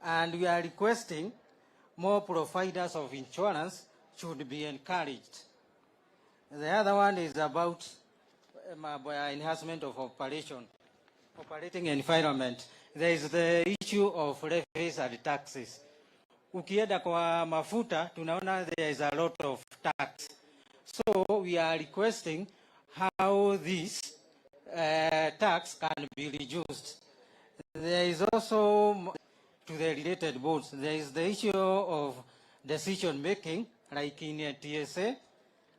And we are requesting more providers of insurance should be encouraged. The other one is about enhancement of operating environment. There is the issue of levies and taxes. Ukienda kwa mafuta, tunaona there is a lot of tax. So we are requesting how this tax can be reduced. There is also, to the related boards, there is the issue of decision making, like in TSA,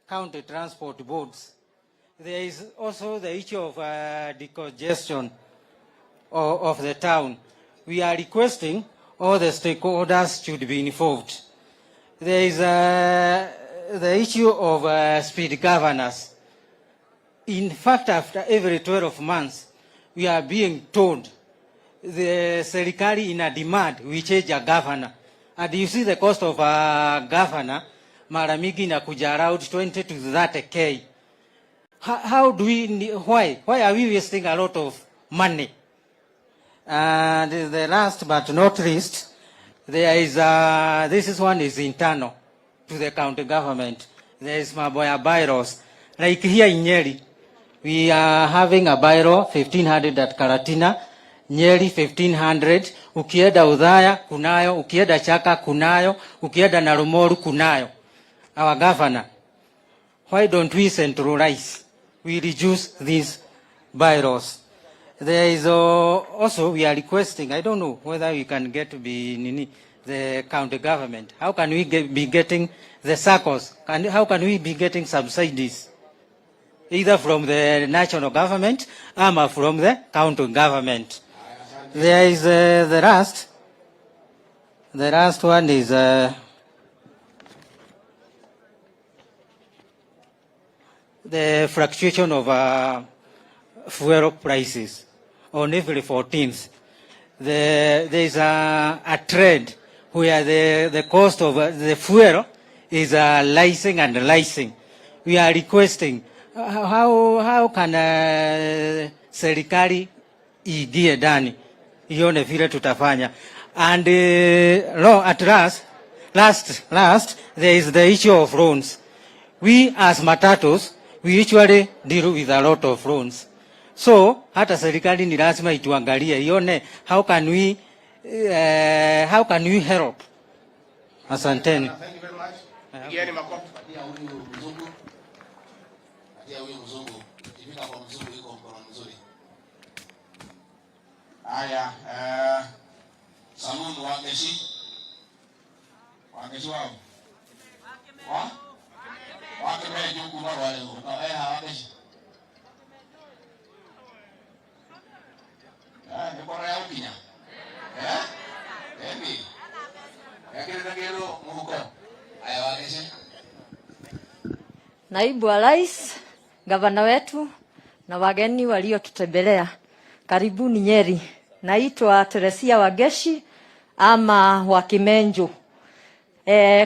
county transport boards. There is also the issue of decongestion of the town. We are requesting all the stakeholders should be involved. There is the issue of speed governors. In fact, after every 12 months, we are being told the serikali in a demand we change a governor. And you see the cost of a governor, mara mingi inakuja around 20 to 30K. How do we, why are we wasting a lot of money? And the last but not least, there is this one is internal to the county government. There is Maboya bylaws. Like here in Nyeri, we are having a bylaw 1500 at Karatina, Nyeri 1500, ukienda Udhaya kunayo, ukienda Chaka kunayo, ukienda Narumoru kunayo. Our governor, why don't we centralize? We reduce these bylaws. There is also, we are requesting, I don't know whether we can get to be the county government. How can we be getting the circles? How can we be getting subsidies? Either from the national government or from the county government. There is the last one is the fluctuation of fuel prices. On every 14th, there is a trend where the cost of the fuel is rising and rising. We are requesting how can serikali igie ndani ione vile tutafanya. And at last there is the issue of loans. We as matatus, we usually deal with a lot of loans. So hata serikali ni lazima ituangalie ione how can we help. Asanteni. Thank you very much. Pigieni makofi kwa huyu mzungu. Patia huyu mzungu. Ikifika kwa mzungu iko mkono mzuri. Haya, Salun Wangeshi. Wangeshi wao. Wakeme juku mwa wale. Wangeshi. Ni bora ya ukinya. Embi. Naibu wa Rais, gavana wetu na wageni waliotutembelea, karibuni Nyeri. Naitwa Teresia Wageshi ama Wakimenjo.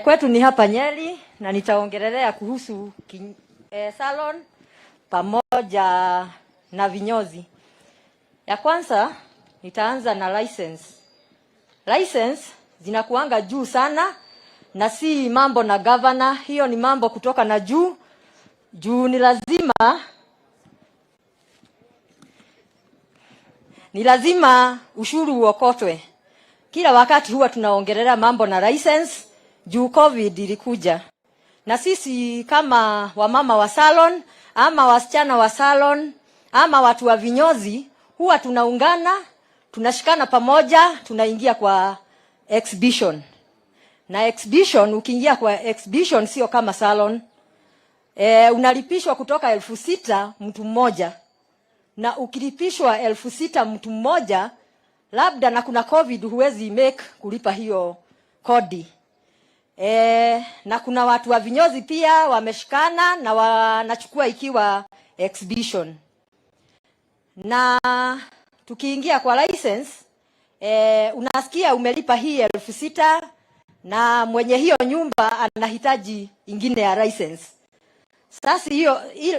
Kwetu ni hapa Nyeri na nitaongelelea kuhusu salon pamoja na vinyozi. Ya kwanza nitaanza na license. License zinakuanga juu sana na si mambo na governor, hiyo ni mambo kutoka na juu. Juu ni lazima ushuru uokotwe. Kila wakati huwa tunaongelea mambo na license juu COVID ilikuja. Na sisi kama wamama wa salon ama wasichana wa salon ama watu wa vinyozi huwa tunaungana, tunashikana pamoja, tunaingia kwa exhibition. Na exhibition, ukiingia kwa exhibition sio kama salon. Unalipishwa kutoka 6,000 mtu mmoja. Na ukilipishwa 6,000 mtu mmoja, labda na kuna COVID huwezi make kulipa hiyo kodi. Na kuna watu wa vinyozi pia wameshikana na wanachukua ikiwa exhibition. Na tukiingia kwa license, unasikia umelipa hii 6,000 na mwenye hiyo nyumba anahitaji ingine ya license. Sasa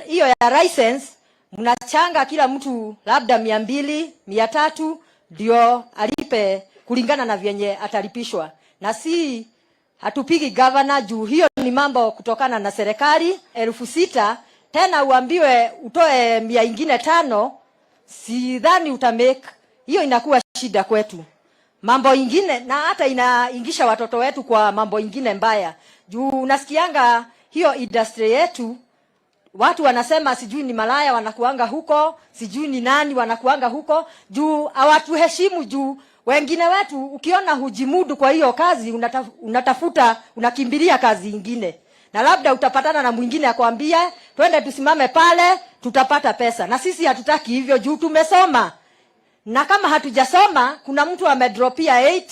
hiyo ya license mnachanga kila mtu labda 200, 300 ndio alipe kulingana na vyenye atalipishwa. Na si hatupigi governor juu hiyo ni mambo kutokana na serikali. 6,000 tena uambiwe utoe 500, sidhani utamake. Hiyo inakuwa shida kwetu. Mambo ingine na hata inaingisha watoto wetu kwa mambo ingine mbaya. Juu nasikianga hiyo industry yetu watu wanasema sijui ni malaya wanakuanga huko, sijui ni nani wanakuanga huko, juu hawatuheshimu. Juu wengine wetu ukiona hujimudu kwa hiyo kazi unatafuta unakimbilia kazi ingine, na labda utapatana na mwingine akwambia twende tusimame pale tutapata pesa. Na sisi hatutaki hivyo juu tumesoma, na kama hatujasoma kuna mtu amedropia 8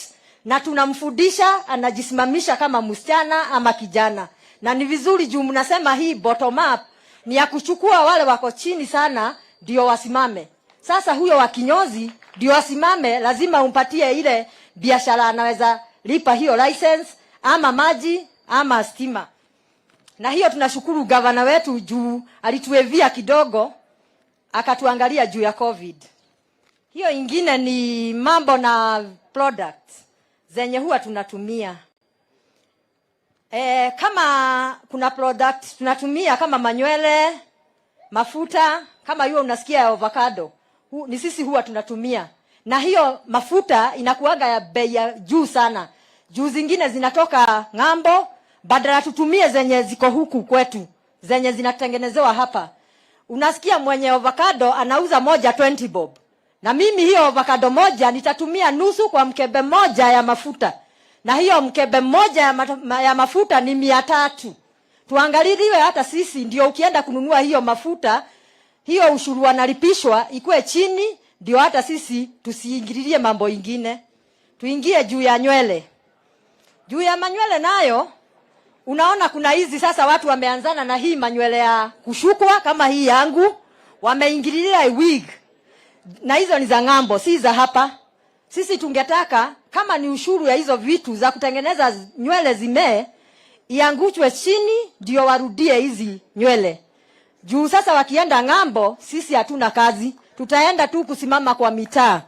na tunamfundisha anajisimamisha kama msichana ama kijana. Na ni vizuri juu mnasema hii bottom up ni ya kuchukua wale wako chini sana ndio wasimame. Sasa huyo wa kinyozi ndio wasimame, lazima umpatie ile biashara anaweza lipa hiyo license ama maji ama stima. Na hiyo tunashukuru gavana wetu juu alituevia kidogo akatuangalia juu ya COVID. Hiyo ingine ni mambo na products zenye huwa tunatumia. Kama kuna product tunatumia kama manywele, mafuta, kama hiyo unasikia avocado, ni sisi huwa tunatumia. Na hiyo mafuta inakuaga ya bei ya juu sana. Juu zingine zinatoka ng'ambo, badala tutumie zenye ziko huku kwetu, zenye zinatengenezewa hapa. Unasikia mwenye avocado anauza moja 20 bob. Na mimi hiyo avocado moja nitatumia nusu kwa mkebe moja ya mafuta. Na hiyo mkebe moja ya mafuta ni 300. Tuangaliwe hata sisi ndio ukienda kununua hiyo mafuta, hiyo ushuru wanalipishwa ikue chini, ndio hata sisi tusiingililie mambo ingine. Tuingie juu ya nywele. Juu ya manywele nayo unaona kuna hizi sasa watu wameanzana na hii manywele ya kushukwa kama hii yangu, wameingililia wig. Na hizo ni za ng'ambo, si za hapa. Sisi tungetaka kama ni ushuru ya hizo vitu za kutengeneza nywele zimee ianguchwe chini ndio warudie hizi nywele. Juu sasa wakienda ng'ambo sisi hatuna kazi, tutaenda tu kusimama kwa mitaa.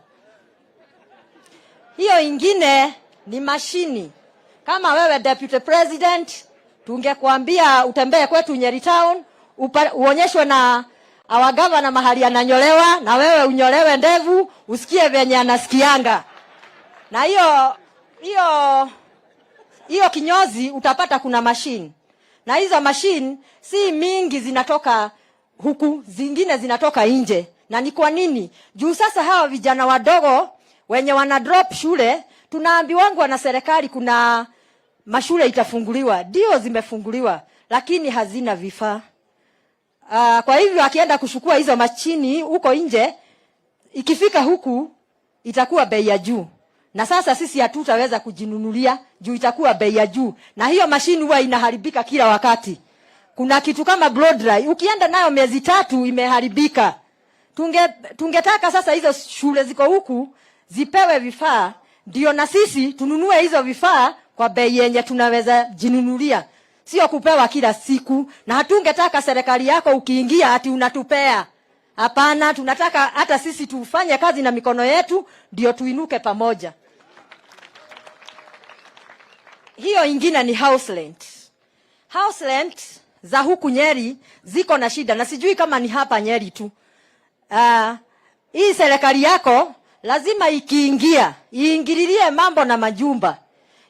Hiyo ingine ni mashini. Kama wewe deputy president tungekuambia utembee kwetu Nyeri town uonyeshwe na our governor mahali ananyolewa, na wewe unyolewe ndevu usikie venye anasikianga. Na hiyo kinyozi utapata kuna machine. Na hizo machine si mingi zinatoka huku, zingine zinatoka nje. Na ni kwa nini? Juu sasa hawa vijana wadogo wenye wana drop shule, tunaambiwa na serikali kuna mashule itafunguliwa. Ndio zimefunguliwa lakini hazina vifaa. Kwa hivyo akienda kuchukua hizo machini huko nje, ikifika huku itakuwa bei ya juu. Na sasa sisi hatutaweza kujinunulia juu itakuwa bei ya juu. Na hiyo mashini huwa inaharibika kila wakati. Kuna kitu kama blow dry, ukienda nayo miezi 3 imeharibika. Tungetaka sasa hizo shule ziko huku zipewe vifaa, ndio na sisi tununue hizo vifaa kwa bei yenye tunaweza jinunulia. Sio kupewa kila siku. Na hatungetaka serikali yako ukiingia ati unatupea. Hapana, tunataka hata sisi tufanye kazi na mikono yetu ndio tuinuke pamoja. Hiyo ingine ni house rent. House rent za huku Nyeri ziko na shida, na sijui kama ni hapa Nyeri tu. Hii serikali yako lazima ikiingia iingililie mambo na majumba.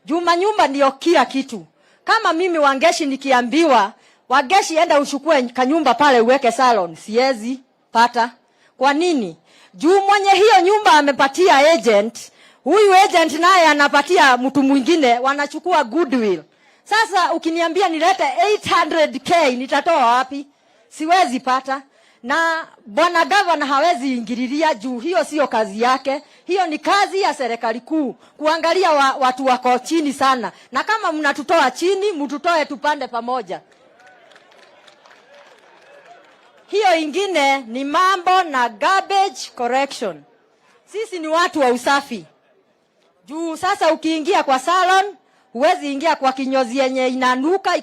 Juma nyumba ndio kila kitu. Kama mimi Wangeshi nikiambiwa Wangeshi enda uchukue kanyumba pale uweke salon, siwezi pata. Kwa nini? Juu mwenye hiyo nyumba amepatia agent, huyu agent naye anapatia mtu mwingine, wanachukua goodwill. Sasa ukiniambia nilete 800k nitatoa wapi? Siwezi pata. Na bwana governor hawezi ingililia juu hiyo sio kazi yake. Hiyo ni kazi ya serikali kuu kuangalia watu wako chini sana. Na kama mnatutoa chini, mtutoe tupande pamoja. Hiyo ingine ni mambo na garbage collection. Sisi ni watu wa usafi. Juu sasa ukiingia kwa salon, huwezi ingia kwa kinyozi yenye inanuka,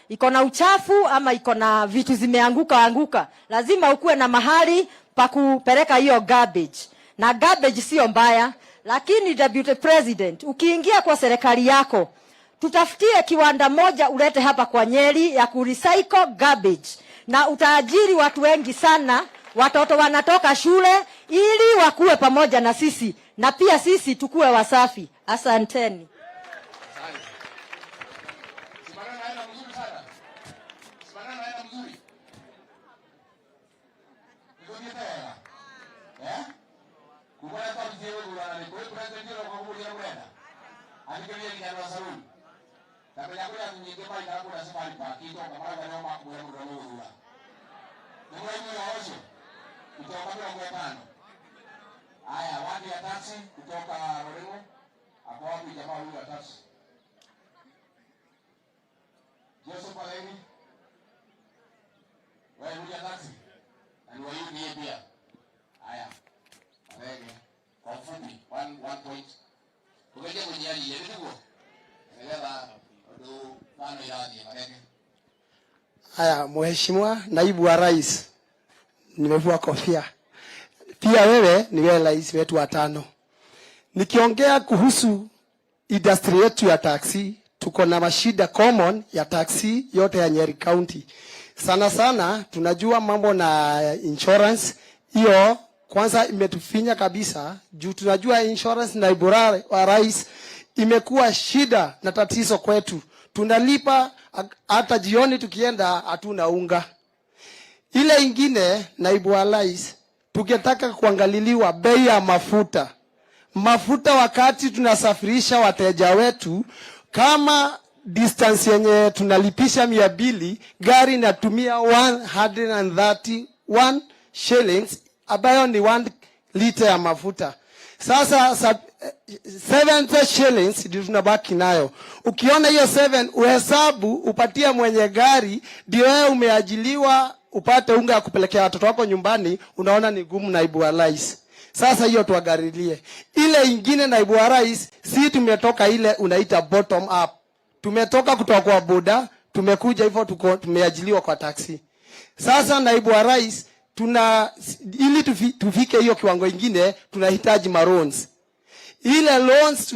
iko na uchafu ama iko na vitu zimeanguka. Lazima ukue na mahali pa kupeleka hiyo garbage. Na garbage sio mbaya, Lakini Deputy President, ukiingia kwa serikali yako, tutafutie kiwanda moja ulete hapa kwa Nyeri ya kurecycle garbage, na utaajiri watu wengi sana, watoto wanatoka shule ili wakuwe pamoja na sisi, na pia sisi tukue wasafi. Asanteni. Haya, watu ya taxi kutoka Baringo. Hapo wapi jamaa huyu wa taxi? Joseph Paleni. Wewe huyu ya taxi. Na wewe UDA pia. Haya. Paleni. Kwa ufupi, one point. Tukaje kwenye hali ile ndio. Elewa ndo bano yadi Paleni. Haya, Mheshimiwa Naibu wa Rais. Nimevua kofia. Pia wewe ni wewe rais wetu wa 5. Nikiongea kuhusu industry yetu ya taxi, tuko na mashida common ya taxi yote ya Nyeri County. Sana sana tunajua mambo na insurance. Hiyo kwanza imetufinya kabisa. Juu tunajua insurance na ibora wa rais imekuwa shida na tatizo kwetu. Tunalipa hata jioni tukienda hatuna unga. Ile ingine naibu wa rais, tungetaka kuangaliliwa bei ya mafuta. Mafuta wakati tunasafirisha wateja wetu, kama distance yenye tunalipisha 200, gari inatumia 131 shillings, ambayo ni 1 liter ya mafuta. Sasa 70 shillings ndio tunabaki nayo. Ukiona hiyo 7 uhesabu upatia mwenye gari, ndio wewe umeajiliwa upate unga ya kupelekea watoto wako nyumbani, unaona ni gumu naibu wa rais. Sasa hiyo tuagarilie. Ile ingine naibu wa rais, si tumetoka ile unaita bottom up. Tumetoka kutoka kwa boda, tumekuja hivyo tumeajiliwa kwa taxi. Sasa naibu wa rais, ili tufike hiyo kiwango ingine, tunahitaji loans. Ile loans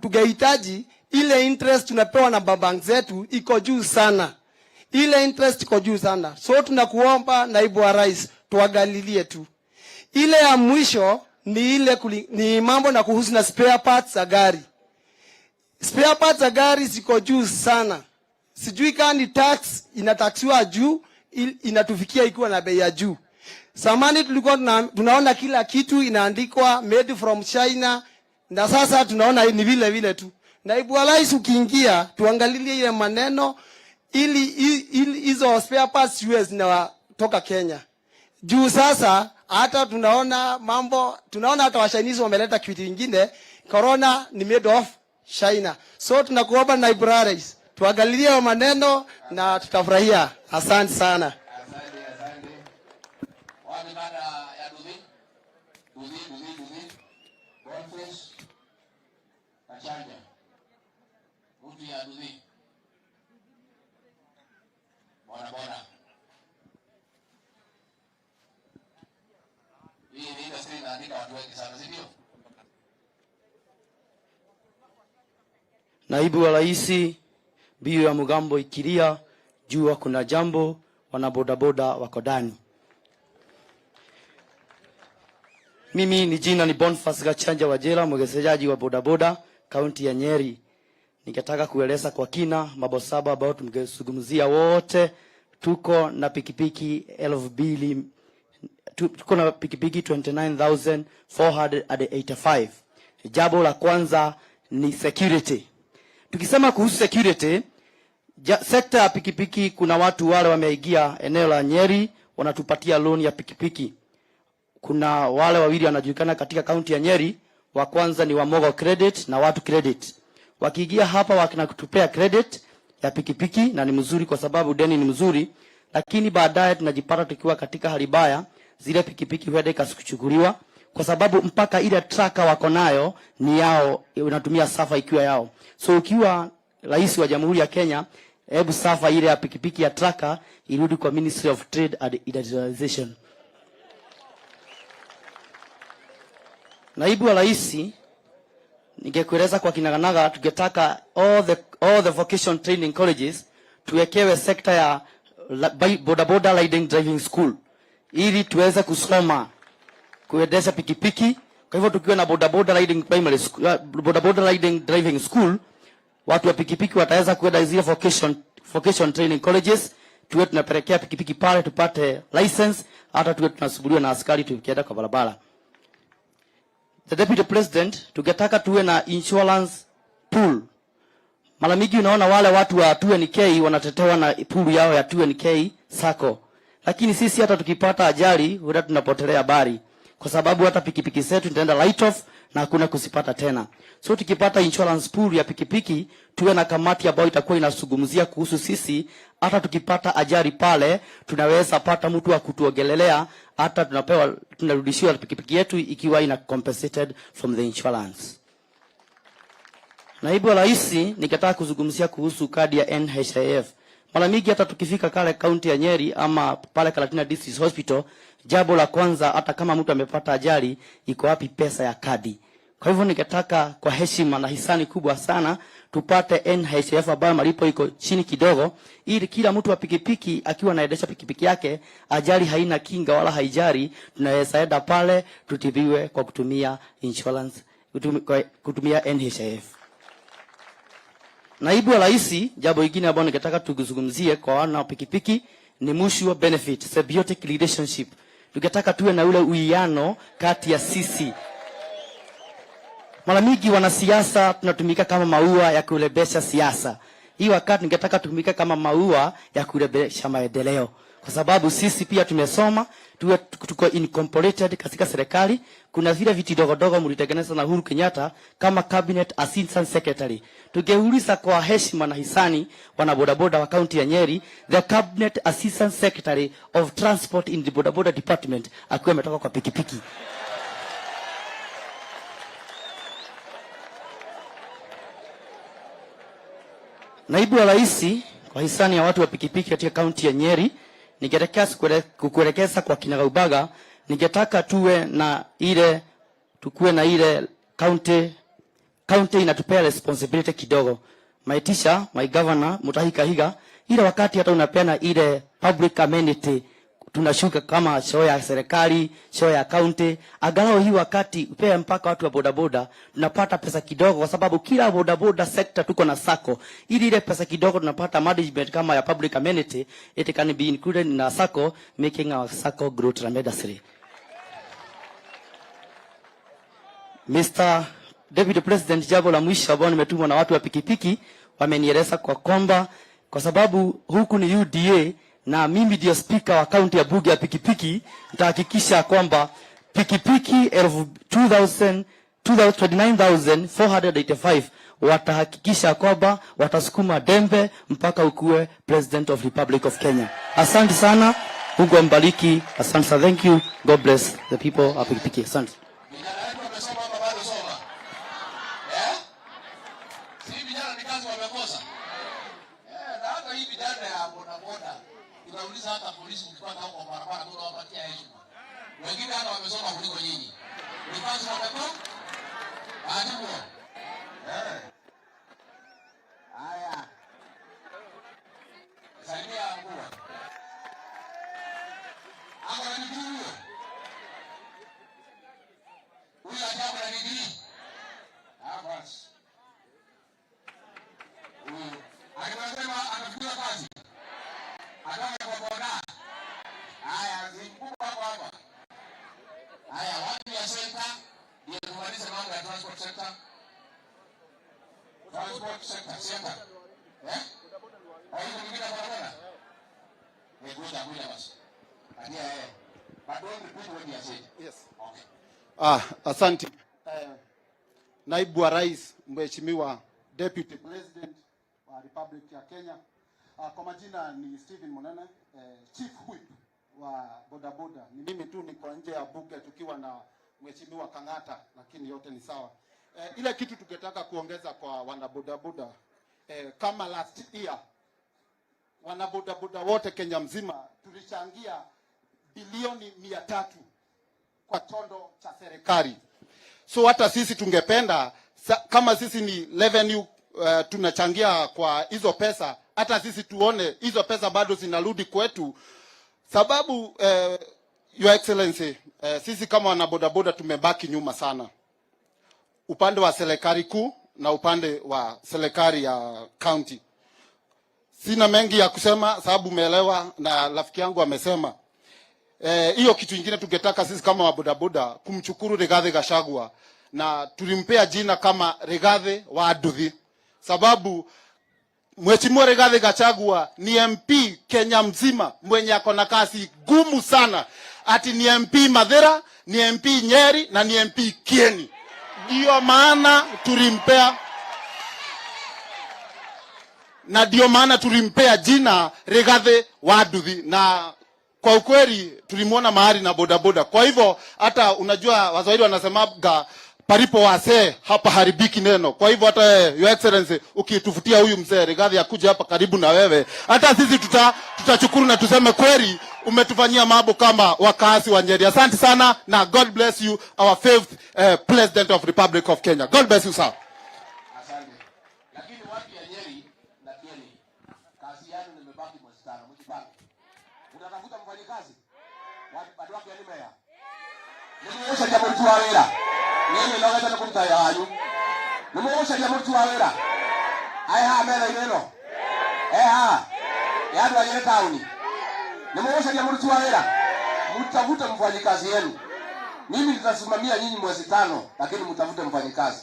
tungehitaji, ile interest tunapewa na bank zetu iko juu sana. Ile interest iko juu sana. So tunakuomba naibu wa rais, tuangalilie tu. Ile ya mwisho ni ile ni mambo na kuhusu na spare parts za gari. Spare parts za gari ziko juu sana. Sijui kama ni tax inataxiwa juu, inatufikia ikiwa na bei ya juu. Samani tulikuwa tunaona kila kitu inaandikwa made from China, na sasa tunaona ni vile vile tu. Naibu wa rais, ukiingia tuangalilie ile maneno, ili hizo spare parts US zinatoka Kenya. Juu sasa hata tunaona hata wa Chinese wameleta kitu kingine, corona ni made of China. So tunakuomba naibu rais, tuangalilie maneno na tutafurahia. Asante sana. Asante. Wapi baada ya Duzi? Bonfes. Kachanja. Mtu ya Duzi. Bora. Hii ni industry inaandika watu wengi sana, si ndio? Naibu wa rais, biu ya Mugambo ikilia, jua kuna jambo, wanabodaboda wako ndani. Mimi ni jina ni Bonfas Gachanja Wajela, mwegezaji wa bodaboda kaunti ya Nyeri. Ningetaka kueleza kwa kina mambo 7 ambao tumezungumzia wote. Tuko na pikipiki 29,485. Jambo la kwanza ni security. Tukisema kuhusu security, sekta ya pikipiki, kuna watu wale wameingia eneo la Nyeri wanatupatia loan ya pikipiki. Kuna wale wawili wanajulikana katika kaunti ya Nyeri, wa kwanza ni Wamogo Credit na Watu Credit. Wakiingia hapa wanakutupea credit ya pikipiki, na ni mzuri kwa sababu deni ni mzuri, lakini baadaye tunajipata tukiwa katika hali baya, zile pikipiki huenda ikasukuchukuliwa kwa sababu mpaka ile traka wako nayo ni yao, unatumia safa ikiwa yao. So ukiwa rais wa Jamhuri ya Kenya, hebu safa ile ya pikipiki ya traka irudi kwa Ministry of Trade and Industrialization. Naibu wa Rais, ningekueleza kwa kinaganaga tungetaka all the vocation training colleges tuwekewe sekta ya bodaboda riding driving school ili tuweze kusoma kuendesha pikipiki. Kwa hivyo tukiwa na bodaboda riding primary school, bodaboda riding driving school, watu wa pikipiki wataweza kuenda zile vocation training colleges, tuwe tunapelekea pikipiki pale tupate license, hata tuwe tunasubuliwa na askari tukienda kwa barabara. The Deputy President, tungetaka tuwe na insurance pool. Mara mingi unaona wale watu wa 2NK wanatetewa na pool yao ya 2NK sako. Lakini sisi hata tukipata ajali, huwa tunapotelea habari. Kwa sababu hata pikipiki zetu itaenda write off na hakuna kusipata tena. So tukipata insurance pool ya pikipiki, tuwe na kamati ambayo itakuwa inazungumzia kuhusu sisi, hata tukipata ajali pale, tunaweza pata mtu wa kutuogelelea, hata tunarudishiwa pikipiki yetu ikiwa ina compensated from the insurance. Naibu wa Rais, nikataka kuzungumzia kuhusu kadi ya NHIF. Mara mingi hata tukifika kale kaunti ya Nyeri ama pale Kalatina District Hospital, jambo la kwanza hata kama mtu amepata ajali, iko wapi pesa ya kadi? Kwa hivyo nikataka kwa heshima na hisani kubwa sana tupate NHIF ambayo malipo iko chini kidogo, ili kila mtu wa pikipiki akiwa anaendesha pikipiki yake, ajali haina kinga wala haijari, tunaweza enda pale tutibiwe kwa kutumia insurance, kutumia NHIF. Naibu wa Rais, jambo lingine ambalo ningetaka tuzungumzie kwa wana pikipiki ni mutual benefit, symbiotic relationship. Tungetaka tuwe na ule uwiano kati ya sisi. Mara mingi wanasiasa tunatumika kama maua ya kulebesha siasa. Hii wakati ningetaka tutumike kama maua ya kulebesha maendeleo. Kwa sababu sisi pia tumesoma, tuko incorporated katika serikali. Kuna vile viti dogo mlitengeneza na Uhuru Kenyatta kama cabinet assistant secretary. Tungeuliza kwa heshima na hisani wana bodaboda wa kaunti ya Nyeri, the cabinet assistant secretary of transport in the bodaboda department akiwa ametoka kwa pikipiki. Naibu wa Rais, kwa hisani ya watu wa pikipiki katika kaunti ya Nyeri, ningetaka kukuelekeza kwa kinagaubaga, ningetaka tukue na ile county inatupea responsibility kidogo. My teacher, my governor, Mutahi Kahiga, ile wakati hata unapeana ile public amenity, tunashuka kama show ya serikali, show ya county, angalau hii wakati upea mpaka watu wa bodaboda, tunapata pesa kidogo kwa sababu kila bodaboda sector tuko na sako. Ili ile pesa kidogo tunapata management kama ya public amenity, it can be included in a sako, making our sako grow tremendously. Mr. Deputy President, jambo la mwisho ambalo nimetumwa na watu wa pikipiki, wamenieleza kwa kwamba kwa sababu huku ni UDA na mimi ndio speaker wa kaunti ya bunge ya pikipiki, nitahakikisha kwamba pikipiki 29,485 watahakikisha kwamba watasukuma dembe mpaka ukue President of Republic of Kenya. Asante sana, Mungu ambariki. Asante sana, thank you, God bless the people of pikipiki. Asante. Tunauliza hata polisi ukipata huko barabara tunawapatia heshima. Wengine hata wamesoma kuliko nyinyi. Ni kazi wamekuwa? Adimu. Haya. Saidia nguo. Hapo na degree huyo. Huyo hapo na degree. Basi. Anasema anafikia kazi. Atoka kwa boda. Haya, zikupa hapa. Haya, watu ya sekta ndio tumalize mambo ya transport sector. Transport sector. Hayo mwingine kwa boda. Kuja basi. Kadia yeye. But don't repeat what you said. Yes. Okay. Asante. Naibu wa Rais, Mheshimiwa Deputy President wa Republic ya Kenya. Kwa majina ni Stephen Monene, Chief Whip wa bodaboda. Ni mimi tu niko nje ya bunge tukiwa na Mheshimiwa Kang'ata, lakini yote ni sawa. Ile kitu tungetaka kuongeza kwa wanabodaboda, kama last year wanabodaboda wote Kenya mzima tulichangia bilioni 300 kwa tondo cha serikali. So hata sisi tungependa kama sisi ni revenue tunachangia kwa hizo pesa, hata sisi tuone hizo pesa bado zinarudi kwetu, sababu Your Excellency, sisi kama wanabodaboda tumebaki nyuma sana, upande wa serikali kuu na upande wa serikali ya county. Sina mengi ya kusema sababu umeelewa na rafiki yangu amesema. Hiyo kitu kingine tungetaka sisi kama wabodaboda kumshukuru Rigathi Gachagua, na tulimpea jina kama Rigathi wa Nduthi, sababu Mheshimiwa Rigathi Gachagua ni MP Kenya mzima mwenye ako na kazi gumu sana. Ati ni MP Mathira, ni MP Nyeri na ni MP Kieni. Ndio maana tulimpea jina Rigathi wa Nduthi, na kwa ukweli tulimuona mahali na bodaboda. Kwa hivyo hata unajua Waswahili wanasemaga palipo wasee hapa haribiki neno. Kwa hivyo hata Your Excellency ukitufutia huyu mzee Rigathi akuje hapa karibu na wewe, hata sisi tutachukuru na tuseme kweli umetufanyia mambo kama wakazi wa Nyeri. Asante sana na God bless you, our fifth President of Republic of Kenya. God bless you sir. Asante. Lakini watu ya Nyeri na Kieni, kazi yenu nimebaki mwezi 5, mjipanga. Unatafuta mfanyikazi? Watu wake ni meya. Nimeosha jambo tu wawera. Nini nogeta nukumta yanyu? Nimeosha jambo tu wawera. Aya mela ineno. Yadu Nyeri County. Nimeosha jambo tu wawera. Mtafuta mfanyikazi yenu. Mimi nitasimamia nyinyi mwezi 5, lakini mtafute mfanyikazi.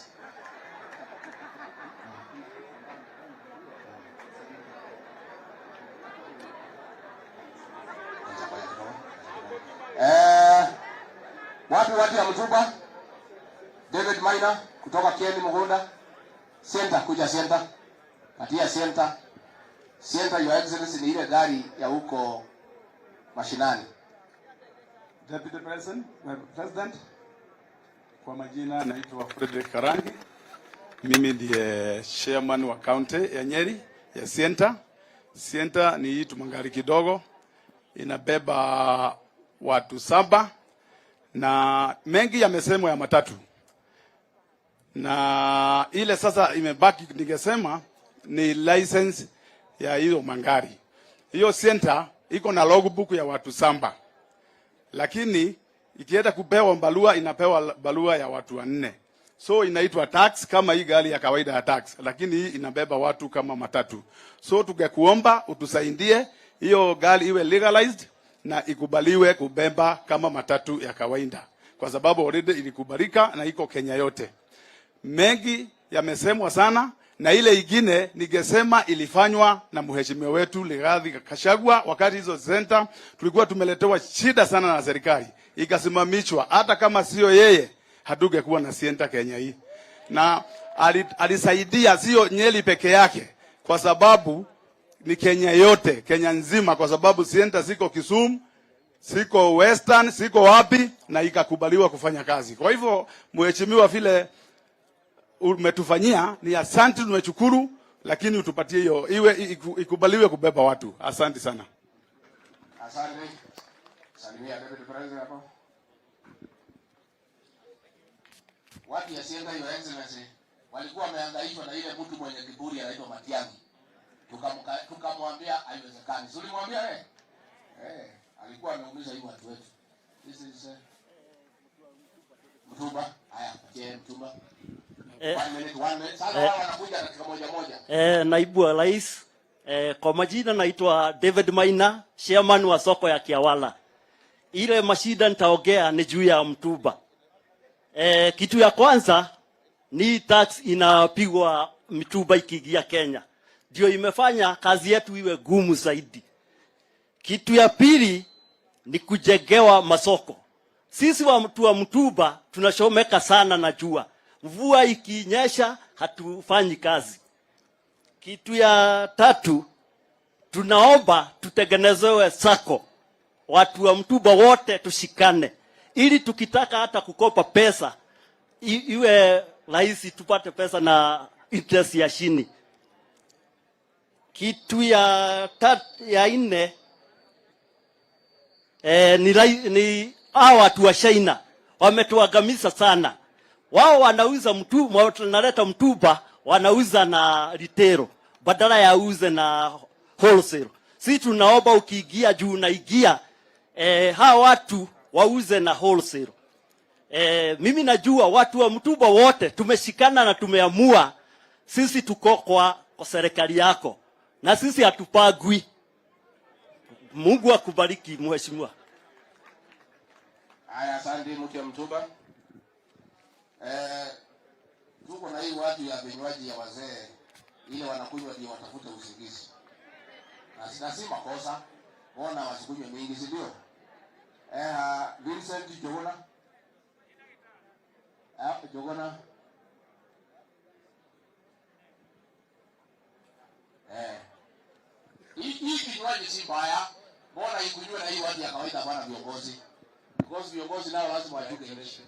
Watu ya Mtuba, David Maina kutoka Kieni Mugunda, Center kuja Center, patia Center. Center Your Excellency ni ile gari ya huko mashinani. Deputy President, kwa majina naitwa Frederick Karangi. Mimi ndiye chairman wa county ya Nyeri ya Center. Center ni hii magari kidogo, inabeba watu 7 na mengi yamesemwa ya matatu. Na ile sasa imebaki ningesema ni license ya hiyo magari. Hiyo Center iko na logbook ya watu 7. Lakini ikienda kupewa barua inapewa barua ya watu 4. So inaitwa tax kama hii gari ya kawaida ya tax, lakini hii inabeba watu kama matatu. So tungekuomba utusaidie hiyo gari iwe legalized na ikubaliwe kubeba kama matatu ya kawaida, kwa sababu already ilikubalika na iko Kenya yote. Mengi yamesemwa sana, na ile ingine ningesema ilifanywa na mheshimiwa wetu Rigathi Gachagua. Wakati hizo center tulikuwa tumeletewa shida sana na serikali, ikasimamishwa. Hata kama sio yeye hatungekuwa na center Kenya hii. Na alisaidia sio Nyeri peke yake, kwa sababu ni Kenya yote, Kenya nzima, kwa sababu center ziko Kisumu, siko Western, siko wapi, na ikakubaliwa kufanya kazi. Kwa hivyo mheshimiwa, vile umetufanyia ni asante, tumechukuru, lakini utupatie hiyo iwe ikubaliwe kubeba watu. Asante sana. Asante. Salimia Deputy President hapo. Watu ya Center Your Excellency walikuwa wamehangaishwa na ile mtu mwenye kiburi anaitwa Matiang'i. Tukamwambia haiwezekani. Si ulimwambia alikuwa ameumiza hiyo watu wetu. This is Mtuba. Haya, patie Mtuba. Sasa wanakuja katika moja. Naibu wa Rais, kwa majina naitwa David Maina, chairman wa soko ya Kiawala. Ile mashida nitaongea ni juu ya Mtuba. Kitu ya kwanza ni tax inapigwa Mtuba ikiingia Kenya. Ndio imefanya kazi yetu iwe gumu zaidi. Kitu ya pili ni kujengewa masoko. Sisi watu wa Mtuba tunashomeka sana na jua. Mvua ikinyesha hatufanyi kazi. Kitu ya tatu, tunaomba tutengenezewe sako. Watu wa Mtuba wote tushikane, ili tukitaka hata kukopa pesa iwe rahisi, tupate pesa na interest ya chini. Kitu ya 4 ni hawa watu wa China wametuangamiza sana. Wao wanauza mtumba, tunaleta mtumba, wanauza na retail badala ya uze na wholesale. Sisi tunaomba ukiingia juu unaingia hawa watu wauze na wholesale. Mimi najua watu wa mtumba wote tumeshikana na tumeamua sisi tuko kwa serikali yako na sisi hatupagwi. Mungu akubariki mheshimiwa. Haya, asante mke mtumba. Tuko na hii watu ya vinywaji ya wazee ile wanakunywa ndio watafute usingizi. Na si makosa. Mbona wasikunywe mingi, si ndio? Vincent Jogona. Jogona. Hii kinywaji si mbaya. Mbona ikunywe na hii watu ya kawaida bwana viongozi? Because viongozi nao lazima wajuke English.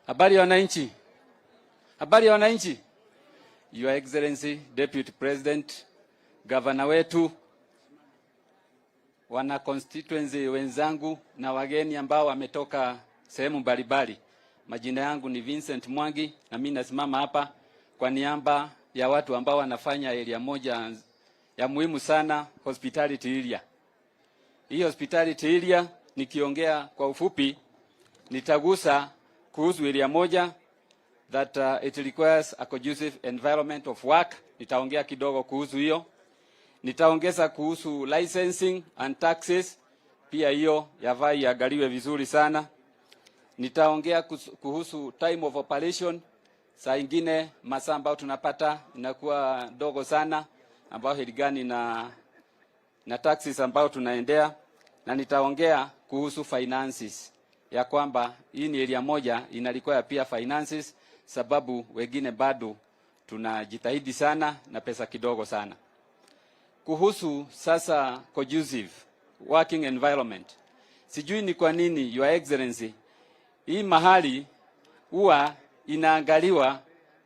Habari ya wananchi. Habari ya wananchi. Your Excellency, Deputy President, Governor wetu, wana constituency wenzangu na wageni ambao wametoka sehemu mbalimbali. Majina yangu ni Vincent Mwangi na mimi nasimama hapa kwa niaba ya watu ambao wanafanya area moja ya muhimu sana, hospitality area. Hii hospitality area nikiongea kwa ufupi nitagusa kuhusu area moja that it requires a conducive environment of work. Nitaongea kidogo kuhusu hiyo. Nitaongeza kuhusu licensing and taxes, pia hiyo yafaa iangaliwe vizuri sana. Nitaongea kuhusu time of operation. Saa ingine masaa ambayo tunapata inakuwa dogo sana ambao hiligani na taxes ambao tunaendea, na nitaongea kuhusu finances ya kwamba hii ni area moja inalikuwa pia finances sababu wengine bado tunajitahidi sana na pesa kidogo sana. Kuhusu sasa conducive working environment. Sijui ni kwa nini Your Excellency hii mahali huwa inaangaliwa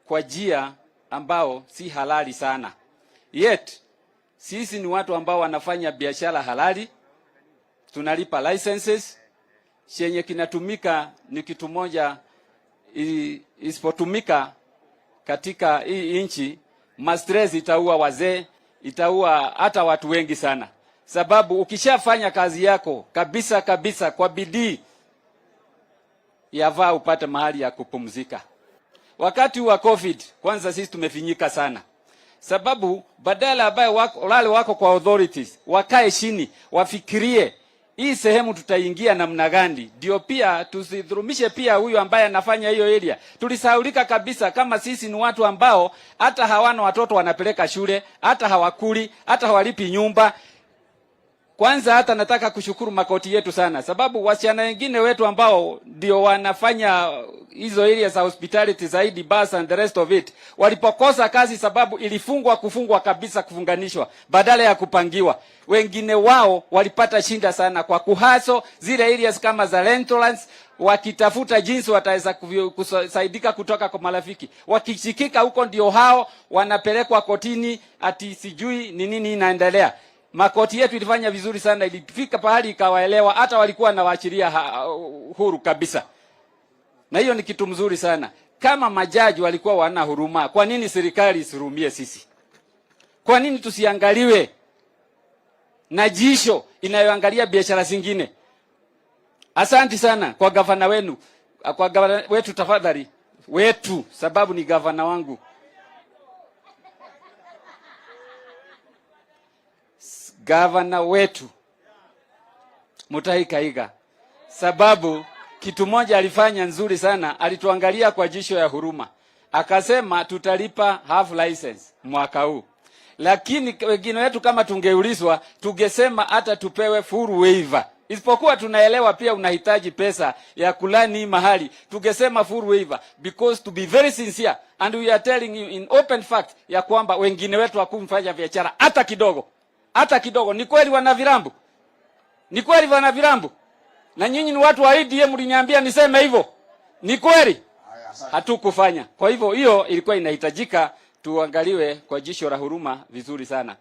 kwa njia ambao si halali sana. Yet sisi ni watu ambao wanafanya biashara halali, tunalipa licenses, chenye kinatumika ni kitu moja isipotumika katika hii inchi, mastress itaua wazee, itaua hata watu wengi sana. Sababu ukishafanya kazi yako kabisa kwa bidii, yafaa upate mahali ya kupumzika. Wakati wa COVID kwanza sisi tumefinyika sana. Sababu badala ambaye wako kwa authorities wakae chini wafikirie hii sehemu tutaingia namna gani, ndio pia tusidhurumishe pia huyu ambaye anafanya hiyo area. Tulisahaulika kabisa kama sisi ni watu ambao hata hawana watoto wanapeleka shule, hata hawakuli, hata hawalipi nyumba. Kwanza hata nataka kushukuru makoti yetu sana, sababu wasichana wengine wetu ambao ndio wanafanya hizo areas za hospitality zaidi, bus and the rest of it, walipokosa kazi sababu kufungwa kabisa, kufunganishwa badala ya kupangiwa. Wengine wao walipata shinda sana kwa kuhaso zile areas kama za rentals, wakitafuta jinsi wataweza kusaidika kutoka kwa marafiki. Wakishikika huko ndio hao wanapelekwa kotini ati sijui ni nini inaendelea. Makoti yetu ilifanya vizuri sana, ilifika pahali ikawaelewa, hata walikuwa na waachilia huru kabisa. Na hiyo ni kitu mzuri sana. Kama majaji walikuwa wana huruma, kwa nini serikali isihurumie sisi? Kwa nini tusiangaliwe na jisho inayoangalia biashara zingine? Asante sana kwa gavana wenu, kwa gavana wetu, tafadhali wetu, sababu ni gavana wangu. Gavana wetu Mutahi Kahiga, sababu kitu moja alifanya nzuri sana, alituangalia kwa jisho ya huruma. Akasema tutalipa half license mwaka huu. Lakini wengine wetu kama tungeulizwa, tungesema hata tupewe full waiver. Isipokuwa tunaelewa pia unahitaji pesa ya kulani mahali, tungesema full waiver, because to be very sincere and we are telling you in open fact ya kwamba wengine wetu hakumfanya biashara hata kidogo. Hata kidogo. Ni kweli wana virambu? Ni kweli wana virambu? Na nyinyi ni watu wa UDA mliniambia niseme hivyo. Ni kweli? Hatukufanya. Kwa hivyo hiyo ilikuwa inahitajika tuangaliwe kwa jisho la huruma vizuri sana.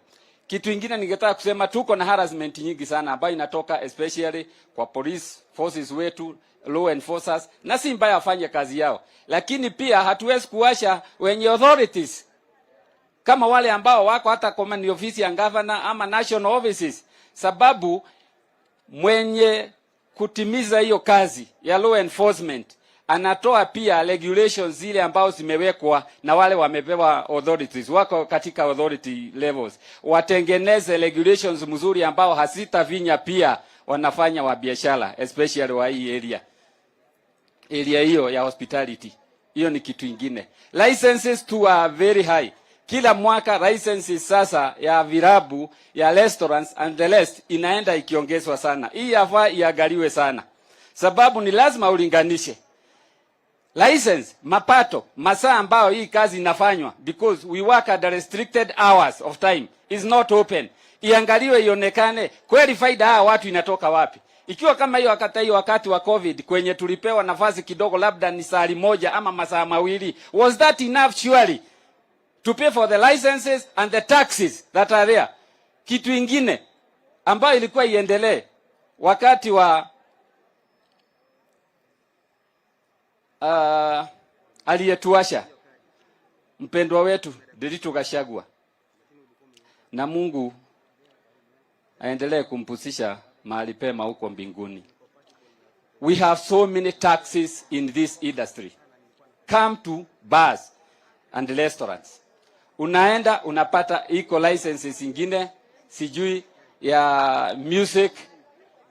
Kitu ingine ningetaka kusema, tuko na harassment nyingi sana ambayo inatoka especially kwa police forces wetu, law enforcers, na si mbaya afanye kazi yao, lakini pia hatuwezi kuwasha wenye authorities kama wale ambao wako hata kama ni ofisi ya governor ama national offices, sababu mwenye kutimiza hiyo kazi ya law enforcement anatoa pia regulations zile ambao zimewekwa na wale wamepewa authorities, wako katika authority levels, watengeneze regulations mzuri ambao hasitavinya pia wanafanya wa biashara, especially wa hii area hiyo ya hospitality. Hiyo ni kitu ingine. Licenses to are very high. Kila mwaka licenses sasa ya virabu, ya restaurants and the rest inaenda ikiongezwa sana. Hii yafaa iangaliwe sana, sababu ni lazima ulinganishe license, mapato, masaa ambao hii kazi inafanywa, because we work at the restricted hours of time, is not open. Iangaliwe ionekane kweli faida hawa watu inatoka wapi. Ikiwa kama hiyo wakati wa COVID kwenye tulipewa nafasi kidogo, labda ni saa moja ama masaa mawili, was that enough surely to pay for the licenses and the taxes that are there? Kitu ingine ambayo ilikuwa iendelee wakati wa aliyetuasha mpendwa wetu Rigathi Gachagua, na Mungu aendelee kumpusisha mahali pema huko mbinguni. We have so many taxes in this industry. Come to bars and restaurants. Unaenda unapata iko licenses ingine, sijui ya music,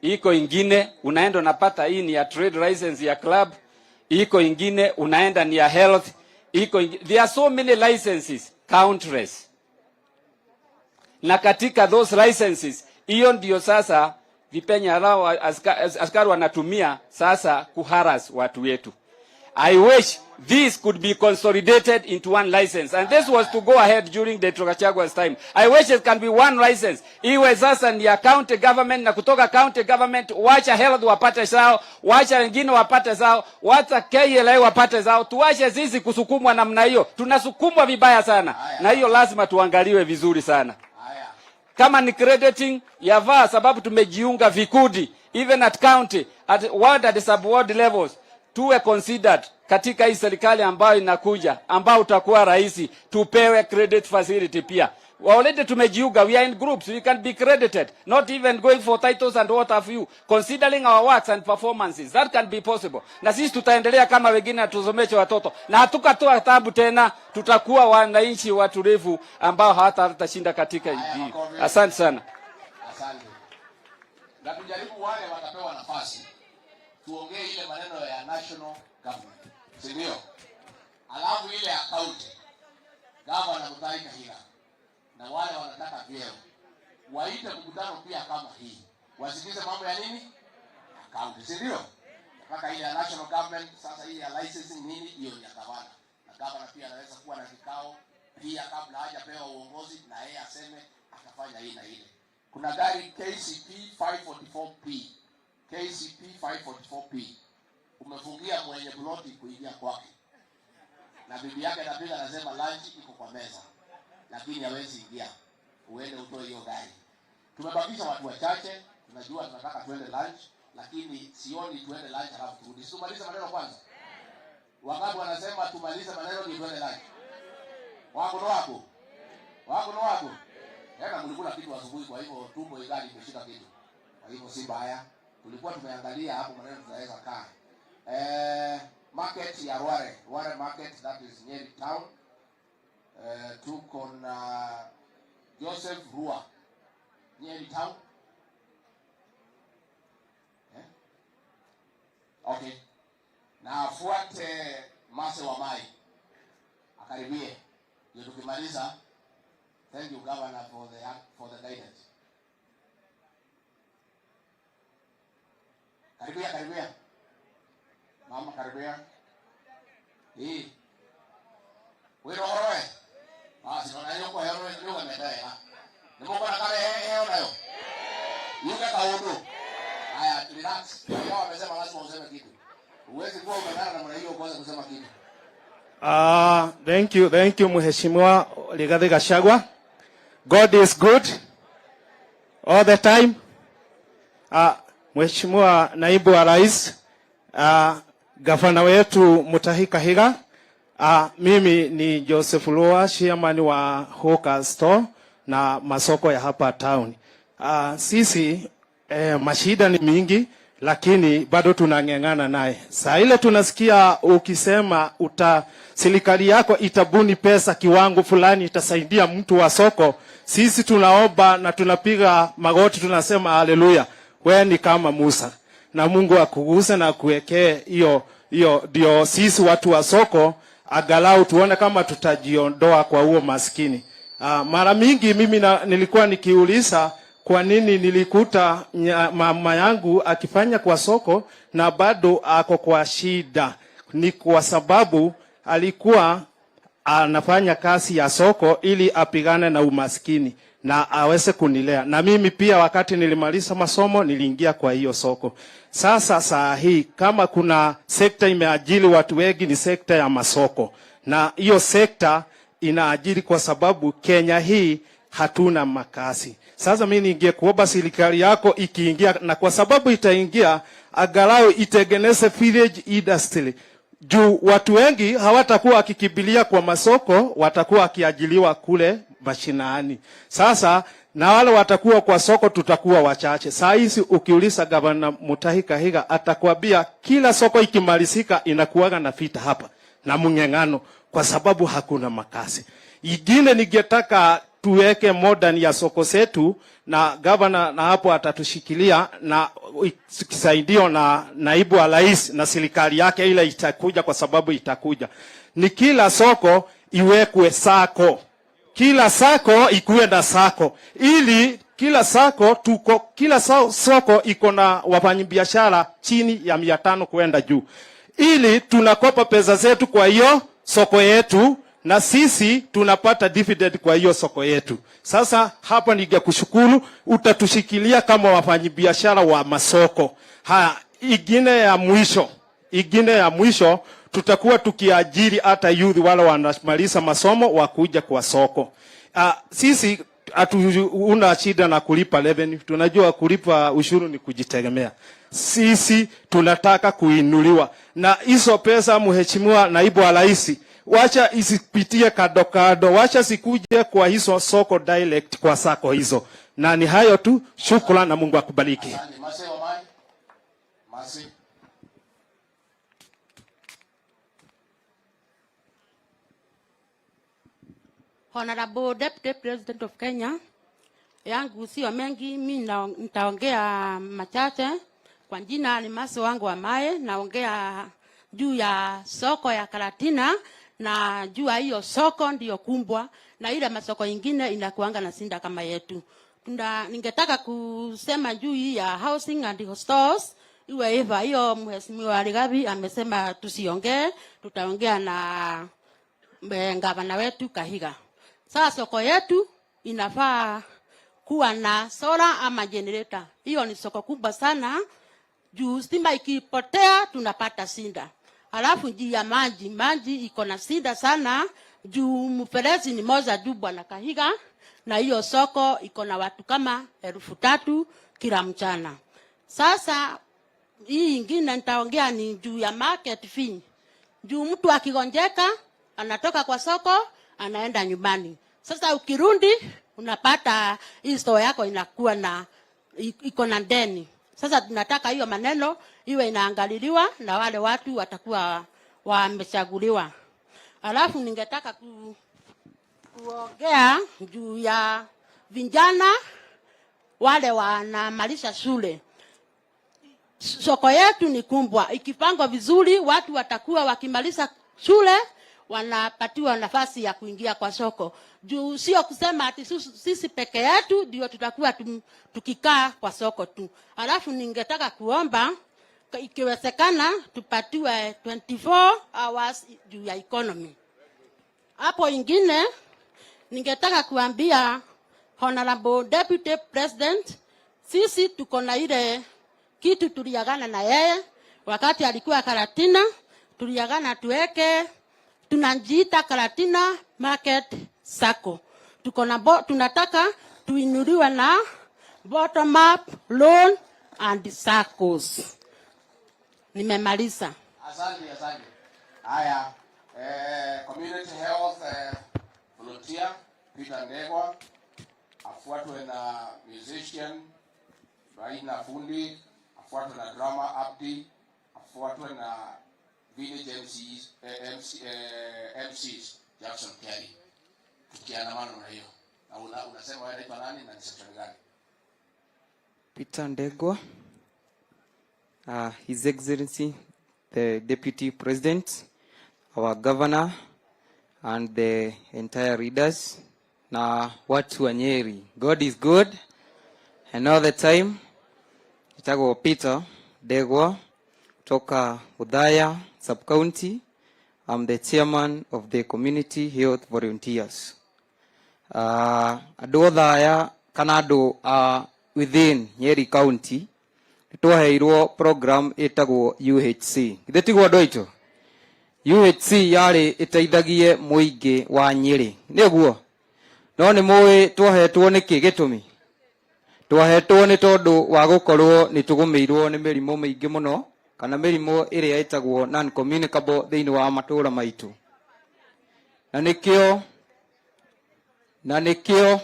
iko ingine unaenda unapata hii ni ya trade license ya club, iko ingine unaenda ni ya health, there are so many licenses, countless. Na katika those licenses, hiyo ndio sasa vipenya rao askari wanatumia sasa kuharass watu wetu. I wish this could be consolidated into one license, and this was to go ahead during the Gachagua's time. I wish it can be one license. Iwe sasa ni ya county government, na kutoka county government wacha health wapate zao, wacha wengine wapate zao, wacha KLA wapate zao. Tuache sisi kusukumwa namna hiyo. Tunasukumwa vibaya sana. Na hiyo lazima tuangaliwe vizuri sana. Kama ni crediting yavaa, sababu tumejiunga vikundi even at county, at ward, at sub-ward levels, tuwe considered katika hii serikali ambayo inakuja, ambao utakuwa rahisi, tupewe credit facility pia. Already tumejiunga, we are in groups, we can be credited, not even going for titles and what have you, considering our works and performances, that can be possible. Na sisi tutaendelea kama wengine tuzomeshe watoto, na hatukatoa tabu tena, tutakuwa wananchi watulivu ambao hawatashinda katika hii. Asante sana. Asante. Na tujaribu wale watapewa nafasi tuongee ile maneno ya national government, si ndio? Alafu ile ya county governor mtaika hila, na wale wanataka vyeo waite mkutano pia kama hii, wasikize mambo ya nini county, si ndio? Mpaka ile ya national government. Sasa hii ya licensing nini, hiyo ni ya gavana, na gavana pia anaweza kuwa na kikao pia kabla hajapewa uongozi, na yeye aseme atafanya hii na ile. Kuna gari KCP 544P, KCP 544P umefungia mwenye ploti kuingia kwake, na bibi yake anapiga anasema lunch iko kwa meza, lakini hawezi ingia, uende utoe hiyo gari. Tumebakisha watu wachache, tunajua tunataka tuende lunch, lakini sioni tuende lunch halafu turudi. Tumalize maneno kwanza. Wakati wanasema tumalize maneno ni tuende lunch. Wako ndo wako. Wako ndo wako. Hata mlikula kitu asubuhi, kwa hivyo tumbo igali imeshika kitu. Kwa hivyo si mbaya. Tulikuwa tumeangalia hapo maneno tunaweza kaa. Market ya Ware market, that is Nyeri town. Tuko na Joseph Rua, Nyeri town. Okay. Na fuate Mase wa Mai akaribie, ndio tukimaliza. Thank you governor for the guidance. Karibia. Mama karibia. Hii. Wewe roho. Sio na hiyo kwa hiyo ndio umeenda. Ndio kwa kale hiyo nayo. Yuka kaudo. Haya, relax. Wao wamesema lazima useme kitu. Uwezi kuwa umeenda na mwana hiyo kwanza kusema kitu. Thank you Mheshimiwa Rigathi Gachagua. God is good all the time. Mheshimiwa Naibu wa Rais, gavana wetu Mutahi Kahiga, mimi ni Joseph Lua, chairman wa Hawker Store na masoko ya hapa town. Sisi mashida ni mingi, lakini bado tunang'eng'ana naye. Saa ile tunasikia ukisema serikali yako itabuni pesa kiwango fulani itasaidia mtu wa soko, sisi tunaomba na tunapiga magoti, tunasema haleluya, wewe ni kama Musa na Mungu akuguse na kuwekee hiyo ndio sisi watu wa soko agalau tuone kama tutajiondoa kwa huo maskini. Mara mingi mimi nilikuwa nikiuliza kwa nini nilikuta mama yangu akifanya kwa soko na bado ako kwa shida. Ni kwa sababu alikuwa anafanya kazi ya soko ili apigane na umaskini na aweze kunilea. Na mimi pia wakati nilimaliza masomo niliingia kwa hiyo soko. Sasa saa hii kama kuna sekta imeajiri watu wengi ni sekta ya masoko. Na hiyo sekta inaajiri kwa sababu Kenya hii hatuna makazi. Sasa mimi ningekuomba serikali yako ikiingia, na kwa sababu itaingia, angalau itengeneze village industry. Juu watu wengi hawatakuwa wakikimbilia kwa masoko, watakuwa wakiajiliwa kule mashinani. Sasa na wale watakuwa kwa soko tutakuwa wachache. Saa hizi ukiuliza gavana Mutahi Kahiga atakwambia kila soko ikimalizika inakuwaga na vita hapa na mng'eng'ano kwa sababu hakuna makazi. Ingine ningetaka tuweke modern ya soko zetu, na gavana na hapo atatushikilia na kisaidio na naibu wa rais na serikali yake ile itakuja, kwa sababu itakuja. Ni kila soko iwekwe sako. Kila sako ikuwe na sako. Ili kila sako kila soko iko na wafanyabiashara chini ya 500 kwenda juu. Ili tunakopa pesa zetu kwa hiyo soko yetu na sisi tunapata dividend kwa hiyo soko yetu. Sasa hapa ningekushukuru utatushikilia kama wafanyabiashara wa masoko. Ingine ya mwisho tutakuwa tukiajiri hata youth wale wanamaliza masomo wakuja kwa soko. Sisi hatuna shida na kulipa revenue. Tunajua kulipa ushuru ni kujitegemea. Sisi tunataka kuinuliwa. Na hizo pesa Mheshimiwa Naibu wa Rais, wacha isipitie kado, wacha sikuje kwa hizo soko direct kwa sako hizo. Na ni hayo tu, shukrani na Mungu akubariki. Honorable Deputy President of Kenya, yangu sio mengi, mimi nitaongea machache. Kwa jina ni Mase wangu wa Mae, naongea juu ya soko ya Karatina, na juu ya hiyo soko ndio kumbwa na ile masoko ingine inakuanga na sinda kama yetu. Ningetaka kusema juu ya housing and stores. Iwe eva hiyo Mheshimiwa Rigathi amesema tusiongee, tutaongea na gavana wetu Kahiga. Sasa soko yetu inafaa kuwa na solar ama generator. Hiyo ni soko kubwa sana. Juu stima ikipotea tunapata sinda. Alafu juu ya maji iko na sinda sana. Juu mferezi ni moja juu Bwana Kahiga, na hiyo soko iko na watu kama 3,000 kila mchana. Sasa hii ingine nitaongea ni juu ya market fee. Juu mtu akigonjeka anatoka kwa soko anaenda nyumbani. Sasa ukirudi unapata hii store yako inakuwa na iko na deni. Sasa tunataka hiyo maneno iwe inaangaliliwa na wale watu watakuwa wamechaguliwa. Alafu ningetaka kuongea juu ya vijana wale wanamaliza shule. Soko yetu ni kumbwa. Ikipangwa vizuri watu watakuwa wakimaliza shule wanapatiwa nafasi ya kuingia kwa soko. Juu sio kusema ati sisi peke yetu ndio tutakuwa tukikaa kwa soko tu. Alafu ningetaka kuomba ikiwezekana tupatiwe 24 hours juu ya economy. Hapo ingine ningetaka kuambia Honorable Deputy President, sisi tuko na ile kitu tuliagana na yeye wakati alikuwa Karatina, tuliagana tuweke tunajiita Karatina Market Sacco. tunataka tuinuliwe na bottom up loan and circles. Nimemaliza. Asante. Haya, community health volunteer Peter Ndegwa, afuatwe na musician Raina Fundi, afuatwe na drama Abdi, afuatwe na village MCs Jackson Kelly. Tukiandamana na hiyo. Na unasema wewe ni nani na ni section gani? Peter Ndegwa, His Excellency the Deputy President, our Governor, and the entire readers. Na watu wa Nyeri, God is good, and all the time. Itago Peter Ndegwa, toka Udaya Sub-County. I'm the chairman of the Community Health Volunteers. Ado Udaya Kanado within Nyeri County. Tuheirwo program itago UHC. Githetigo ndoito. UHC yari iteithagie muingi wa Nyeri. Niguo. No ni muwi twahetwo niki gitumi. Twahetwo ni tondu wa gukorwo ni tugumirwo ni mirimo maingi muno kana mirimo iria itagwo non communicable thiini wa matura maitu. Na nikio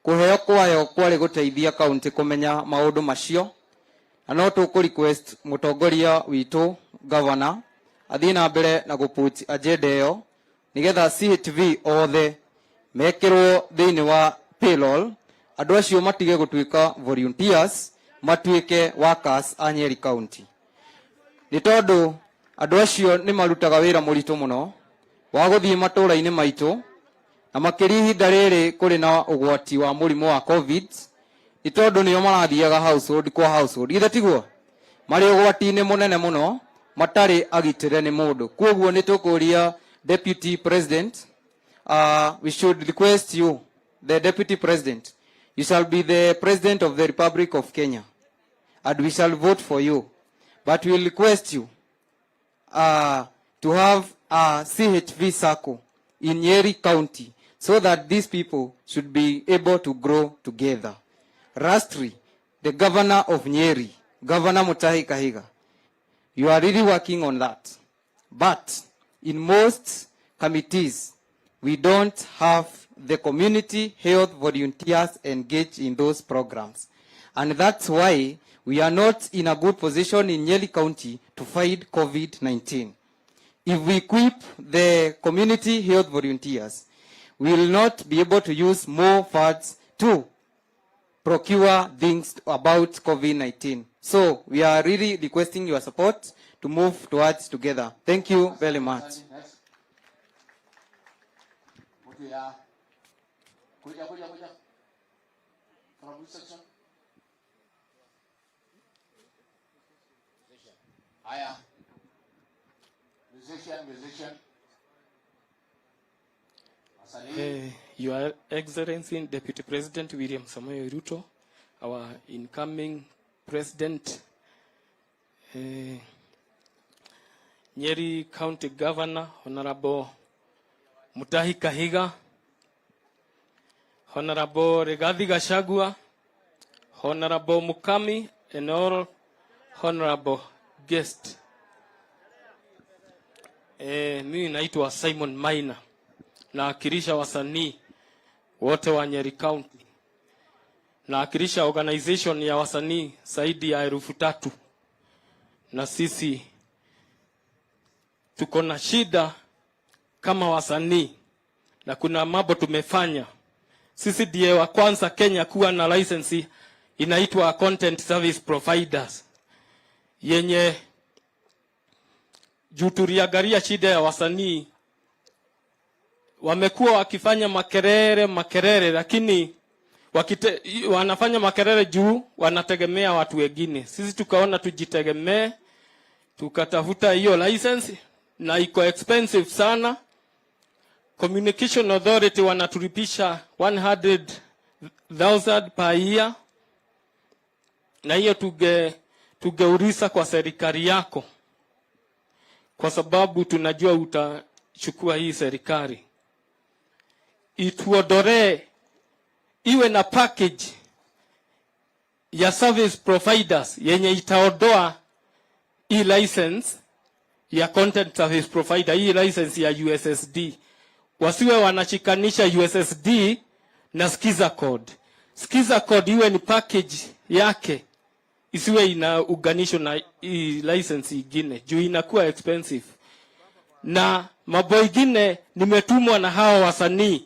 kuheo kwayo kwari guteithia county kumenya maundu macio. Na no tuku request mutongoria witu governor athina mbere na guput agenda yo nigetha CHV othe mekirwo thiini wa payroll, andu acio matige gutuika volunteers, matuike workers a Nyeri County. Ni tondu andu acio ni marutaga wira muritu muno wa guthii matura-ini maitu, na makiri ihinda riri kuri na ugwati wa murimu wa COVID. Ni tondu niyo marathiaga household kwa household. Ithe tiguo mari ugwati-ini munene muno matari agitire ni mundu. Koguo ni tukuria Deputy President, we should request you, the Deputy President, you shall be the President of the Republic of Kenya, and we shall vote for you. But we will request you to have a CHV circle in Nyeri County so that these people should be able to grow together. Lastly, the Governor of Nyeri, Governor Mutahi Kahiga, you are really working on that. But in most committees, we don't have the community health volunteers engaged in those programs. And that's why we are not in a good position in Nyeri County to fight COVID-19. If we equip the community health volunteers, we will not be able to use more funds to procure things about COVID-19. So we are really requesting your support to move towards together. Thank you very much. From which section? Haya. Musician. Your Excellency Deputy President William Samoei Ruto, our incoming President, Nyeri County Governor, Honorable Mutahi Kahiga, Honorable Rigathi Gachagua, Honorable Mukami, and all honorable guests. Mimi naitwa Simon Maina, nawakilisha wasanii wote wa Nyeri County. Nawakilisha organization ya wasanii zaidi ya 3,000. Na sisi tuko na shida kama wasanii, na kuna mambo tumefanya. Sisi ndiye wa kwanza Kenya kuwa na license inaitwa Content Service Providers, yenye juu tuliangalia shida ya wasanii. Wamekuwa wakifanya makerere, lakini wanafanya makerere juu wanategemea watu wengine. Sisi tukaona tujitegemee, tukatafuta hiyo license, na iko expensive sana. Communication Authority wanatulipisha 100,000 per year, na hiyo tugeurisa kwa serikali yako, kwa sababu tunajua utachukua hii serikali. ituodore iwe na package ya service providers yenye itaodoa hii license ya content service provider, hii license ya USSD. Wasiwe wanashikanisha USSD na skiza code. Skiza code iwe ni package yake, isiwe ina uganisho na hii license ingine juu inakuwa expensive. Na mambo ingine nimetumwa na hawa wasanii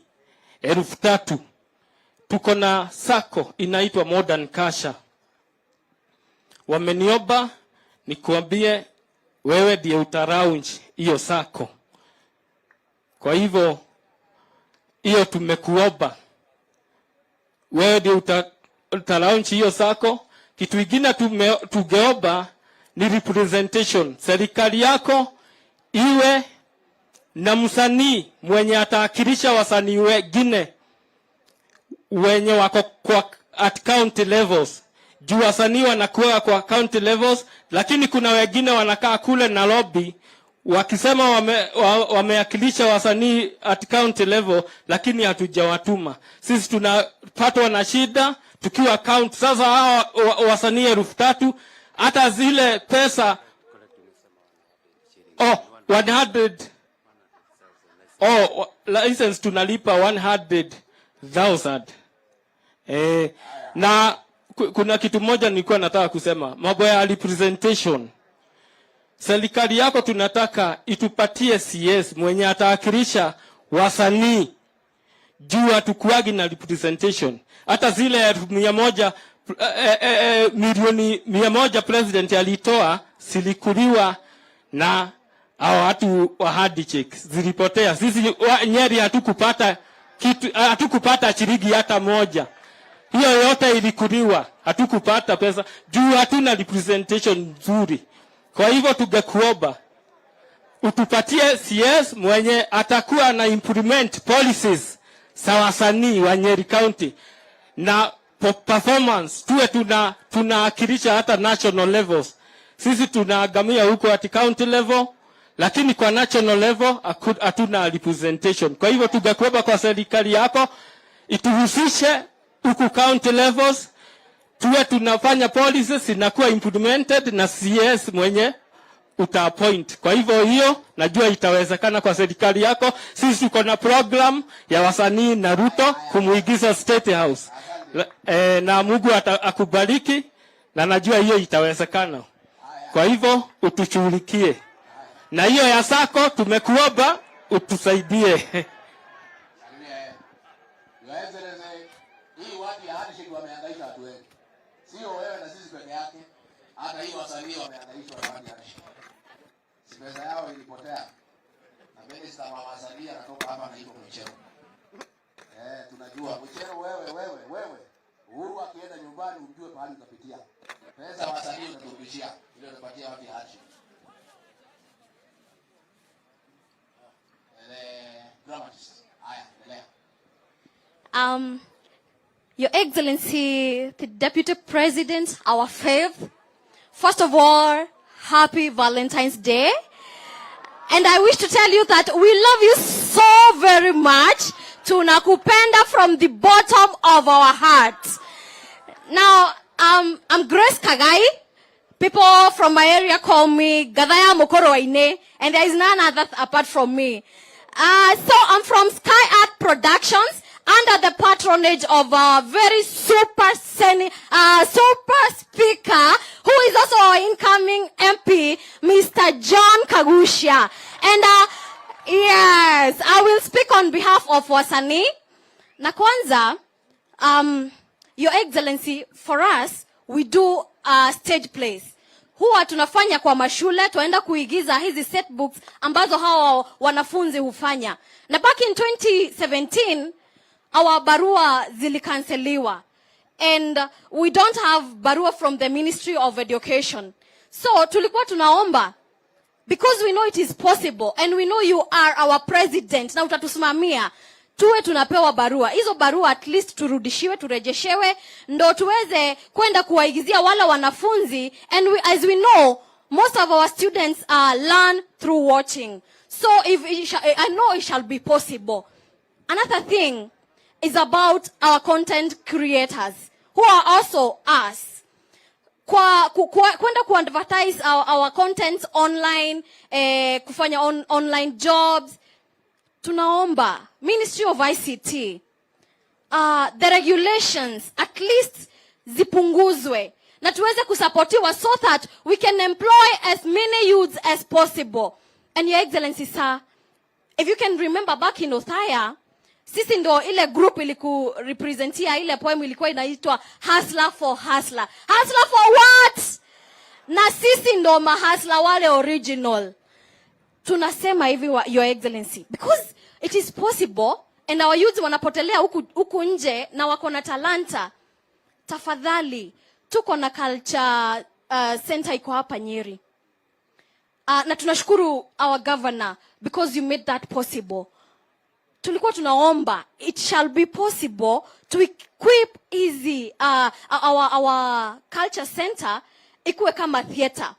3,000. Tuko na sako inaitwa Modern Kasha. Wameniomba nikuambie wewe ndiye utaraunch hiyo sako. Kwa hivyo hiyo tumekuomba wewe ndiye utaraunch hiyo sako. Kitu kingine tungeomba ni representation. Serikali yako iwe na msanii mwenye ataakilisha wasanii wengine wenye wako kwa at county levels. Juu wasanii wanakuwa kwa county levels, lakini kuna wengine wanakaa kule Nairobi wakisema wameakilisha wasanii at county level, lakini hatujawatuma. Sisi tunapatwa na shida tukiwa county. Sasa hawa wasanii 3,000 hata zile pesa 100 license tunalipa 100,000. Na kuna kitu moja nilikuwa nataka kusema, mambo ya representation. Serikali yako tunataka itupatie CS mwenye ataakilisha wasanii. Juu hatukuagi na representation. Hata zile 100 milioni 100 president alitoa silikuliwa na hao watu wa hard checks, zilipotea. Sisi Nyeri hatukupata kitu, hatukupata shilingi hata moja. Hiyo yote ilikuliwa, hatukupata pesa juu hatuna representation nzuri. Kwa hivyo tungekuomba utupatie CS mwenye atakuwa na implement policies za wasanii wa Nyeri County, na performance tuwe tunaakilisha hata national levels. Sisi tunaagamia huko at county level, lakini kwa national level hatuna representation. Kwa hivyo tungekuomba kwa serikali yako ituhusishe huku county levels, tuwe tunafanya policies inakuwa implemented na CS mwenye utaappoint. Kwa hivyo hiyo najua itawezekana kwa serikali yako. Sisi tuko na program ya wasanii na Ruto kumuigiza Statehouse. Na Mungu akubariki, na najua hiyo itawezekana. Kwa hivyo utushughulikie. Na hiyo ya sako tumekuomba utusaidie. Hii watu ya hadi shilingi wamehangaika watu wengi. Sio wewe na sisi peke yake. Hata hii wasanii wamehangaishwa na watu ya shilingi. Si pesa yao ilipotea. Na minister wa wasanii anatoka hapa na iko mchero. Tunajua mchero wewe. Uhuru akienda nyumbani ujue pahali utapitia. Pesa wasanii unaturudishia. Ile unapatia watu ya hadi. Dramatist. Haya, endelea. Your Excellency, the Deputy President, our faith, first of all, happy Valentine's Day. And I wish to tell you that we love you so very much. Tunakupenda from the bottom of our hearts. Now, I'm Grace Kagai. People from my area call me Gadaya Mokoro Waine, and there is none other apart from me. So I'm from Sky Art Productions, under the patronage of a very super speaker, who is also our incoming MP, Mr. John Kagusha. And yes, I will speak on behalf of wasanii. Na kwanza, Your Excellency, for us, we do stage plays. Huwa tunafanya kwa mashule, tuenda kuigiza hizi set books ambazo hawa wanafunzi hufanya. Na back in 2017, our barua zilikanseliwa. And we don't have barua from the Ministry of Education. So tulikuwa tunaomba, because we know it is possible and we know you are our president na utatusimamia, tuwe tunapewa barua. Hizo barua at least turudishiwe, turejeshewe, ndo tuweze kwenda kuwaigizia wala wanafunzi. And as we know, most of our students learn through watching. So I know it shall be possible. Another thing is about our content creators, who are also us. Kwenda ku-advertise our contents online, kufanya online jobs. Tunaomba Ministry of ICT, the regulations at least zipunguzwe na tuweze kusapotiwa so that we can employ as many youths as possible. And Your Excellency, sir, if you can remember back in Othaya, sisi ndo ile group iliku representia ile poem ilikuwa inaitwa Hustler for Hustler. Hustler for what? Na sisi ndo mahasla wale original. Tunasema hivi, Your Excellency, because it is possible and our youth wanapotelea huku nje na wako na talanta. Tafadhali, tuko na culture center iko hapa Nyeri. Na tunashukuru our governor because you made that possible. Tulikuwa tunaomba it shall be possible to equip our culture center ikuwe kama theater.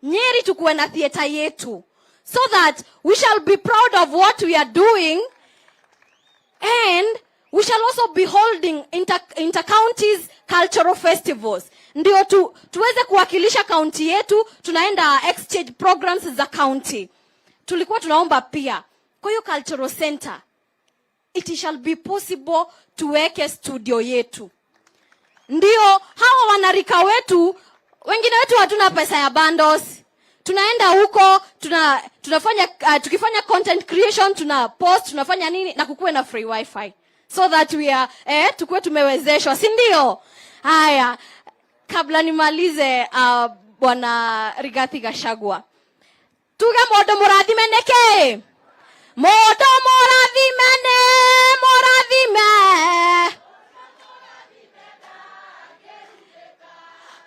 Nyeri tukuwe na theater yetu, so that we shall be proud of what we are doing, and we shall also be holding inter-counties cultural festivals. Ndio tuweze kuwakilisha county yetu, tunaenda exchange programs za county. Tulikuwa tunaomba pia kwa hiyo cultural center, it shall be possible tuweke studio yetu. Ndio hawa wanarika wetu, wengine wetu hatuna pesa ya bundles. Tunaenda huko, tunafanya tukifanya content creation, tuna post, tunafanya nini na kukuwe na free wifi. So that we are tukuwe tumewezeshwa, si ndio? Haya, kabla nimalize Bwana Rigathi Gachagua. Tuge modo muradhime neke. Modo muradhime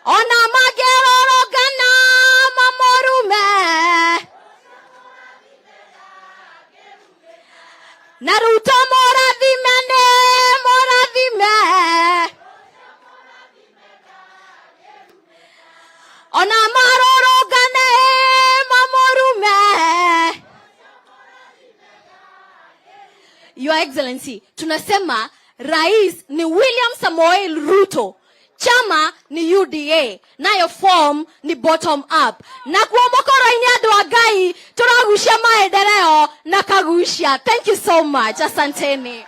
ona magero gana mamorume na Ruto muradhime ona maroro gane mamorume. Your Excellency, tunasema rais ni William Samoei Ruto, chama ni UDA, nayo form ni bottom up. Na kuomokora inyado agai turagushia maendeleo na kagushia. Thank you so much. Asanteni.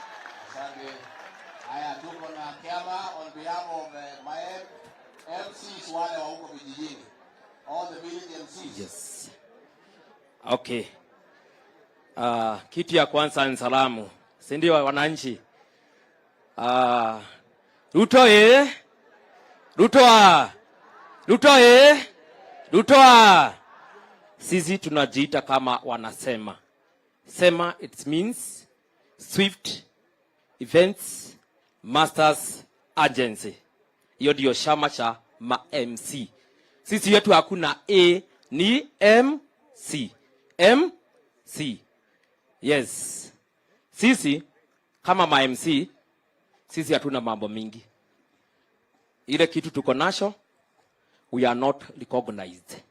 Haya, tuko na Kiama on behalf of my MCs wale wa huko vijijini. All the village MCs. Yes. Okay. Kitu ya kwanza ni salamu. Si ndio wananchi? Ruto Ruto. Sisi tunajiita kama wanasema. Sema it means Swift Events Masters Agency. Hiyo ndio chama cha ma-MC. Sisi yetu hakuna A, ni MC. MC. Yes. Sisi kama ma-MC, sisi hatuna mambo mingi. Ile kitu tuko nacho, we are not recognized.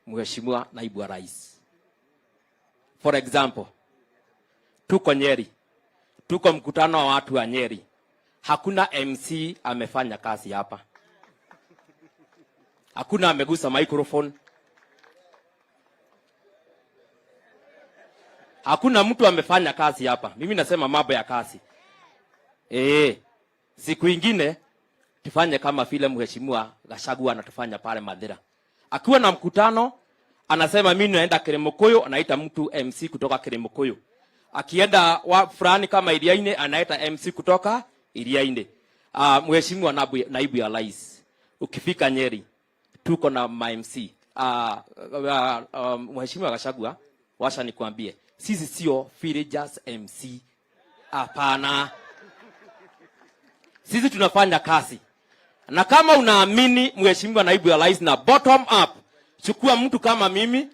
Mheshimiwa Naibu wa Rais. For example, tuko Nyeri. Tuko mkutano wa watu wa Nyeri. Hakuna MC amefanya kazi hapa. Hakuna amegusa microphone. Hakuna mtu amefanya kazi hapa. Mimi nasema mambo ya kazi. Siku ingine tufanye kama vile Mheshimiwa Gachagua anatufanya pale Madera. Akiwa na mkutano anasema mimi naenda Kericho, anaita mtu MC kutoka Kericho. Akienda fulani kama Iriaine anaita MC kutoka Iriaine. Mheshimiwa Naibu ya Rais, ukifika Nyeri tuko na MC. Mheshimiwa Gachagua, washa nikwambie, sisi sio villagers MC. Hapana. Sisi tunafanya kazi. Na kama unaamini Mheshimiwa Naibu ya Rais na bottom up, chukua mtu kama mimi,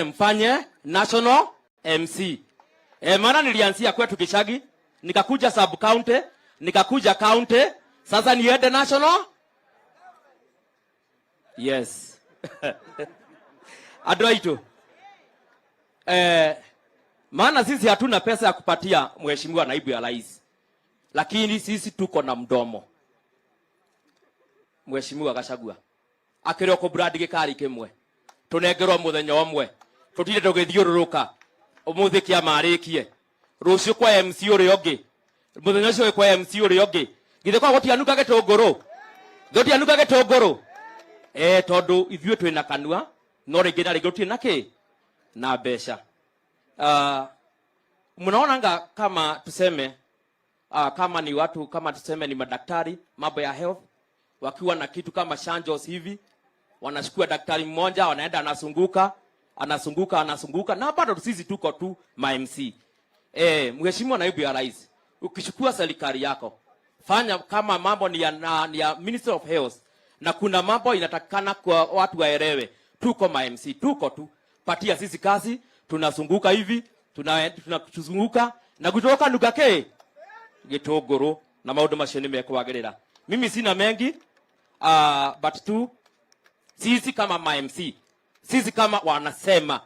mfanye national MC. Maana nilianzia kwetu Kishagi, nikakuja sub county, nikakuja county, sasa niende national. Yes. Adroito. Maana sisi hatuna pesa ya kupatia mheshimiwa naibu ya rais. Lakini sisi tuko na mdomo. Mheshimiwa Gachagua akireo ko brand gikari kimwe tunengerwa muthenya omwe tutire tugithiururuka umuthi kia marikie rucio kwa MC uri ongi muthenya ucio kwa MC uri ongi githe kwa gotianuka gitunguru tondu ithuĩ twina kanua no ringi na ringi tutina ki na besha. Mnaona kama tuseme kama ni watu kama tuseme ni madaktari mambo ya health wakiwa na kitu kama chanjos hivi wanachukua daktari mmoja wanaenda anazunguka na bado sisi tuko tu ma MC. Mheshimiwa naibu ya rais, ukichukua serikali yako fanya kama mambo ni ya Minister of Health na kuna mambo inatakana kwa watu waelewe, tuko ma MC, tuko tu patia sisi kazi, tunazunguka hivi tunazunguka na kutoka nukake gitunguru na maundu macio ni mekwagirira. Mimi sina mengi but tu sisi kama ma MC, sisi kama wanasema,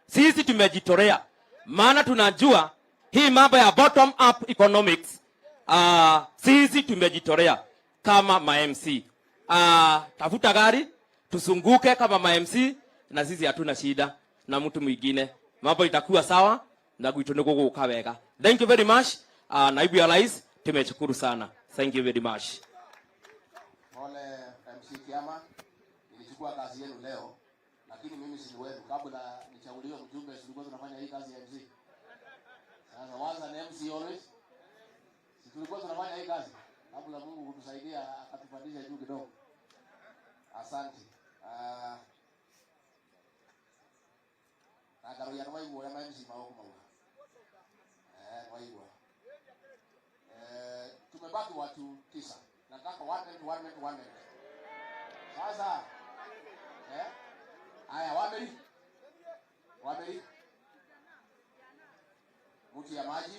sisi tumejitolea, maana tunajua hii mambo ya bottom up economics. Sisi tumejitolea kama ma MC. Tafuta gari tusunguke kama ma MC na sisi hatuna shida na mtu mwingine, mambo itakuwa sawa na gwitu ni guguka wega. Thank you very much. Naibu ya rais tumeshukuru sana. Thank you very much. Ole MC Kiama, nilichukua kazi yenu leo, lakini mimi si wenu. Kabla nichaguliwe mjumbe, tulikuwa tunafanya hii kazi ya MC. Sasa waza ni MC always. Si tulikuwa tunafanya hii kazi. Kabla Mungu kutusaidia akatupandisha juu kidogo. Asante. Nakaro ya waibu ya MC maoko maua. Waibu. Tumebaki watu 9. Nataka one minute. Sasa haya wameli mtu ya maji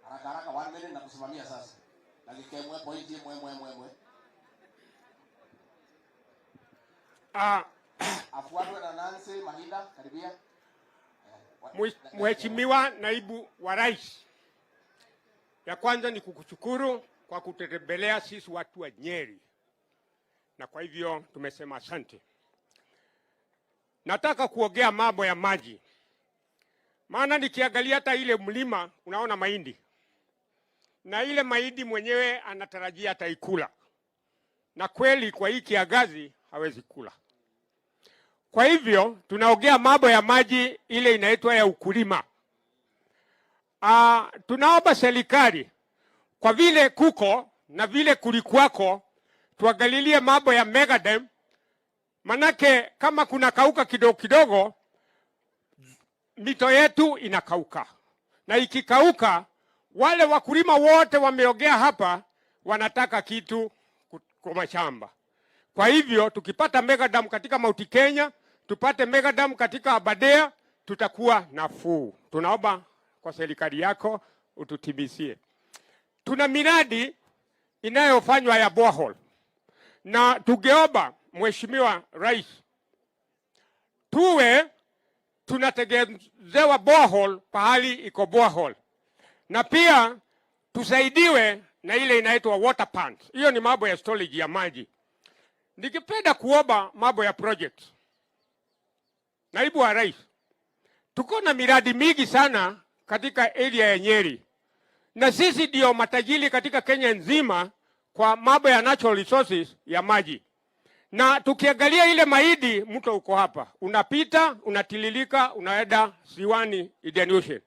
haraka 1 minute na kusimamia sasa na nikemwe pointi mwe afuatwe na Nancy Mahinda karibia. Mheshimiwa naibu wa rais, ya kwanza ni kukushukuru kwa kututembelea sisi watu wa Nyeri, na kwa hivyo tumesema asante. Nataka kuongea mambo ya maji, maana nikiangalia hata ile mlima unaona mahindi, na ile mahindi mwenyewe anatarajia ataikula, na kweli kwa hii kiangazi hawezi kula. Kwa hivyo tunaongea mambo ya maji ile inaitwa ya ukulima. Tunaomba serikali kwa vile kuko na vile kulikuwako tuangalilie mambo ya mega dam, manake kama kuna kauka kidogo mito yetu inakauka, na ikikauka wale wakulima wote wameongea hapa wanataka kitu kwa mashamba. Kwa hivyo tukipata mega dam katika Mount Kenya, tupate mega dam katika Aberdare, tutakuwa nafuu. Tunaomba kwa serikali yako ututibisie. Tuna miradi inayofanywa ya borehole, na tungeomba Mheshimiwa Rais tuwe tunategezewa borehole pahali iko borehole, na pia tusaidiwe na ile inaitwa water plant. Hiyo ni mambo ya storage ya maji. Nikipenda kuomba mambo ya project. Naibu wa rais, tuko na miradi mingi sana katika area ya Nyeri, na sisi ndio matajiri katika Kenya nzima kwa mambo ya natural resources ya maji. Na tukiangalia ile mahidi, mto uko hapa, unapita, unatililika, unaenda ziwani Indian Ocean,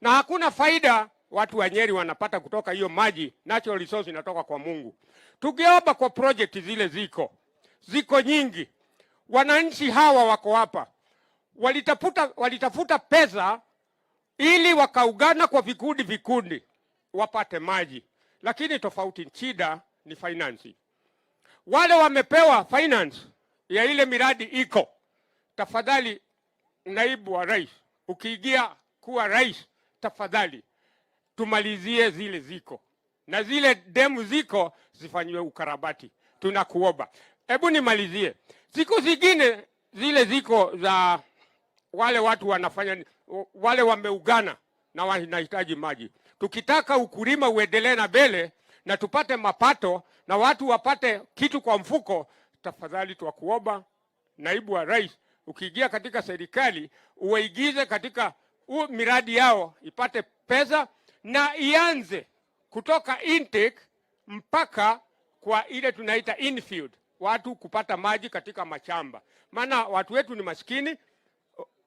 na hakuna faida watu wa Nyeri wanapata kutoka hiyo maji. Natural resource inatoka kwa Mungu. Tukiomba kwa project zile ziko nyingi. Wananchi hawa wako hapa walitafuta pesa ili wakaungana kwa vikundi wapate maji, lakini tofauti shida ni finance. Wale wamepewa finance ya ile miradi iko. Tafadhali naibu wa rais, ukiingia kuwa rais, tafadhali tumalizie zile ziko, na zile demu ziko zifanywe ukarabati. Tunakuomba. Hebu nimalizie. Siku zingine zile ziko za wale watu wanafanya, wale wameugana na wanahitaji maji. Tukitaka ukulima uendelee na mbele na tupate mapato na watu wapate kitu kwa mfuko, tafadhali tuwakuomba naibu wa rais, ukiingia katika serikali uwaigize katika miradi yao ipate pesa na ianze kutoka intake mpaka kwa ile tunaita infield, watu kupata maji katika mashamba. Maana watu wetu ni maskini,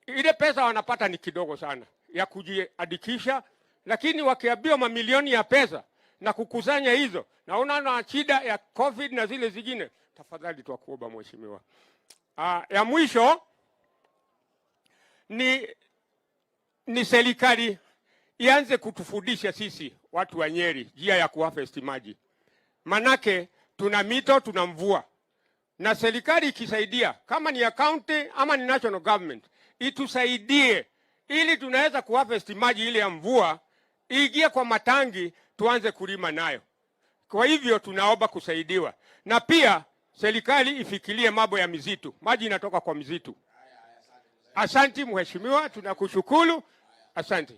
ile pesa wanapata ni kidogo sana ya kujiandikisha, lakini wakiambiwa mamilioni ya pesa na kukusanya hizo, na unaona shida ya COVID na zile zingine, tafadhali tuwakuomba mheshimiwa. Ya mwisho ni serikali ianze kutufundisha sisi watu wa Nyeri njia ya kuharvest maji. Manake tuna mito, tuna mvua. Na serikali ikisaidia, kama ni ya county ama ni national government, itusaidie ili tunaweza kuharvest maji ile ya mvua, iingie kwa matangi tuanze kulima nayo. Kwa hivyo tunaomba kusaidiwa. Na pia serikali ifikirie mambo ya mizitu. Maji inatoka kwa mizitu. Asante mheshimiwa, tunakushukuru. Asante.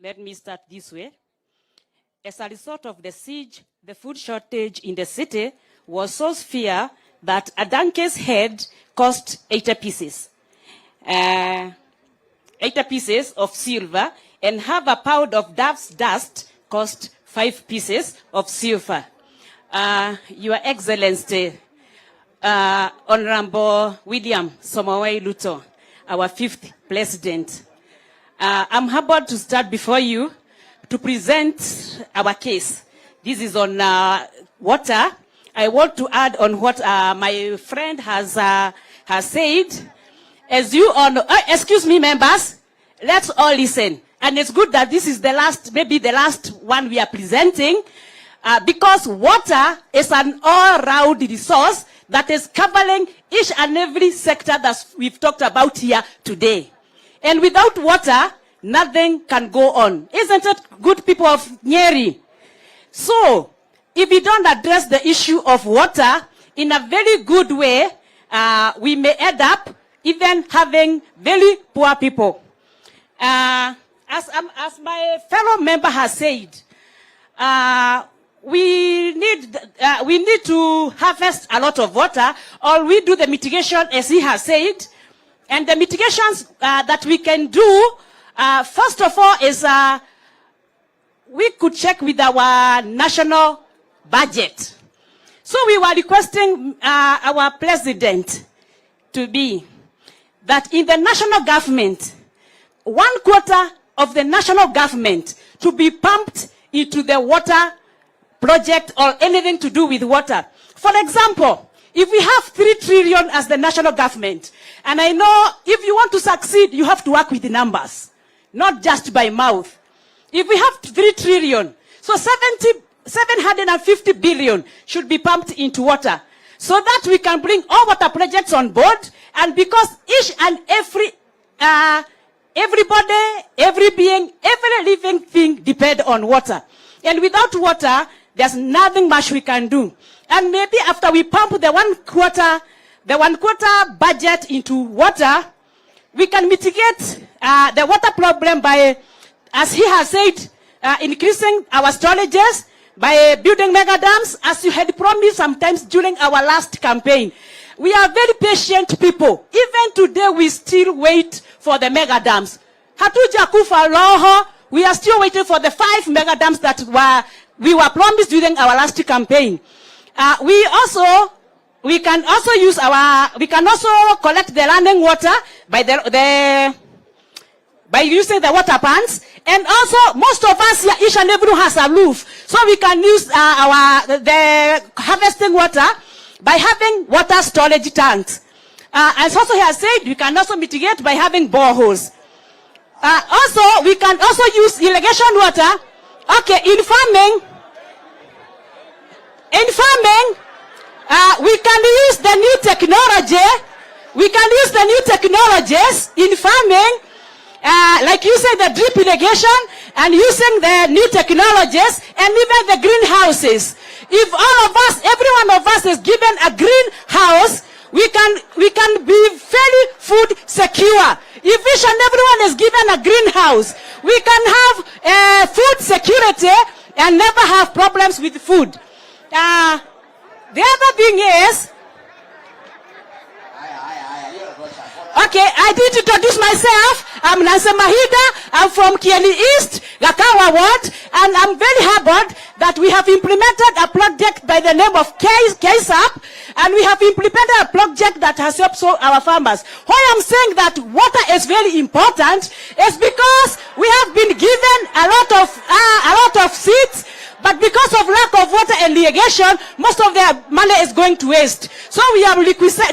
Let me start this way. As a result of the siege, the food shortage in the city was so severe that a donkey's head cost 80 pieces. 80 pieces of silver, and half a pound of dove's dust cost 5 pieces of silver. Your Excellency, Honorable William Samoei Ruto, our 5th President, I'm humbled to start before you to present our case. This is on water. I want to add on what my friend has said. As you all know, excuse me, members, let's all listen. And it's good that this is the last, maybe the last one we are presenting, because water is an all-round resource that is covering each and every sector that we've talked about here today. And without water, nothing can go on. Isn't it, good people of Nyeri? So, if we don't address the issue of water in a very good way, we may end up even having very poor people. As my fellow member has said, we need to harvest a lot of water, or we do the mitigation as he has said. And the mitigations that we can do, first of all, is we could check with our national budget. So we were requesting our president to be that in the national government, 1/4 of the national government to be pumped into the water project or anything to do with water. For example, if we have 3 trillion as the national government, and I know if you want to succeed, you have to work with the numbers, not just by mouth. If we have 3 trillion, so 750 billion should be pumped into water, so that we can bring all water projects on board, and because each and everybody, every being, every living thing depend on water. And without water, there's nothing much we can do. And maybe after we pump the 1/4 budget into water, we can mitigate the water problem by, as he has said, increasing our storages, by building mega dams, as you had promised sometimes during our last campaign. We are very patient people. Even today, we still wait for the mega dams. Hatuja kufa roho. We are still waiting for the 5 mega dams that we were promised during our last campaign. We can also collect the running water by using the water pans, and also most of us here, each and everyone has a roof, so we can use the harvesting water by having water storage tanks. As also he has said, we can also mitigate by having boreholes. Also, we can also use irrigation water. Okay, in farming, we can use the new technology. We can use the new technologies in farming. like using the drip irrigation and using the new technologies and even the greenhouses. If all of us, every one of us is given a greenhouse, we can be fairly food secure. If each and everyone is given a greenhouse, we can have food security and never have problems with food. The other thing is, okay, I did introduce myself. I'm Nancy Mahiga. I'm from Kieni East, Gachagua Ward, and I'm very happy that we have implemented a project by the name of KSAP, and we have implemented a project that has helped our farmers. Why I'm saying that water is very important is because we have been given a lot of seeds, but because of lack of water and irrigation, most of their money is going to waste. So we are requesting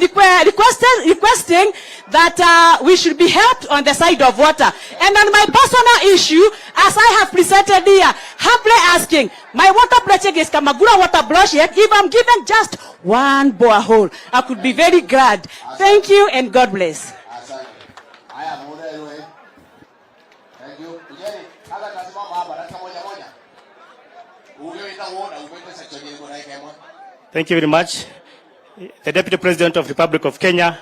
that we should be helped on the side of water. And on my personal issue, as I have presented here, humbly asking, my water project is Kamagura water bloodshed. If I'm given just one borehole, I could be very glad. Thank you and God bless. Thank you very much. The Deputy President of the Republic of Kenya,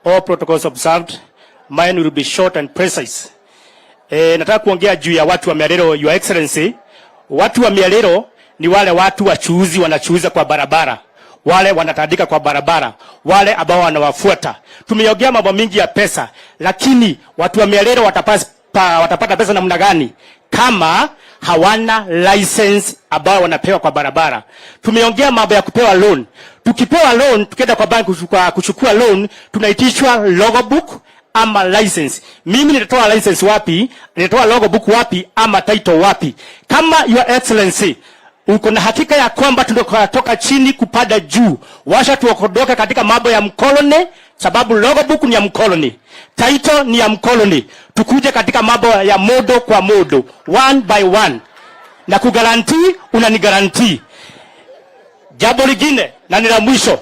all protocols observed. Mine will be short and precise. Nataka kuongea juu ya watu wa Meru, Your Excellency. Watu wa Meru ni wale watu wachuuzi wanachuuza kwa barabara. Wale wanatandika kwa barabara. Wale ambao wanawafuata. Tumeongea mambo mingi ya pesa, lakini watu wa Meru watapata pesa namna gani kama hawana license ambao wanapewa kwa barabara? Tumeongea mambo ya kupewa loan. Tukipewa loan, tukienda kwa banki kuchukua loan, tunaitishwa logbook ama license. Mimi nitatoa license wapi? Nitatoa logbook wapi ama title wapi? Kama Your Excellency uko na hakika ya kwamba tunatoka chini kupanda juu, washa tuokodoka katika mambo ya mkoloni, sababu logbook ni ya mkoloni, title ni ya mkoloni. Tukuje katika mambo ya modo kwa modo, one by one, na kugarantii unanigarantii. Jambo lingine na ni la mwisho,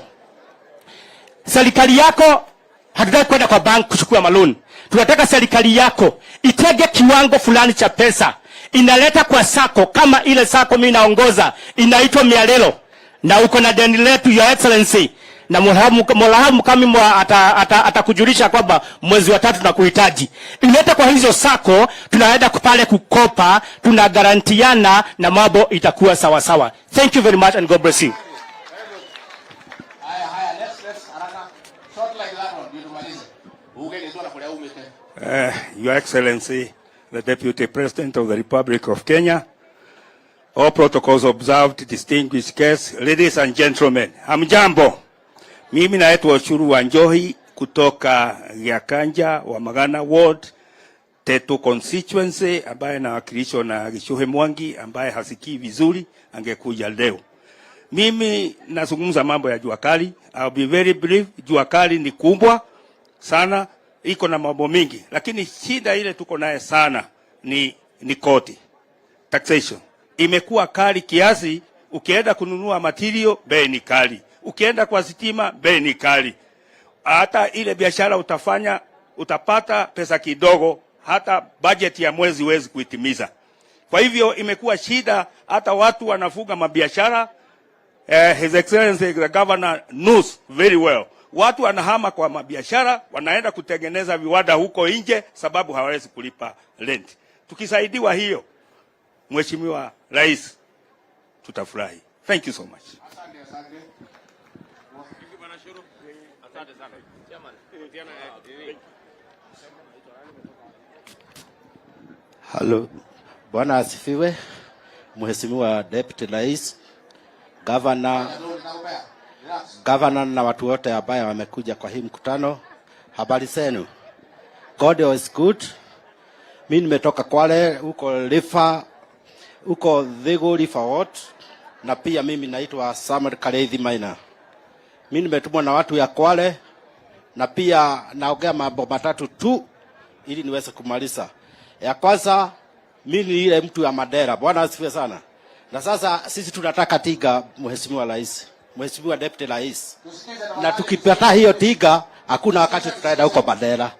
serikali yako hatutaki kwenda kwa bank kuchukua maloni. Tunataka serikali yako itege kiwango fulani cha pesa inaleta kwa sako, kama ile sako mimi naongoza inaitwa Mialelo, na uko na deni letu Your Excellency, na molahamu kama atakujulisha kwamba mwezi wa 3 tunakuhitaji. Ileta kwa hizo sako, tunaenda kupale kukopa, tunagarantiana na mambo itakuwa sawa sawa. Thank you very much and God bless you. Your Excellency, the Deputy President of the Republic of Kenya, all protocols observed, distinguished guests, ladies and gentlemen, hamjambo. Mimi naitwa Ushuru wa Njohi kutoka Yakanja wa Magana Ward, Teto constituency, ambaye nawakilishwa na Gishu Mwangi ambaye hasikii vizuri, angekuja leo. Mimi nazungumza mambo ya jua kali. I'll be very brief. Jua kali ni kubwa sana, iko na mambo mingi, lakini shida ile tuko naye sana ni kodi. Taxation imekuwa kali kiasi, ukienda kununua material bei ni kali, ukienda kwa sitima bei ni kali. Hata ile biashara utafanya utapata pesa kidogo, hata budget ya mwezi huwezi kuitimiza. Kwa hivyo imekuwa shida, hata watu wanafuga mabiashara. His Excellency the Governor knows very well. Watu wanahama kwa mabiashara, wanaenda kutengeneza viwanda huko nje sababu hawawezi kulipa rent. Tukisaidiwa hiyo, Mheshimiwa Rais, tutafurahi. Thank you so much. Hello. Bwana asifiwe. Mheshimiwa Deputy Rais, Governor na watu wote ambao wamekuja kwa hii mkutano, habari zenu? God is good. Mimi nimetoka Kwale, huko Thigo River Ward, na pia mimi naitwa Samuel Kareithi Maina. Mimi nimetumwa na watu ya Kwale, na pia naongea mambo matatu tu ili niweze kumaliza. Ya kwanza, mimi ni ile mtu ya Madera. Bwana asifiwe sana. Na sasa sisi tunataka tiga, Mheshimiwa Rais, Mheshimiwa Deputy Rais. Na tukipata hiyo tiga, hakuna wakati tutaenda huko Madera.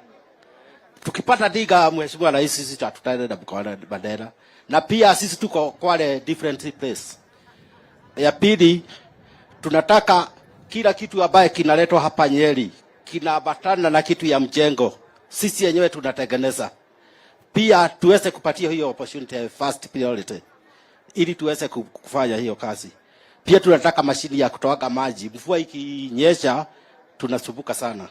Tukipata diga mheshimiwa rais, sisi tutaenda na mkoa Mandera, na pia sisi tuko Kwale different place. Ya pili, tunataka kila kitu ambaye kinaletwa hapa Nyeri kinaambatana na kitu ya mjengo, sisi yenyewe tunatengeneza. Pia tuweze kupatia hiyo opportunity first priority ili tuweze kufanya hiyo kazi. Pia tunataka mashini ya kutoa maji, mvua ikinyesha tunasumbuka sana.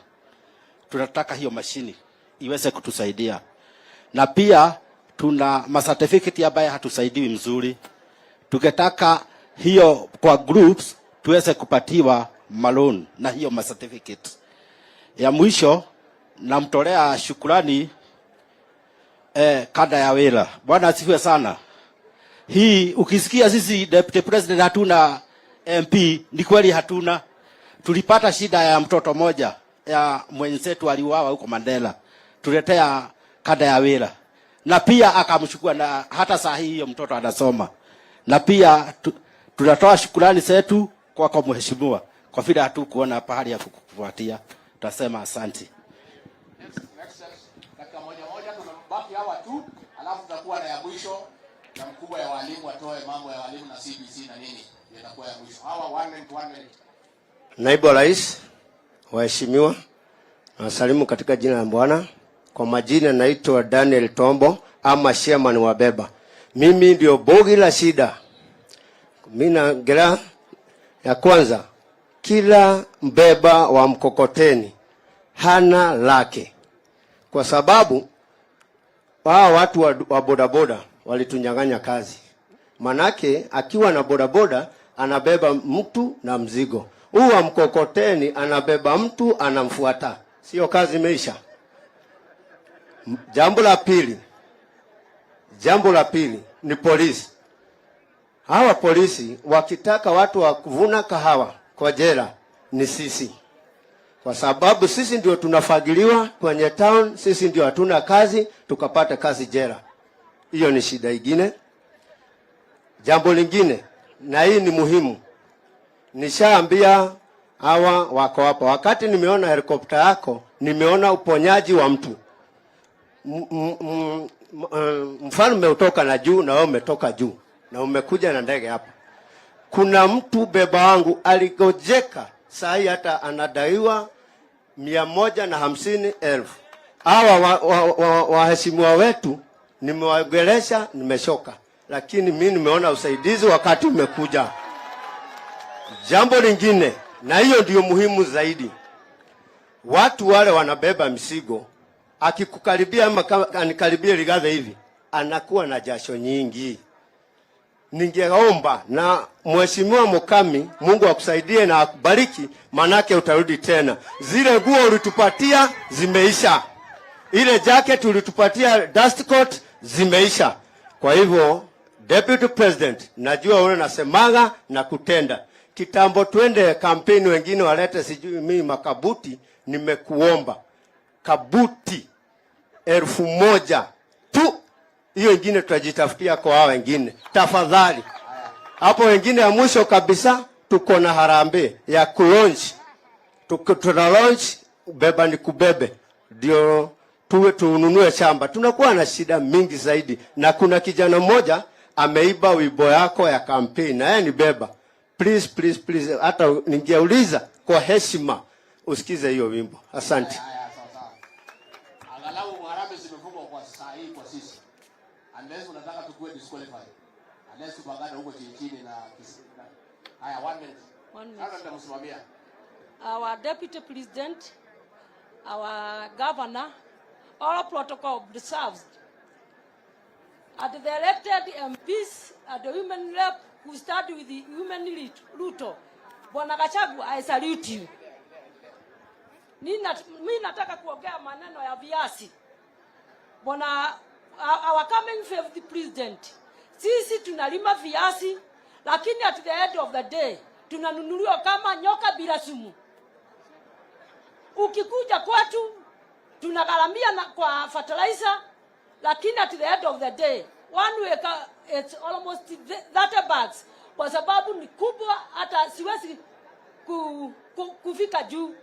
Tunataka hiyo mashini iweze kutusaidia. Na pia tuna certificate ambaye hatusaidiwi mzuri. Tukitaka hiyo kwa groups tuweze kupatiwa malon na hiyo certificate. Ya mwisho namtolea shukrani kada ya wela. Bwana asifiwe sana. Hii ukisikia sisi deputy president hatuna MP, ni kweli hatuna. Tulipata shida ya mtoto moja ya mwenzetu aliuawa huko Mandela. Tuletea kada ya wela. Na pia akamchukua, na hata saa hii hiyo mtoto anasoma. Na pia tunatoa shukrani zetu kwa mheshimiwa kwa vile hatukuona pahali ya kukufuatia. Tutasema asante. Dakika moja tumebaki hawa tu, alafu tutakuwa na ya mwisho na mkubwa ya walimu atoe mambo ya walimu na CBC na nini. Itakuwa ya mwisho. Hawa 1 minute. Naibu Rais, waheshimiwa, nawasalimu katika jina la Bwana. Kwa majina naitwa Daniel Tombo ama chairman wa Beba. Mimi ndio bogi la shida. Mimi naongelea ya kwanza, kila mbeba wa mkokoteni hana lake. Kwa sababu watu wa bodaboda walitunyang'anya kazi. Manake akiwa na bodaboda anabeba mtu na mzigo. Huyu wa mkokoteni anabeba mtu anamfuata. Sio kazi imeisha. Jambo la pili ni polisi. Hawa polisi wakitaka watu wa kuvuna kahawa kwa jela ni sisi. Kwa sababu sisi ndio tunafagiliwa kwenye town, sisi ndio hatuna kazi, tukapata kazi jela. Hiyo ni shida ingine. Jambo lingine, na hii ni muhimu. Nishaambia hawa wako hapa. Wakati nimeona helikopta yako, nimeona uponyaji wa mtu. Mfalme utoka na juu na wewe umetoka juu na umekuja na ndege hapa. Kuna mtu beba wangu aligojeka, saa hii hata anadaiwa 150,000. Hawa waheshimiwa wetu nimewaongelesha, nimeshoka, lakini mimi nimeona usaidizi wakati umekuja. Jambo lingine, na hiyo ndio muhimu zaidi, watu wale wanabeba mzigo, akikukaribia ama anikaribia Rigathi hivi, anakuwa na jasho nyingi. Ningeomba na mheshimiwa Mukami, Mungu akusaidie na akubariki, manake utarudi tena. Zile nguo ulitupatia zimeisha. Ile jacket ulitupatia dust coat zimeisha. Kwa hivyo Deputy President, najua wewe unasemaga na kutenda. Kitambo twende kampeni, wengine walete sijui mimi makabuti, nimekuomba kabuti 1,000 tu. Hiyo ingine tutajitafutia kwa hao wengine. Tafadhali. Hapo wengine ya mwisho kabisa tuko na harambee ya kulaunch. Tuna launch beba ni kubebe. Ndio tuwe tununue shamba. Tunakuwa na shida mingi zaidi. Na kuna kijana mmoja ameiba wimbo yako ya kampeni na yeye ni beba. Please hata ningeuliza kwa heshima usikize hiyo wimbo. Asante. Angalau harambee zimefungwa kwa saa hii kwa sisi. Unless unataka tukue disqualified. Unless tupangane huko chini na haya 1 minute. Sasa tutamsimamia. Our Deputy President, our Governor, all protocol observed. At the elected MPs, at the women rep who started with the women lead, Ruto, Bwana Gachagua, I salute you. Mimi nataka kuongea maneno ya viasi. Bwana, our coming fifth president, sisi tunalima viasi, lakini at the end of the day, tunanunuliwa kama nyoka bila sumu. Ukikuja kwetu, tunagaramia kwa fertilizer, lakini at the end of the day, one week it's almost 30 bags. Kwa sababu ni kubwa, hata siwezi kufika juu.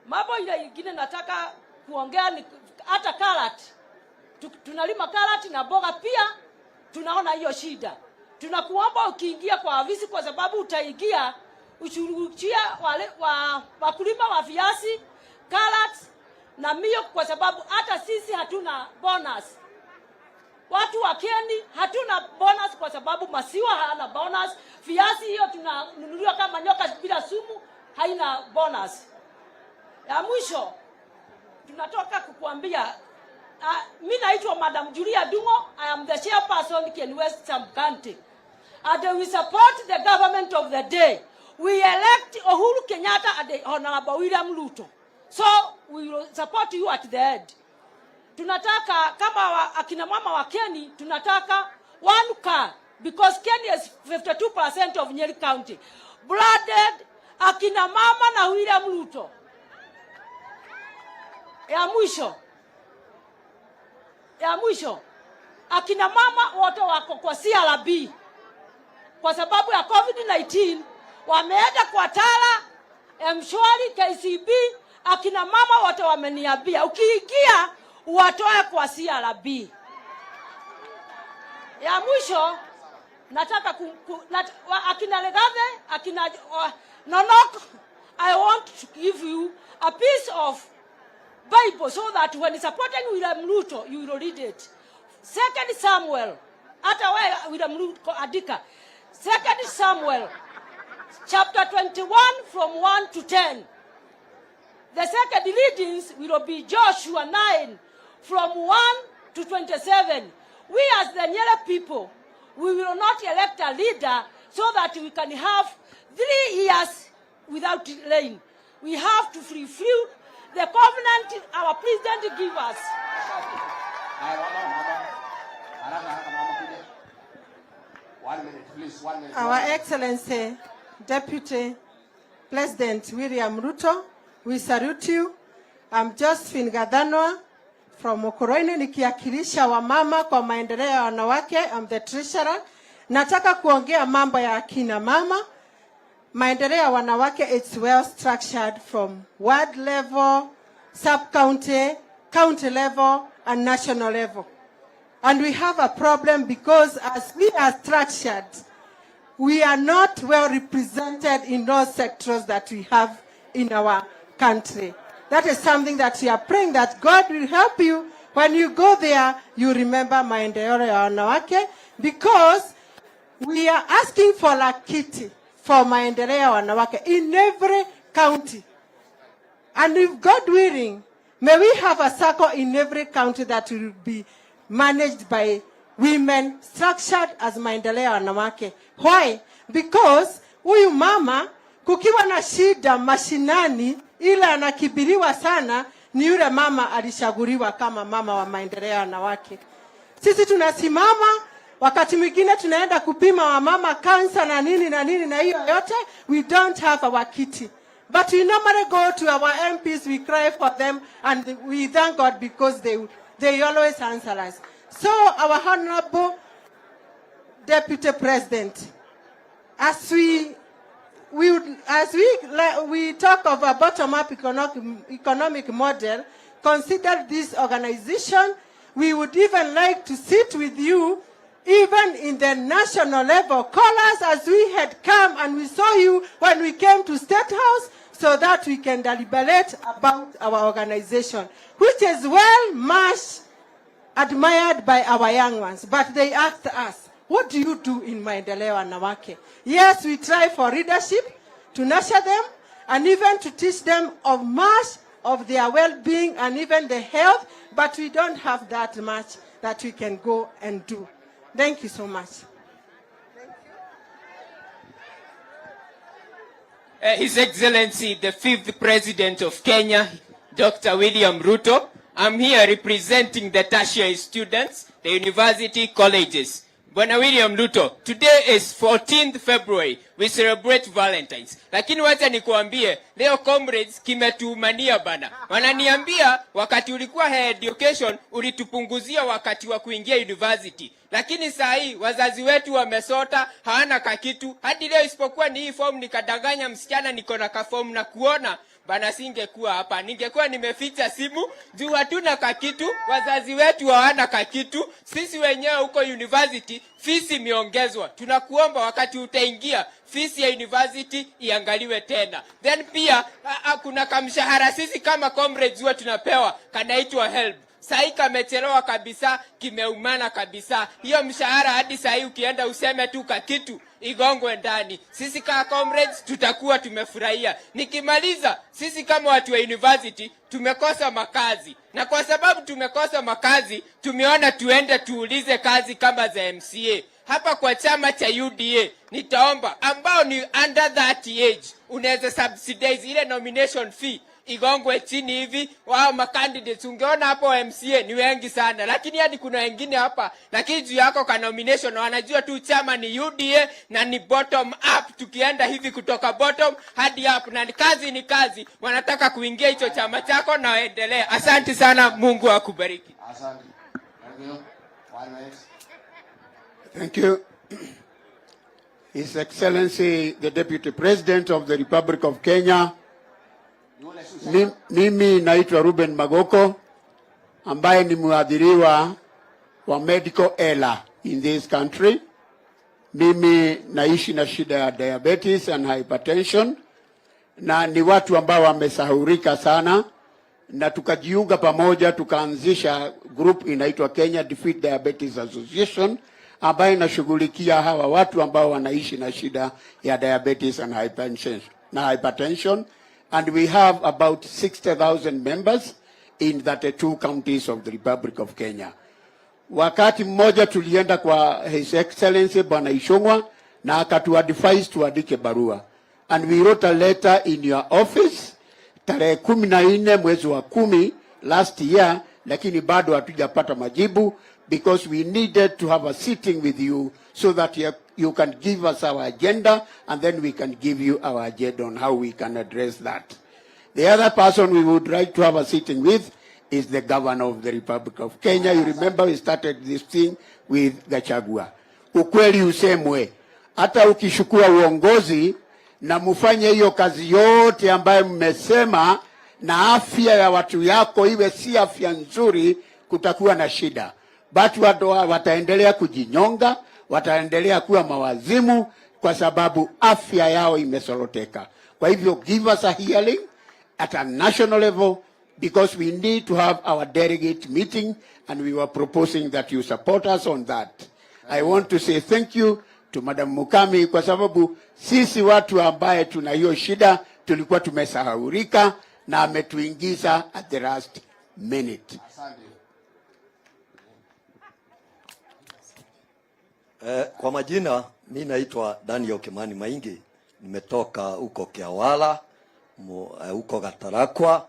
Mambo ile ingine nataka kuongea ni hata karati. Tunalima karati na boga pia, tunaona hiyo shida. Tunakuomba ukiingia kwa afisi, kwa sababu utaingia ushughulikia wale wakulima wa viazi, karati na mio, kwa sababu hata sisi hatuna bonus. Watu wa Kieni hatuna bonus kwa sababu masiwa hana bonus. Viazi hiyo tunanunuliwa kama nyoka bila sumu, haina bonus. Ya mwisho tunatoka kukuambia, mimi naitwa Madam Julia Dungo. I am the chairperson Kieni West Sub-County, and we support the government of the day. We elect Uhuru Kenyatta and the Honorable William Ruto, so we will support you at the end. Tunataka kama akina mama wa Kieni, tunataka one car, because Kieni is 52% of Nyeri County. Blooded akina mama na William Ruto. Ya mwisho akina mama wote wako kwa CRB kwa sababu ya COVID-19, wameenda kwa Tala, Mshwari, KCB. Akina mama wote wameniambia ukiingia uwatoe kwa CRB. Ya mwisho nataka akina Rigathi, akina Narok, I want to give you a piece of Bible so that when supporting William Ruto, you will read it. 2 Samuel, hata wewe William Ruto adika. 2 Samuel, chapter 21 from 1 to 10. The second readings will be Joshua 9 from 1 to 27. We as the Nyeri people, we will not elect a leader so that we can have 3 years without rain. We have to fulfill the covenant our president gave us. Our Excellency, Deputy President William Ruto, we salute you. I'm Josephine Gadhanwa from Mokoroini, nikiwakilisha wamama kwa maendeleo ya wanawake. I'm the treasurer. Nataka kuongea mambo ya akina mama. Maendeleo ya wanawake, it's well structured from ward level, sub-county, county level, and national level. And we have a problem because as we are structured, we are not well represented in those sectors that we have in our country. That is something that we are praying that God will help you. When you go there, you remember maendeleo ya wanawake, because we are asking for Laikipia for maendeleo ya wanawake in every county. And if God willing, may we have a circle in every county that will be managed by women, structured as maendeleo ya wanawake. Why? Because huyu mama kukiwa na shida mashinani, ila anakibiriwa sana, ni yule mama alishaguliwa kama mama wa maendeleo ya wanawake. Sisi tunasimama, wakati mwingine tunaenda kupima wa mama cancer na nini na hiyo yote, we don't have our kitty. But we normally go to our MPs, we cry for them, and we thank God because they always answer us. So our Honorable Deputy President, as we talk of a bottom-up economic model, consider this organization. We would even like to sit with you, even in the national level. Call us as we had come and we saw you when we came to Statehouse, so that we can deliberate about our organization, which is well much admired by our young ones. But they asked us, what do you do in maendeleo wanawake? Yes, we try for leadership, to nurture them, and even to teach them of much of their well-being and even the health, but we don't have that much that we can go and do. Thank you so much. His Excellency, the 5th President of Kenya, Dr. William Ruto. I'm here representing the tertiary students, the university colleges. Bwana William Ruto, today is 14th February. We celebrate Valentine's. Lakini wacha nikuambie, leo comrades kimetuumania bana. Wananiambia wakati ulikuwa higher education ulitupunguzia wakati wa kuingia university. Lakini saa hii wazazi wetu wamesota, hawana kakitu. Hadi leo isipokuwa ni hii form nikadanganya msichana niko na ka form na kuona bana singekuwa hapa. Ningekuwa nimeficha simu juu hatuna kakitu, wazazi wetu hawana kakitu. Sisi wenyewe huko university fees imeongezwa. Tunakuomba wakati utaingia fees ya university iangaliwe tena. Then pia kuna kamshahara sisi kama comrades huwa tunapewa kanaitwa help. Sahi kamechelewa kabisa, kimeumana kabisa. Hiyo mshahara hadi sahi ukienda useme tu kakitu igongwe ndani. Sisi kama comrades tutakuwa tumefurahia. Nikimaliza, sisi kama watu wa university tumekosa makazi. Na kwa sababu tumekosa makazi, tumeona tuende tuulize kazi kama za MCA. Hapa kwa chama cha UDA, nitaomba ambao ni under 30 age, unaweza subsidize ile nomination fee igongwe chini hivi. Wao macandidates ungeona hapo MCA ni wengi sana, lakini hadi kuna wengine hapa lakini juu yako ka nomination wanajua tu chama ni UDA na ni bottom up. Tukienda hivi kutoka bottom hadi up, na kazi ni kazi, wanataka kuingia hicho chama chako na waendelee. Asante sana, Mungu akubariki. Asante. Thank you. His Excellency the Deputy President of the Republic of Kenya. Mimi naitwa Ruben Magoko ambaye ni mwadhiriwa wa medical error in this country. Mimi naishi na shida ya diabetes and hypertension, na ni watu ambao wamesahurika sana, na tukajiunga pamoja tukaanzisha group inaitwa Kenya Defeat Diabetes Association ambayo inashughulikia hawa watu ambao wanaishi na shida ya diabetes and hypertension. And we have about 60,000 members in 32 counties of the Republic of Kenya. Wakati mmoja tulienda kwa His Excellency Bwana Ishongwa na akatuadvise tuandike barua. And we wrote a letter in your office tarehe 14 mwezi wa 10 last year, lakini bado hatujapata majibu, because we needed to have a sitting with you so that you can give us our agenda, and then we can give you our agenda on how we can address that. The other person we would like to have a sitting with is the governor of the Republic of Kenya. You remember we started this thing with Gachagua. Ukweli usemwe, hata ukishukua uongozi na mufanye hiyo kazi yote ambayo mmesema, na afya ya watu yako iwe si afya nzuri, kutakuwa na shida. Watu wataendelea kujinyonga, wataendelea kuwa mawazimu kwa sababu afya yao imesoroteka. Kwa hivyo give us a hearing at a national level, because we need to have our delegate meeting, and we were proposing that you support us on that. I want to say thank you to Madam Mukami, kwa sababu sisi watu ambaye tuna hiyo shida tulikuwa tumesahaurika na ametuingiza at the last minute. Kwa majina mimi naitwa Daniel Kimani Maingi, nimetoka huko Kiawala, huko Gatarakwa,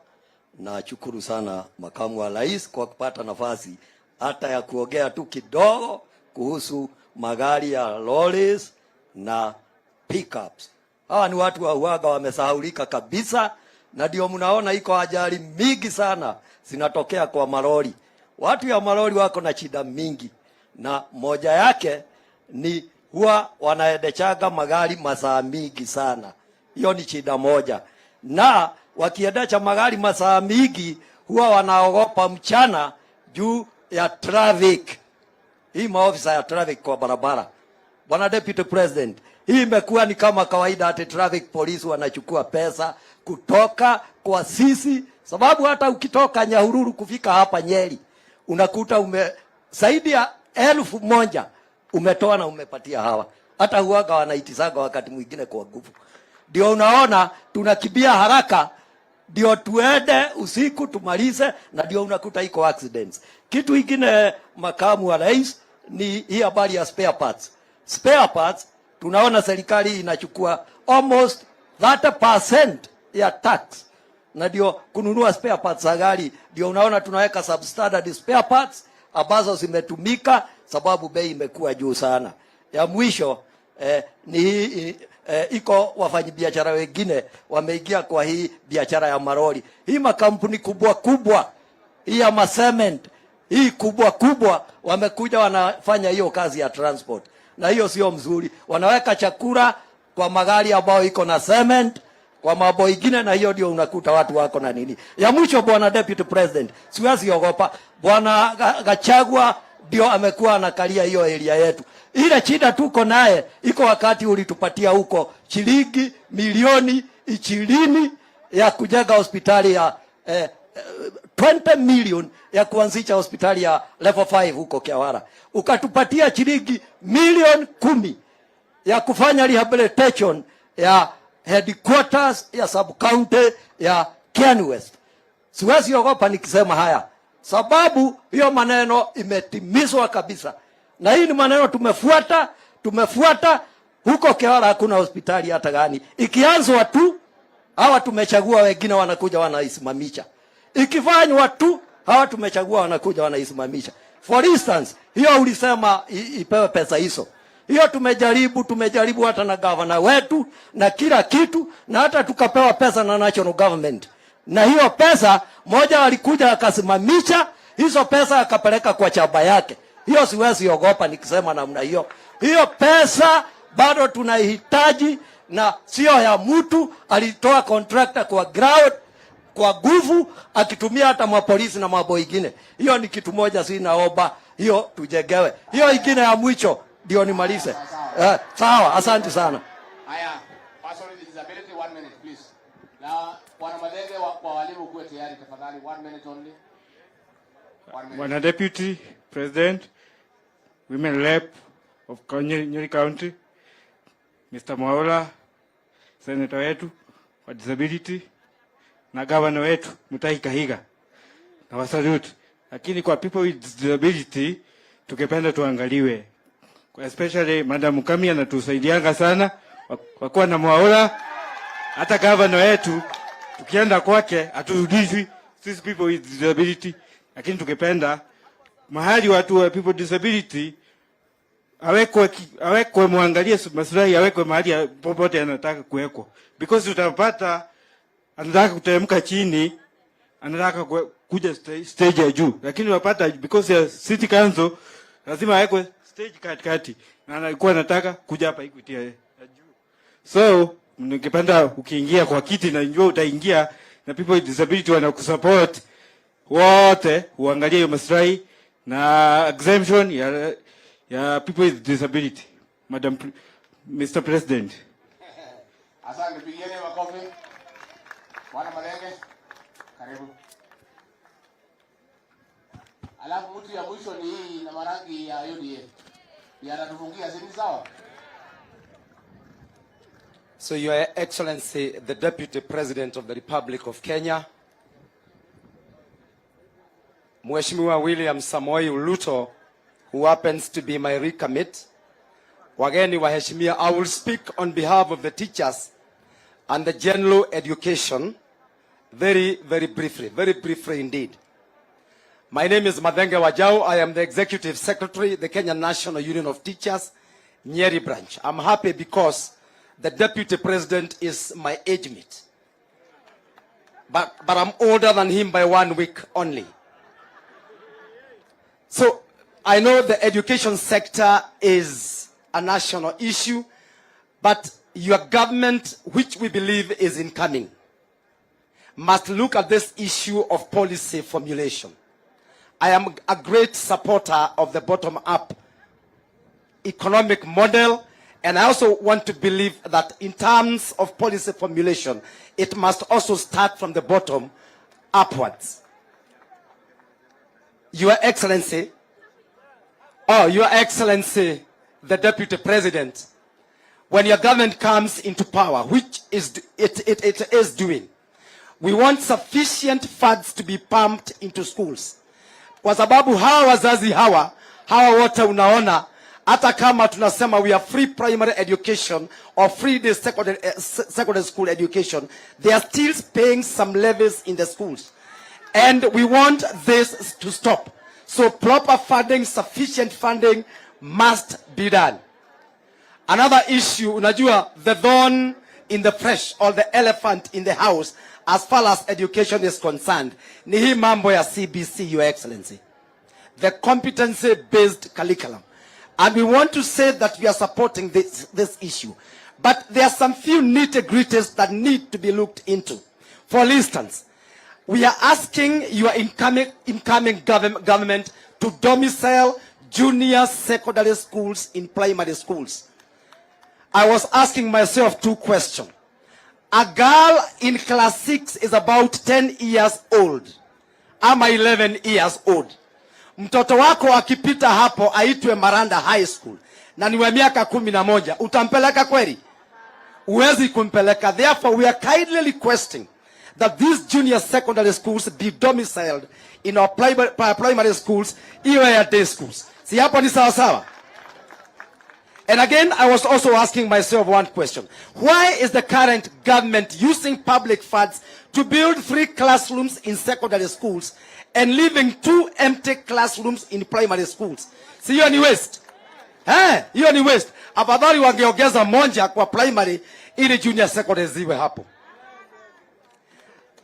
na shukuru sana makamu wa rais kwa kupata nafasi hata ya kuongea tu kidogo kuhusu magari ya lorries na pickups. Hawa ni watu wa uaga wamesahaulika kabisa, na ndio mnaona iko ajali mingi sana zinatokea kwa malori. Watu ya malori wako na shida mingi, na moja yake ni huwa wanaendechaga magari masaa mingi sana. Hiyo ni shida moja. Na wakiendesha magari masaa mingi huwa wanaogopa mchana juu ya traffic. Hii maofisa ya traffic kwa barabara. Bwana Deputy President, hii imekuwa ni kama kawaida, ati traffic police wanachukua pesa kutoka kwa sisi, sababu hata ukitoka Nyahururu kufika hapa Nyeri unakuta zaidi ya 1,000 umetoa na umepatia hawa. Hata huaga wanaitisaga wakati mwingine kwa nguvu. Ndio unaona tunakimbia haraka ndio tuende usiku tumalize, na ndio unakuta iko accidents. Kitu kingine makamu wa rais ni hii habari ya spare parts. Spare parts tunaona serikali inachukua almost 30% ya tax, na ndio kununua spare parts za gari. Ndio unaona tunaweka substandard spare parts ambazo zimetumika sababu bei imekuwa juu sana. Ya mwisho ni iko wafanyabiashara wengine wameingia kwa hii biashara ya maroli. Hii makampuni kubwa kubwa, hii ya cement, hii kubwa kubwa wamekuja wanafanya hiyo kazi ya transport. Na hiyo sio mzuri. Wanaweka chakula kwa magari ambayo iko na cement, kwa mambo ingine, na hiyo ndio unakuta watu wako na nini. Ya mwisho, bwana deputy president, siwezi ogopa. Bwana Gachagua ndio amekuwa anakalia hiyo area yetu. Ile shida tuko naye, iko wakati ulitupatia huko shilingi milioni 20 ya kujenga hospitali ya 20 million ya kuanzisha hospitali ya level 5 huko Kiawara. Ukatupatia shilingi milioni 10 ya kufanya rehabilitation ya headquarters ya sub county ya Kieni West. Siwezi ogopa nikisema haya, sababu hiyo maneno imetimizwa kabisa. Na hii ni maneno tumefuata huko Kiawara hakuna hospitali hata gani. Ikianzwa tu hawa tumechagua, wengine wanakuja wanaisimamisha. Ikifanywa tu hawa tumechagua wanakuja wanaisimamisha. For instance, hiyo ulisema ipewe pesa hizo. Hiyo tumejaribu hata na governor wetu na kila kitu, na hata tukapewa pesa na national government. Na hiyo pesa moja alikuja akasimamisha, hizo pesa akapeleka kwa chaba yake. Hiyo siwezi ogopa nikisema namna hiyo. Hiyo pesa bado tunahitaji, na sio ya mtu alitoa contractor kwa ground kwa nguvu akitumia hata mapolisi na mambo ingine. Hiyo ni kitu moja sinaomba, hiyo tujengewe. Hiyo ingine ya mwisho ndio nimalize. Sawa, asante sana. Haya, personal disability 1 minute please. Na bwana Madenge kwa walimu kuwe tayari tafadhali, 1 minute only. 1 minute. Bwana Deputy President, Women Rep of Nyeri County, Mr. Mwaula, Senator wetu wa disability, na governor wetu Mutahi Kahiga, na wasalute. Lakini kwa people with disability tukipenda tuangaliwe, especially Madam Mukami anatusaidianga sana kwa kuwa na Mwaula. Hata governor wetu tukienda kwake aturudishwi sisi people with disability. Lakini tukipenda mahali watu wa people disability awekwe muangalie maslahi, awekwe mahali popote anataka kuwekwa, because utapata anataka kuteremka chini, anataka kuja stage ya juu, lakini unapata because ya city council lazima awekwe stage katikati, na anakuwa anataka kuja hapa ikutia ya juu. So ningependa ukiingia kwa kiti na njoo utaingia na people with disability wanakusupport wote, uangalie hiyo maslahi na exemption ya people with disability. Mr. President. Asante, pigeni makofi. Bwana Madenge, karibu. Alafu mtu ya mwisho ni hii na marangi ya UDA. Yanatufungia, si sawa? So, Your Excellency, the Deputy President of the Republic of Kenya, Mheshimiwa William Samoei Ruto, who happens to be my recommit, wageni waheshimiwa, I will speak on behalf of the teachers and the general education very briefly indeed. My name is Madenge Wajau. I am the Executive Secretary, the Kenya National Union of Teachers, Nyeri branch. I'm happy because the Deputy President is my age mate. But I'm older than him by 1 week only. So I know the education sector is a national issue, but your government, which we believe is incoming, must look at this issue of policy formulation. I am a great supporter of the bottom-up economic model, and I also want to believe that in terms of policy formulation, it must also start from the bottom upwards. Your Excellency, the Deputy President, when your government comes into power, which it is doing, we want sufficient funds to be pumped into schools. Kwa sababu hawa wazazi hawa wote unaona, hata kama tunasema we are free primary education or free the secondary school education, they are still paying some levies in the schools. And we want this to stop. So proper funding, sufficient funding must be done. Another issue, unajua, the thorn in the flesh or the elephant in the house as far as education is concerned, ni hii mambo ya CBC, Your Excellency. The competency-based curriculum. And we want to say that we are supporting this issue. But there are some few nitty-gritties that need to be looked into. For instance, we are asking your incoming government to domicile junior secondary schools in primary schools. I was asking myself 2 questions. A girl in class 6 is about 10 years old. I'm 11 years old. Mtoto wako akipita hapo aitwe Maranda High School na ni wa miaka 11, utampeleka kweli? Uwezi kumpeleka. Therefore, we are kindly requesting that these junior secondary schools be domiciled in our primary schools, iwe ya day schools. Si hapo ni sawa sawa? And again, I was also asking myself one question. Why is the current government using public funds to build 3 classrooms in secondary schools and leaving 2 empty classrooms in primary schools? Si hiyo ni waste? Hiyo ni waste. Afadhali wangeongeza moja kwa primary ili junior secondary ziwe hapo.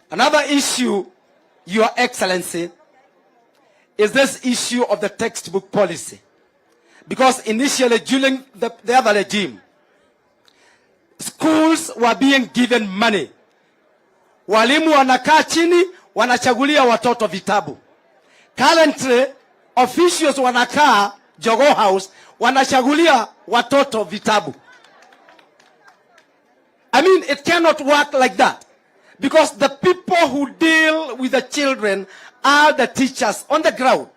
Another issue, Your Excellency, is this issue of the textbook policy. Because initially, during the other regime, schools were being given money. Walimu wanakaa chini, wanachagulia watoto vitabu. Currently, officials wanakaa Jogoo House, wanachagulia watoto vitabu. I mean, it cannot work like that. Because the people who deal with the children are the teachers on the ground.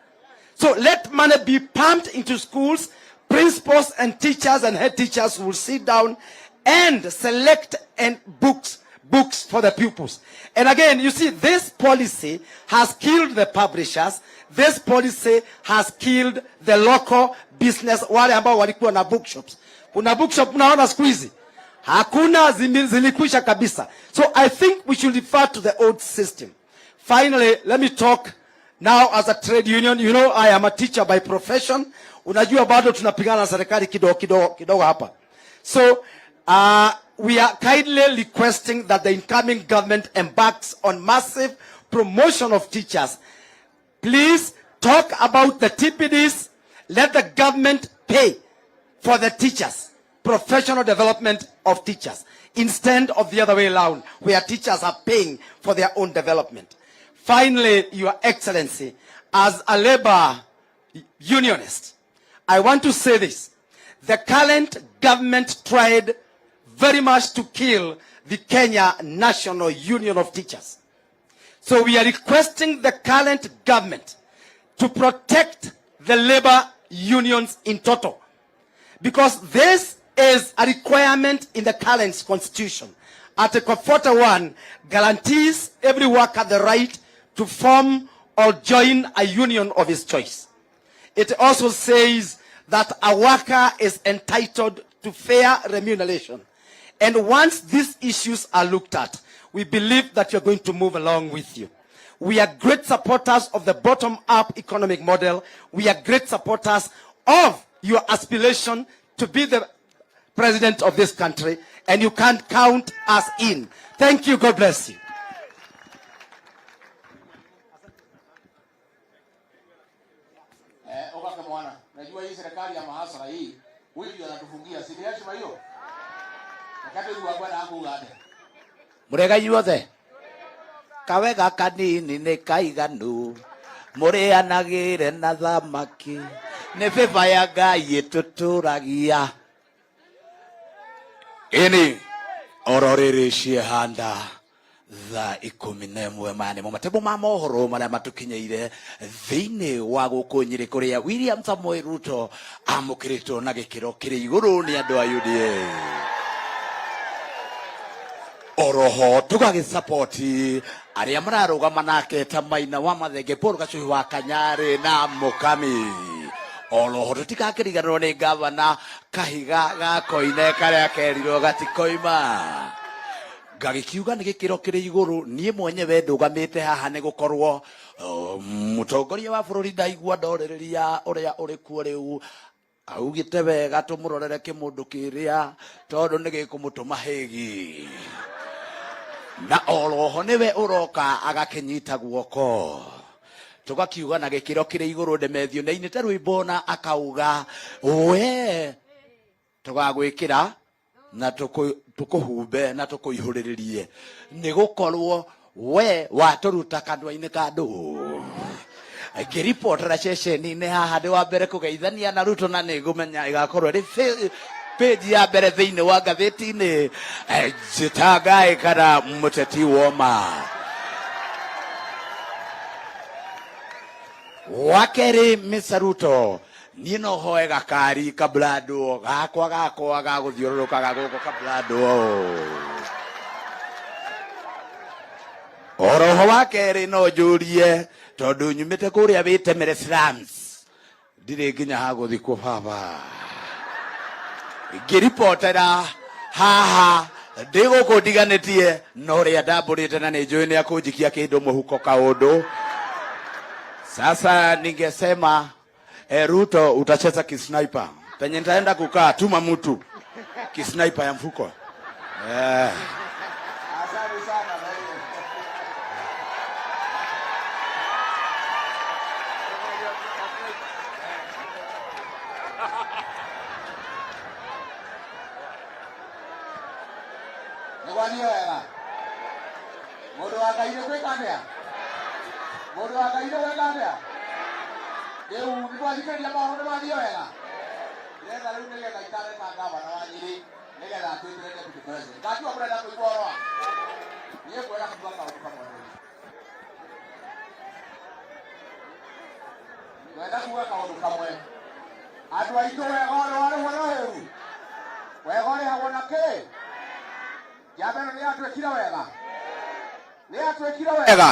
So let money be pumped into schools. Principals and teachers and head teachers will sit down and select books for the pupils. And again, you see, this policy has killed the publishers. This policy has killed the local business. Wale ambao walikuwa na bookshops. Kuna bookshop unaona siku hizi. Hakuna zilikwisha kabisa. So I think we should refer to the old system. Finally, let me talk now as a trade union. You know, I am a teacher by profession. Unajua bado tunapigana na serikali kidogo hapa. So, we are kindly requesting that the incoming government embarks on massive promotion of teachers. Please talk about the TPDs. Let the government pay for the teachers. Professional development of teachers. Instead of the other way around, where teachers are paying for their own development. Finally, Your Excellency, as a labor unionist, I want to say this. The current government tried very much to kill the Kenya National Union of Teachers. So we are requesting the current government to protect the labor unions in total. Because this is a requirement in the current constitution. Article 41 guarantees every worker the right to form or join a union of his choice. It also says that a worker is entitled to fair remuneration. And once these issues are looked at, we believe that you're going to move along with you. We are great supporters of the bottom-up economic model. We are great supporters of your aspiration to be the president of this country, and you can't count us in. Thank you. God bless you. Oka mwana, najua hii serikali ya mahasara hii, huyu ndio anatufungia. Si heshima hiyo? Nakati huyu bwana wangu ngade. Murega yuothe. Kawega kanini ne kaiganu. Mureanagire na thamaki. Ne beba ya Ngai tuturagia. Ini ororere ciehanda tha 11 mane mo matebo ma mohoro maria matukinyeire thiini wa guku Nyeri kuria William Samoei Ruto amukirito na gikiro kiri iguru ni andu a UDA. Oroho tugagisupport aria mararugama nake ta Maina wa Mathenge Paul Gacuhi wa Kanyari na Mukami. Oroho tutikakiriganwo ni gavana Kahiga gakoine karia kerirwo gatikoima. Gagikiuga ni gikiro kiri iguru nie mwenyewe ndugamite haha ni gukorwo mutongoria wa bururi ndaigua ndorereria uria uri kuo riu augite wega tumurorere kimundu kiria tondu ni gikumutuma hegi na oroho niwe uroka agakinyita guoko tugakiuga na gikiro kiri iguru ndemethio na inite rwimbo na akauga we tugagwikira na tukuhumbe na tukuihuririe ni gukorwo we waturuta kanwa-ini kandu ngiripotera ceceni-ini haha ndi wa mbere kugeithania na Ruto na nigumenya igakorwo ri page ya mbere thiini wa ngathĩti-inĩ Jitangai kana muteti woma wakeri Mr. Ruto niĩ no hoe gakari kablado gakwa gagũthiũrũrũka gagũkũ kablado oroho wa kerĩ no njũrie tondũ nyumĩte kũrĩa wĩtemere slums ndirĩ nginya ha gũthikwo baba ngĩripotera haha ndĩ gũkũ ndiganĩtie no rĩa ndambũrĩte na nĩ njũĩ nĩ akũnjikia kĩndũ mũhuko kaũndũ. Sasa ningesema Ruto utacheza kisniper. Penye nitaenda kukaa tuma mtu kisniper ya mfuko. Asante sana wewe. Ngwani wega. Mundu akaire kwikania. Mundu akaire wega. Leo nitwathikĩrĩria maũndũ mathiĩ wega. Ndĩrenda rĩu nĩgetha itare ta gavana wa Nyeri nĩgetha atuĩkĩre deputy president. Ngajua mũrenda kũigua ũhoro wa niĩ kwenda kuuga kaũndũ kamwe. Kwenda kuuga kaũndũ kamwe. Andũ aitũ wega ũrĩ warĩhwo na ũũru. Wega ũrĩhagwo na kĩ? Njamba ĩno nĩyatuĩkire wega. Nĩyatuĩkire wega.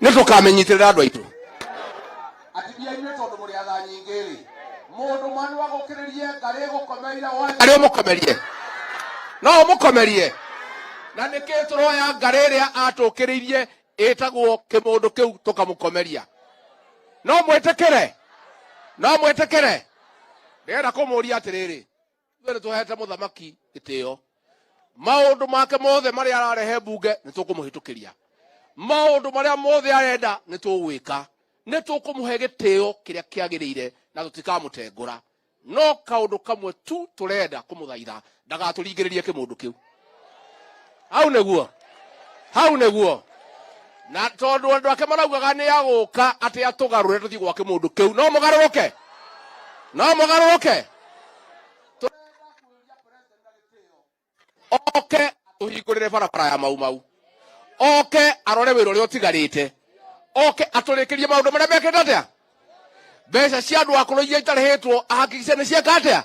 Nĩtũkamenyitĩrĩra andũ aitũ. Atibia inyuĩ tondũ mũrĩ atha nyingĩ-rĩ, mũndũ mwandu wa gũkĩrĩrie ngarĩ gũkomeire wothe arĩ ũmũkomerie no ũmũkomerie na nĩkĩ tũroya ngarĩ ĩrĩa atũkĩrĩirie ĩtagwo kĩmũndũ kĩu tũkamũkomeria no mwĩtĩkĩre ndĩrenda kũmũria atĩrĩrĩ ithuĩ nĩtũhete mũthamaki gĩtĩo maũndũ make mothe marĩa ararehe mbunge nĩtũkũmũhĩtũkĩria maũndũ marĩa mothe arenda nĩtũgwĩka nĩtũkũmũhe gĩtĩo kĩrĩa kĩagĩrĩire na tũtikamũtengũra no kaũndũ kamwe tu tũrenda kũmũthaitha ndagatũringĩrĩrie kĩmũndũ kĩu hau nĩguo na tondũ andũ ake maraugaga nĩ agũka atĩ atũgarũre tũthiĩ gwa kĩmũndũ kĩu no mũgarũrũke oke tũhingũrĩre barabara ya mau oke arore wĩra ũrĩa ũtigarĩte oke atũrĩkĩrie maũndũ marĩa mekĩte atĩa mbeca cia andũ akũrũ iria itarĩhĩtwo ahakikice nĩ cieka atĩa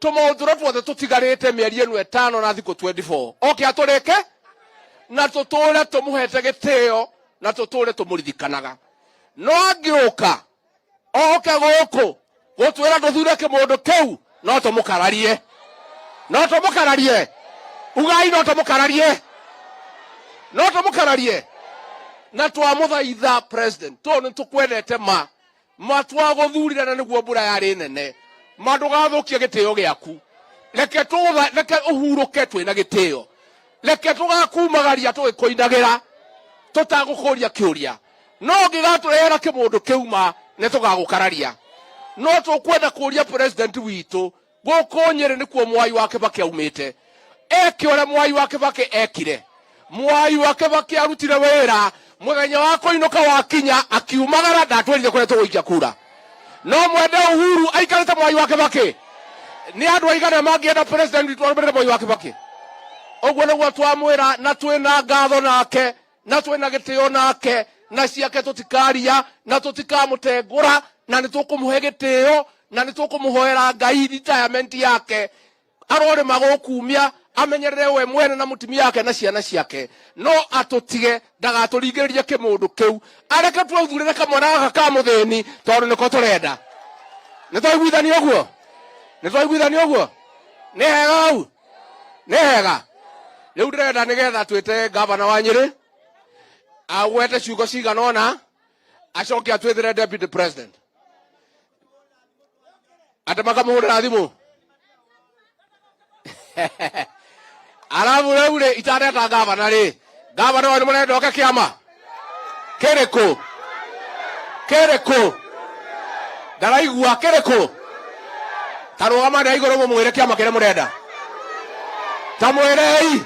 tũmaũndũ tuothe tũtigarĩte mĩeri ĩno 5 na thikũ 24 oke atũrĩke na tũtũũre tũmũhete gĩtĩo na tũtũũre tũmũririkanaga no angĩũka oke gũkũ gũtwĩra tũthure kĩmũndũ kĩu no tũmũkararie ugai no tũmũkararie na twamũthaitha president tondũ nĩtũkwendete ma twagũthurire na nĩguo mbura yarĩ nene ma ndũgathũkie gĩtĩo gĩaku reke ũhurũke twĩna gĩtĩo reke tũgakumagaria tũgĩkũinagĩra tũtagũkũria kĩũria no ngĩgatũrehera kĩmũndũ kĩu nĩtũgagũkararia no tũkwenda kũria president witũ gũkũ Nyeri nĩkuo Mwai wa Kibaki aumĩte eke ũrĩa Mwai wa Kibaki ekire Mwai wa Kibaki arutire wĩra mũthenya wa kũinũka wakinya akiumagara ndatwĩrire kũrĩa tũgũikia kura no mwende Uhuru aikarĩte Mwai wa Kibaki nĩ andũ aigana mangĩenda president witũ arũmĩrĩre Mwai wa Kibaki ũguo nĩguo twamwĩra na twĩna ngatho nake na twĩna gĩtĩo nake na ciake tũtikaria na tũtikamũtengũra na nĩtũkũmũhe gĩtĩo na nĩtũkũmũhoera Ngai retirement yake arorĩma gũkumia amenyerere we mwene na mũtumia yake na ciana ciake no atũtige ndagatũringĩrĩrie kĩmũndũ kĩu areke twauthurĩre kamwana gaka ka mũthĩni tondũ nĩko tũrenda nĩtwaiguithania ũguo nĩ hega hau nĩ hega rĩu ndĩrenda nĩgetha twĩte gavana wa Nyeri agwete ciugo cigana ũna acoke atwĩthĩre deputy president atĩ makamũhũrĩra thimũ arabu rĩu itareta gavana gavana wa nĩmũrenda oke kĩama kĩrĩkũ ndaraigua kĩrĩkũ tarũgama na igũrũ mũmwĩre kĩama kĩrĩa mũrenda Tamwerei.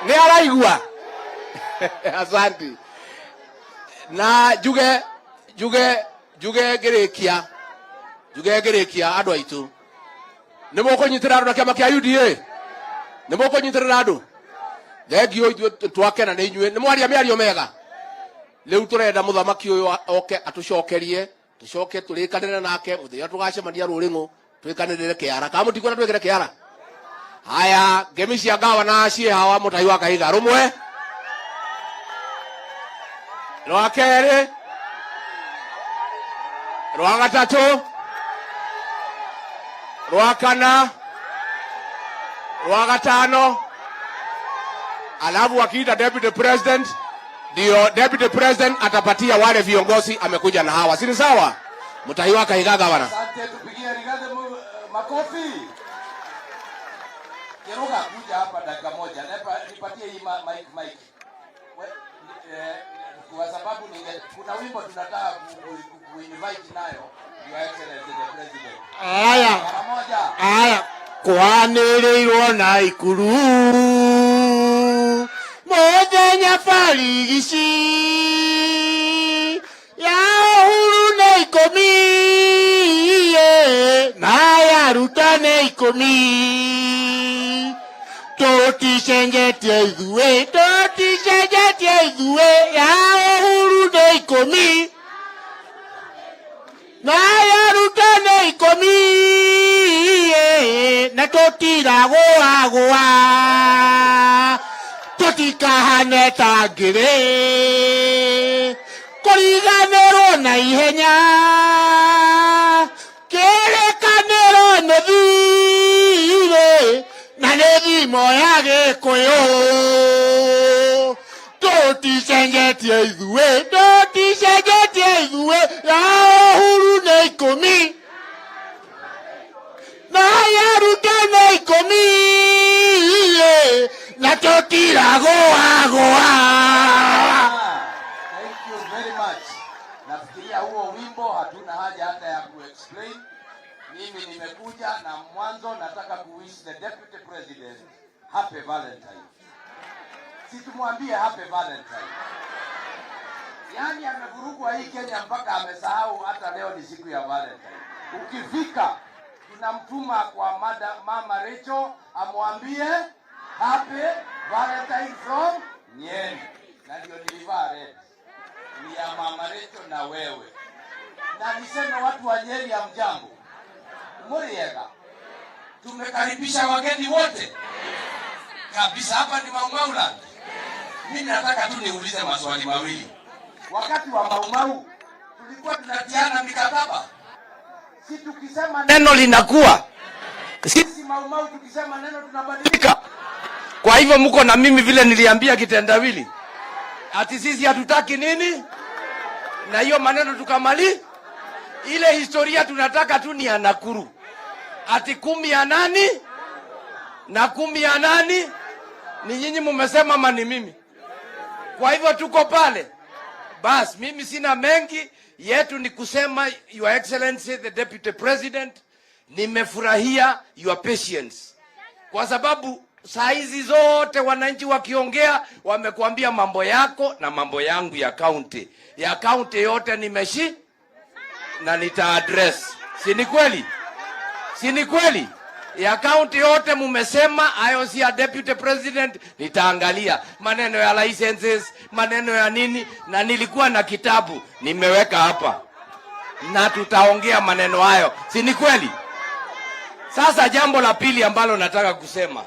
Ni araigua. Asante. Na juge ngirikia andu aitu. Ni mukunyitira andu na kiama kia UDA. Ni mukunyitira andu. Thengio ithuĩ twakena nĩ inyuĩ. Nĩ mwaria mĩario mega. Rĩu tũrenda mũthamaki ũyũ oke atucokerie, tucoke tũrĩkanĩre nake mũthenya tũgacemania rũrĩng'ũ twĩkanĩrĩre kĩara. Kana mũtikwenda twĩkĩre kĩara? Haya, ngemi cia ngavana ciĩ hawa mũtahi wa Kahiga rũmwe. Rwa kerĩ. Rwa gatatũ. Rwa kana. Rwa gatano. Alafu akiita deputy president, ndio deputy president atapatia wale viongozi amekuja na hawa. Si sawa? Mutahi wa Kahiga gavana. Asante, tupigie Rigathi makofi. Kiruga kuja hapa dakika moja. Nipatie hii mic. Kwa sababu kuna wimbo tunataka kuinvite nayo Your Excellency the President. Aya. Kwanĩrĩirwo na ikuru mũthenya barigici ya Uhuru nĩ 10 na ya Ruto nĩ 10. Tũticenjetie ithuĩ ya Uhuru nĩ 10 na ya Ruto nĩ 10. Na tũtiragũagũa tũtikahane ta ngĩrĩ kũriganĩrwo na ihenya kĩrĩkanĩro nĩ thirĩ na nĩ thimo ya Gĩkũyũ. Tũticenjetie ithuĩ ya Uhuru nĩ 10 na ya Ruto nĩ 10 na tũtiragũagũa. Thank you very much. Nafikiria huo wimbo hatuna haja hata ya kuexplain. Mimi nimekuja na mwanzo nataka kuwish the deputy president happy Valentine. Si tumwambie happy Valentine. Yaani amevurugwa hii Kenya mpaka amesahau hata leo ni siku ya Valentine. Ukifika tunamtuma kwa mama Rachel amwambie happy Valentine from Nyeri. Na ndio nilivaa red. Ni ya mama Rachel na wewe. Na niseme watu wa Nyeri ya mjambo. Muriega. Tumekaribisha wageni wote. Kabisa hapa ni Maumauland. Mimi nataka tu niulize maswali mawili. Wakati wa Maumau tulikuwa tunatiana mikataba. Si tukisema Neno linakuwa. Sisi Maumau tukisema neno tunabadilika. Kwa hivyo mko na mimi vile niliambia kitendawili. Ati sisi hatutaki nini? Na hiyo maneno tukamali. Ile historia tunataka tu ni ya Nakuru. Ati 10 ya nani? Na 10 ya nani? Ni nyinyi mmesema ama ni mimi? Kwa hivyo tuko pale. Bas, mimi sina mengi. Yetu ni kusema Your Excellency the Deputy President, nimefurahia your patience. Kwa sababu saa hizi zote wananchi wakiongea wamekuambia mambo yako na mambo yangu ya county. Ya county yote nimeshi na nita address. Si ni kweli? Si ni kweli? Ya county yote mumesema hayo si ya Deputy President, nitaangalia maneno ya licenses, maneno ya nini, na nilikuwa na kitabu nimeweka hapa. Na tutaongea maneno hayo. Si ni kweli? Sasa jambo la pili ambalo nataka kusema.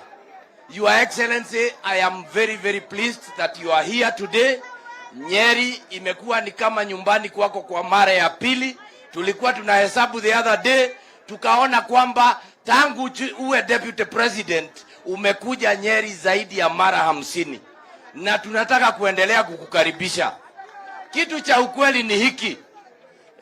Your Excellency, I am very very pleased that you are here today. Nyeri imekuwa ni kama nyumbani kwako kwa mara ya pili. Tulikuwa tunahesabu the other day, tukaona kwamba tangu uwe Deputy President umekuja Nyeri zaidi ya mara 50. Na tunataka kuendelea kukukaribisha. Kitu cha ukweli ni hiki.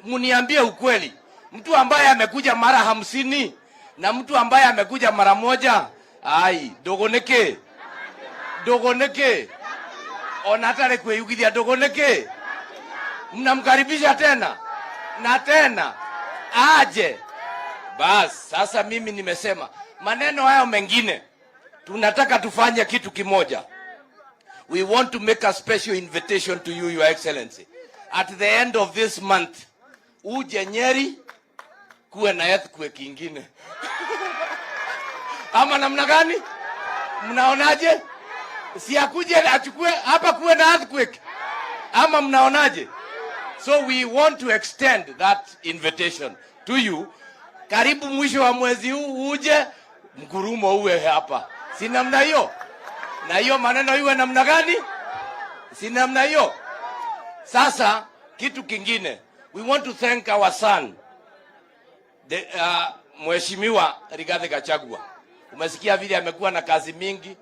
Muniambie ukweli. Mtu ambaye amekuja mara 50 na mtu ambaye amekuja mara moja, ai, dogoneke. Onatare kweyugithia dogoneke. Mnamkaribisha tena na tena aje. Bas, sasa mimi nimesema maneno hayo mengine tunataka tufanye kitu kimoja. We want to make a special invitation to you, Your Excellency. At the end of this month, uje Nyeri kuwe na earthquake ingine. Ama namna gani? Mnaonaje? Si akuje achukue hapa kuwe na earthquake. Ama mnaonaje? So we want to extend that invitation to you. Karibu mwisho wa mwezi huu uje mgurumo uwe hapa. Si namna hiyo? Na hiyo maneno iwe namna gani? Si namna hiyo? Sasa kitu kingine, we want to thank our son, Mheshimiwa Rigathi Gachagua. Umesikia vile amekuwa na kazi mingi,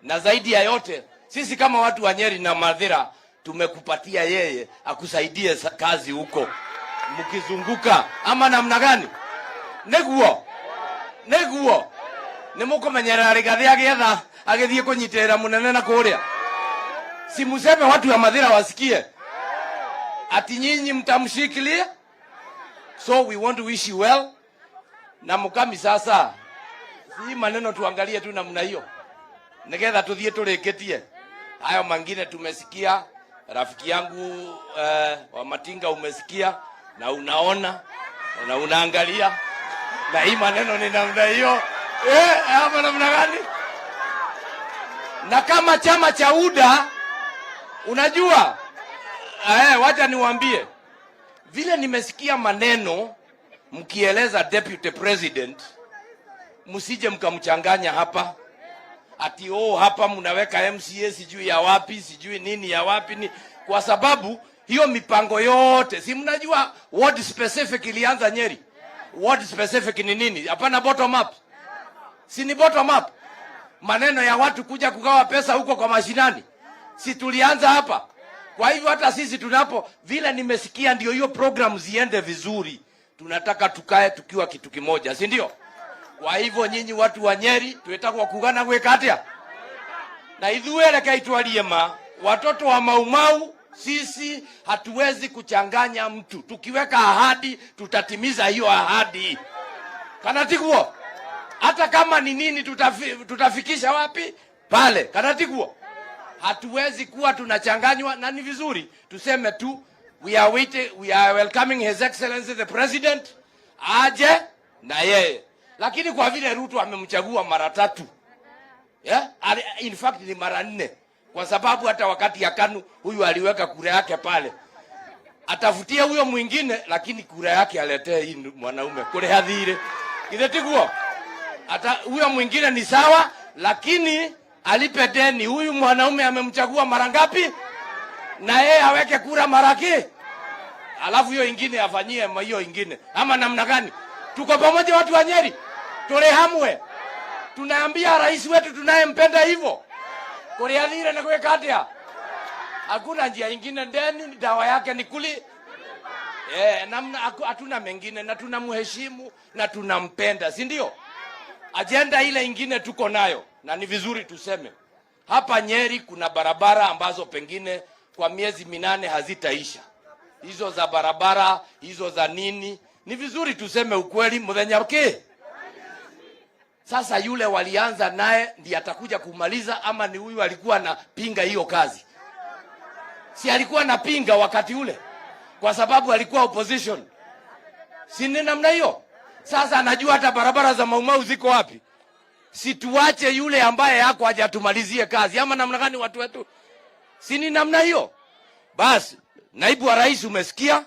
na zaidi ya yote sisi kama watu wa Nyeri na Mathira tumekupatia yeye akusaidie kazi huko mkizunguka. Ama namna gani? Neguo nimukumenyerera Rigathi agetha agithie kunyiterera munene na kuria. Si museme watu wa Mathira wasikie ati nyinyi mtamshikilia. So we want to wish you well. Na mukami sasa, si maneno tuangalie tu namna hiyo, nigetha tuthie tureketie hayo mangine. Tumesikia rafiki yangu wa Matinga, umesikia na unaona na unaangalia, na hii maneno ni namna hiyo. Hapa namna gani? Na kama chama cha UDA unajua, wacha niwaambie vile nimesikia maneno mkieleza deputy president, msije mkamchanganya hapa ati hapa mnaweka MCA sijui ya wapi sijui nini ya wapi ni, kwa sababu hiyo mipango yote si mnajua ward specific ilianza Nyeri. Ward specific ni nini? Hapana bottom up. Si ni bottom up? Maneno ya watu kuja kugawa pesa huko kwa mashinani, si tulianza hapa? Kwa hivyo hata sisi tunapo vile nimesikia ndio hiyo program ziende vizuri, tunataka tukae tukiwa kitu kimoja, si ndio? Kwa hivyo nyinyi watu wa Nyeri tuetakwa kugana gwekatia na ithuere kaitwalie watoto wa Maumau. Sisi hatuwezi kuchanganya mtu. Tukiweka ahadi tutatimiza hiyo ahadi. Kanatiguo hata kama ni nini tutafikisha wapi pale. Kanatiguo hatuwezi kuwa tunachanganywa, na ni vizuri tuseme tu we are welcoming His Excellency the President aje na yeye. Lakini kwa vile Ruto amemchagua mara 3, in fact ni mara 4, kwa sababu hata wakati ya KANU huyu aliweka kura yake pale, atafutia huyo mwingine, lakini kura yake aletee hii mwanaume kule hadhire kidetiguo. Hata huyo mwingine ni sawa, lakini alipe deni. Huyu mwanaume amemchagua mara ngapi? Na yeye aweke kura maraki, alafu hiyo ingine afanyie hiyo ingine. Ama namna gani? Tuko pamoja watu wa Nyeri, turehamwe. Tunaambia rais wetu tunayempenda hivyo kule hadhire na kuweka hatia. Hakuna njia ingine, deni dawa yake ni kuli. Namna hatuna mengine, na tunamheshimu na tunampenda, si ndio? Agenda ile ingine tuko nayo, na ni vizuri tuseme hapa Nyeri kuna barabara ambazo pengine kwa miezi 8 hazitaisha. Hizo za barabara, hizo za nini, ni vizuri tuseme ukweli mudhenya. Okay, sasa yule walianza naye ndiye atakuja kumaliza, ama ni huyu alikuwa na pinga hiyo kazi? Si alikuwa na pinga wakati ule kwa sababu alikuwa opposition, si ni namna hiyo? Sasa anajua hata barabara za Maumau ziko wapi. Situache yule ambaye yako hajatumalizie kazi, ama namna gani watu wetu? Si ni namna hiyo? Basi naibu wa rais, umesikia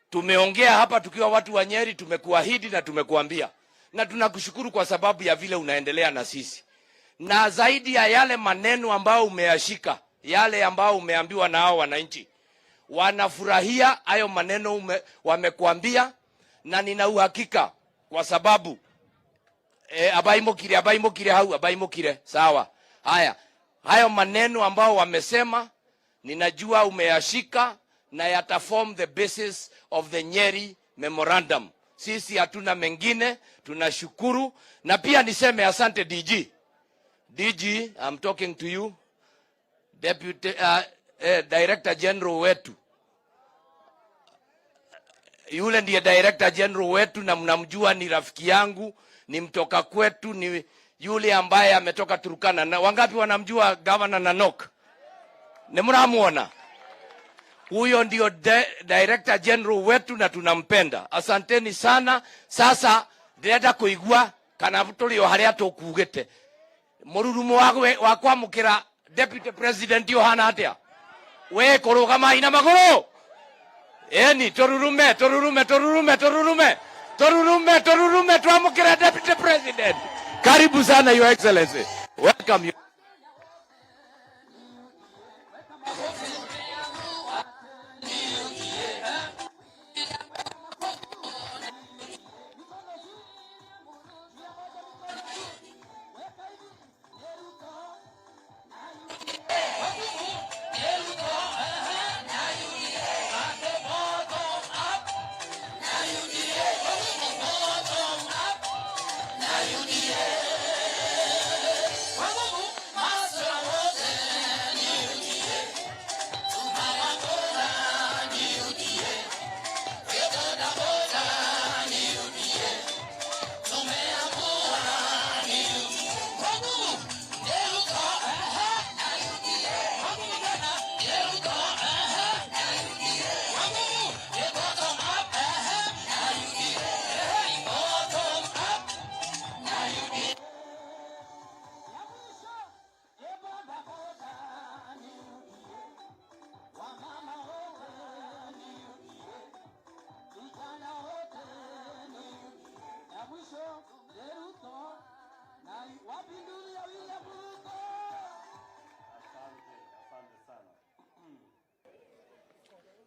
tumeongea hapa tukiwa watu wa Nyeri, tumekuahidi na tumekuambia, na tunakushukuru kwa sababu ya vile unaendelea na sisi, na zaidi ya yale maneno ambao umeyashika, yale ambao umeambiwa na hao wananchi wanafurahia hayo maneno wamekuambia, na nina uhakika kwa sababu abaimokire sawa. Hayo maneno ambao wamesema ninajua umeyashika na yataform the basis of the Nyeri memorandum. Sisi hatuna mengine, tunashukuru. Na pia niseme asante DG, I'm talking to you, Deputy Director General wetu. Yule ndiye Director General wetu na mnamjua, ni rafiki yangu, ni mtoka kwetu, ni yule ambaye ametoka Turkana. Na wangapi wanamjua Governor Narok? Nemuramuona. Huyo ndio Director General wetu na tunampenda. Asanteni sana. Sasa ndirenda kuigua kana tulio haria tukugite. Mururumo wa kwamukira Deputy President yohana atia. We korogama ina magoro. Eni torurume tuamukira Deputy President. Karibu sana Your Excellency. Welcome you.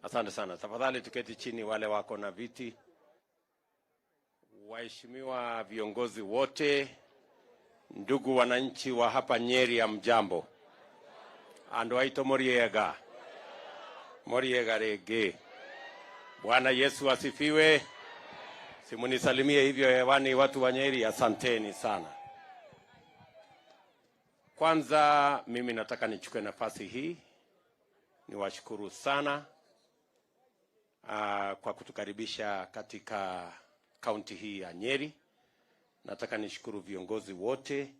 Asante sana. Tafadhali tuketi chini wale wako na viti. Waheshimiwa viongozi wote, ndugu wananchi wa hapa Nyeri, ya mjambo. Ando aito Moriega. Moriega rege. Bwana Yesu asifiwe. Simunisalimie hivyo hewani watu wa Nyeri, asanteni sana. Kwanza mimi nataka nichukue nafasi hii niwashukuru sana kwa kutukaribisha katika kaunti hii ya Nyeri. Nataka nishukuru viongozi wote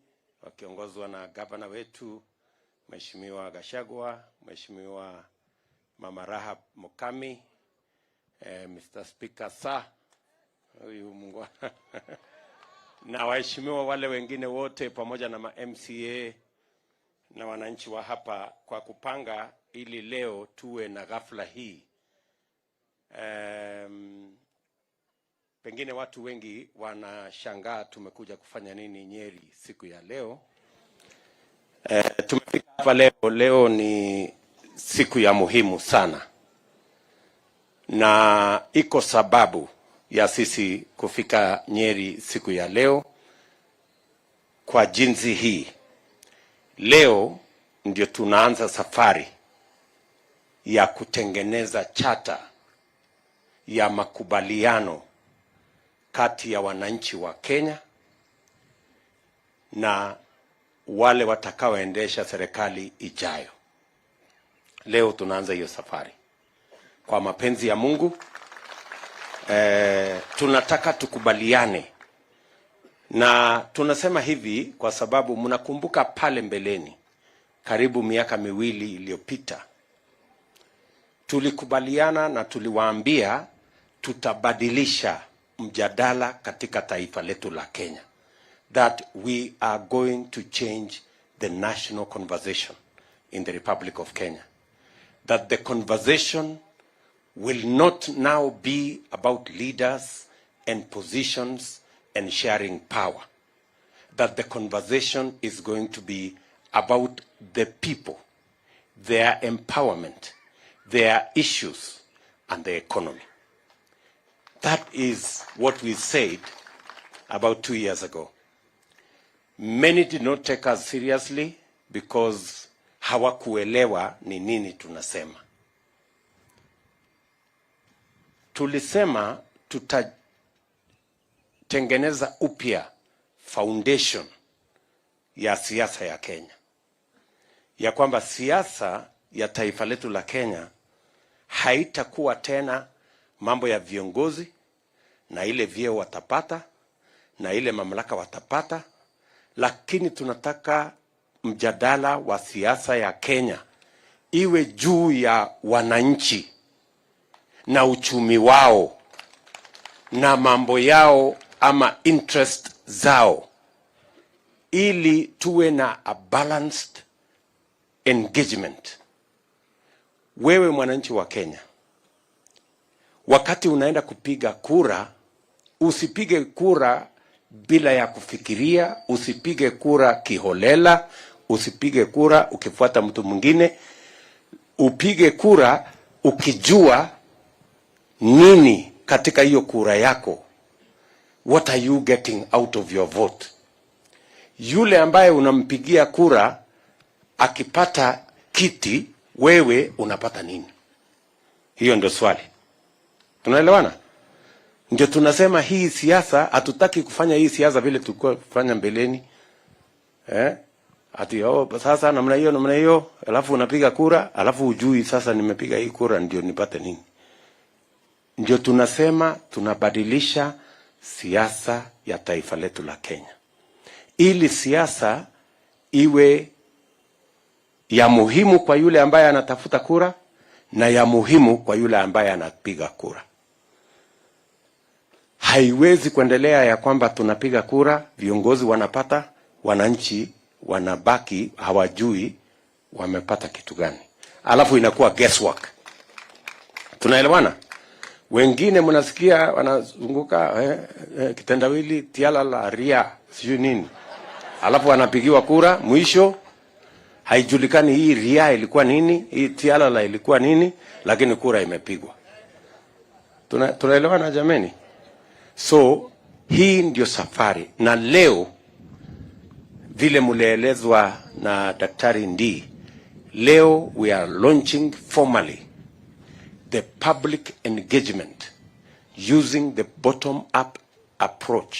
wakiongozwa na gavana wetu Mheshimiwa Gachagua, Mheshimiwa Mama Raha Mokami, Mr. Speaker Sir, huyu Mungu na waheshimiwa wale wengine wote pamoja na MCA na wananchi wa hapa kwa kupanga ili leo tuwe na ghafla hii. Pengine watu wengi wanashangaa tumekuja kufanya nini Nyeri siku ya leo. Tumefika hapa leo ni siku ya muhimu sana. Na iko sababu ya sisi kufika Nyeri siku ya leo kwa jinsi hii. Leo ndio tunaanza safari ya kutengeneza chata ya makubaliano kati ya wananchi wa Kenya na wale watakaoendesha serikali ijayo. Leo tunaanza hiyo safari. Kwa mapenzi ya Mungu, tunataka tukubaliane. Na tunasema hivi kwa sababu mnakumbuka pale mbeleni, karibu miaka 2 iliyopita, tulikubaliana na tuliwaambia tutabadilisha mjadala katika taifa letu la Kenya. That we are going to change the national conversation in the Republic of Kenya. That the conversation will not now be about leaders and positions and sharing power. That the conversation is going to be about the people, their empowerment, their issues, and the economy. That is what we said about 2 years ago. Many did not take us seriously because hawakuelewa ni nini tunasema. Tulisema tutatengeneza upya foundation ya siasa ya Kenya. Ya kwamba siasa ya taifa letu la Kenya haitakuwa tena mambo ya viongozi na ile vyeo watapata na ile mamlaka watapata, lakini tunataka mjadala wa siasa ya Kenya iwe juu ya wananchi na uchumi wao na mambo yao ama interest zao, ili tuwe na a balanced engagement. Wewe mwananchi wa Kenya, wakati unaenda kupiga kura, usipige kura bila ya kufikiria, usipige kura kiholela, usipige kura ukifuata mtu mwingine. Upige kura ukijua nini katika hiyo kura yako. What are you getting out of your vote? Yule ambaye unampigia kura akipata kiti, wewe unapata nini? Hiyo ndio swali. Tunaelewana? Ndio tunasema hii siasa, hatutaki kufanya hii siasa vile tulikuwa kufanya mbeleni. Ati sasa namna hiyo, alafu unapiga kura, alafu ujui sasa nimepiga hii kura ndio nipate nini. Ndio tunasema tunabadilisha siasa ya taifa letu la Kenya, ili siasa iwe ya muhimu kwa yule ambaye anatafuta kura na ya muhimu kwa yule ambaye anapiga kura. Haiwezi kuendelea ya kwamba tunapiga kura, viongozi wanapata, wananchi wanabaki hawajui wamepata kitu gani, alafu inakuwa guesswork. Tunaelewana? Wengine mnasikia wanazunguka kitendawili tialala ria sio nini, alafu wanapigiwa kura, mwisho haijulikani hii ria ilikuwa nini, hii tialala ilikuwa nini, lakini kura imepigwa. Tunaelewana jameni? So hii ndio safari, na leo vile muleelezwa na Daktari Ndi, leo we are launching formally the public engagement using the bottom-up approach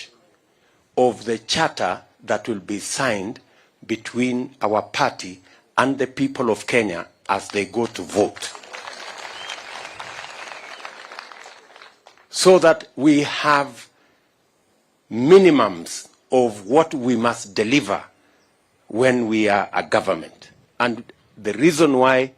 of the charter that will be signed between our party and the people of Kenya as they go to vote. So that we have minimums of what we must deliver when we are a government. And the reason why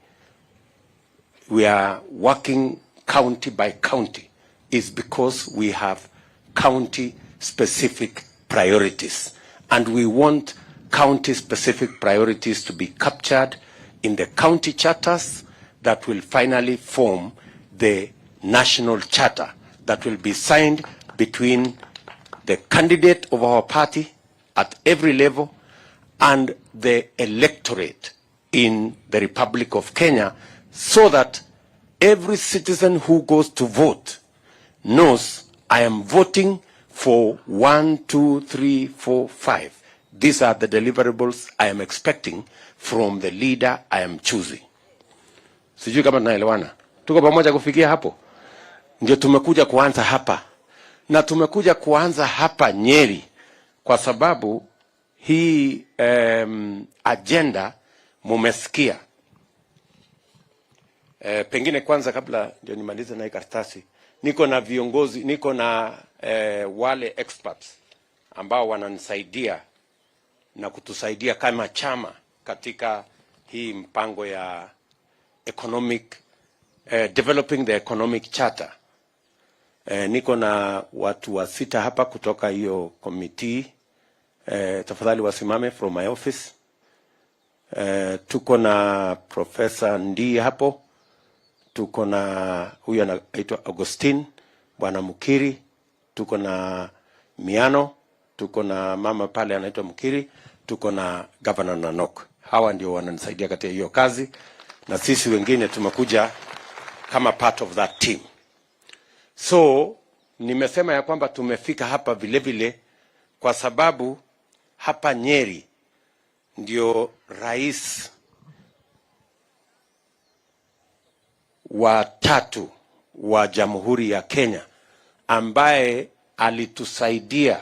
we are working county by county is because we have county-specific priorities. And we want county-specific priorities to be captured in the county charters that will finally form the national charter that will be signed between the candidate of our party at every level and the electorate in the Republic of Kenya, so that every citizen who goes to vote knows I am voting for 1, 2, 3, 4, 5. These are the deliverables I am expecting from the leader I am choosing. Sijui kama tunaelewana. Tuko pamoja kufikia hapo? Ndio tumekuja kuanza hapa. Na tumekuja kuanza hapa Nyeri kwa sababu hii agenda mumesikia. Pengine kwanza kabla ndio nimalize na hii karatasi, niko na viongozi, niko na wale experts ambao wananisaidia na kutusaidia kama chama katika hii mpango ya economic developing the economic charter. Niko na watu wa 6 hapa kutoka hiyo committee. Tafadhali wasimame from my office. Tuko na Professor Ndi hapo. Tuko na huyu anaitwa Augustine, Bwana Mukiri. Tuko na Miano. Tuko na mama pale anaitwa Mukiri. Tuko na Governor Narok. Hawa ndio wananisaidia katika hiyo kazi. Na sisi wengine tumekuja kama part of that team. So, nimesema ya kwamba tumefika hapa vile vile kwa sababu hapa Nyeri ndio rais wa 3 wa Jamhuri ya Kenya ambaye alitusaidia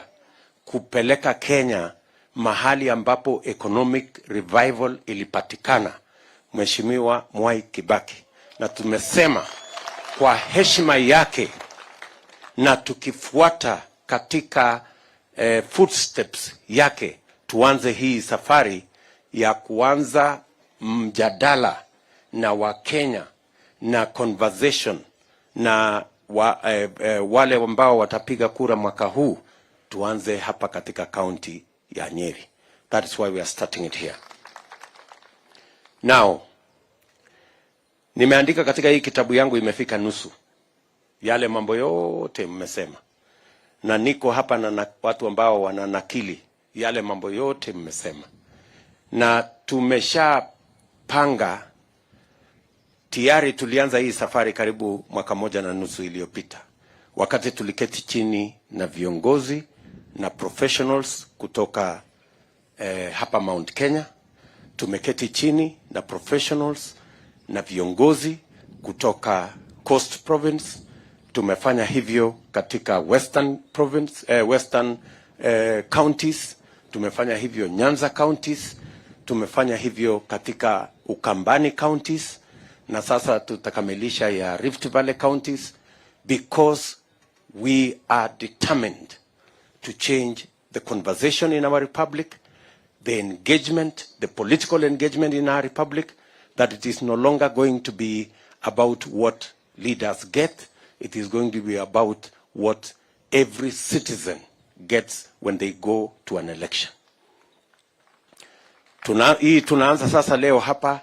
kupeleka Kenya mahali ambapo economic revival ilipatikana, Mheshimiwa Mwai Kibaki. Na tumesema kwa heshima yake na tukifuata katika footsteps yake, tuanze hii safari ya kuanza mjadala na Wakenya na conversation na wale ambao watapiga kura mwaka huu, tuanze hapa katika county ya Nyeri. That is why we are starting it here. Now, nimeandika katika hii kitabu yangu, imefika nusu yale mambo yote mmesema, na niko hapa na watu ambao wananakili yale mambo yote mmesema, na tumeshapanga tayari. Tulianza hii safari karibu mwaka 1.5 iliyopita, wakati tuliketi chini na viongozi na professionals kutoka hapa Mount Kenya. Tumeketi chini na professionals na viongozi kutoka Coast Province. Tumefanya hivyo katika Western Province, Western counties. Tumefanya hivyo Nyanza counties. Tumefanya hivyo katika Ukambani counties, na sasa tutakamilisha ya Rift Valley counties, because we are determined to change the conversation in our republic, the engagement, the political engagement in our republic, that it is no longer going to be about what leaders get. It is going to be about what every citizen gets when they go to an election. Tunaanza sasa leo hapa,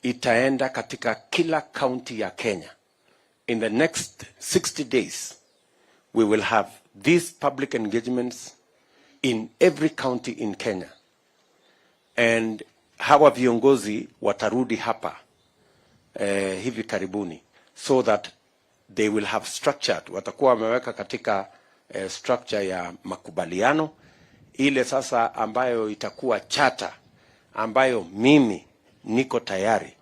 itaenda katika kila county ya Kenya. In the next 60 days, we will have these public engagements in every county in Kenya. And hawa viongozi watarudi hapa hivi karibuni, so that they will have structured, watakuwa wameweka katika structure ya makubaliano ile sasa, ambayo itakuwa chata, ambayo mimi niko tayari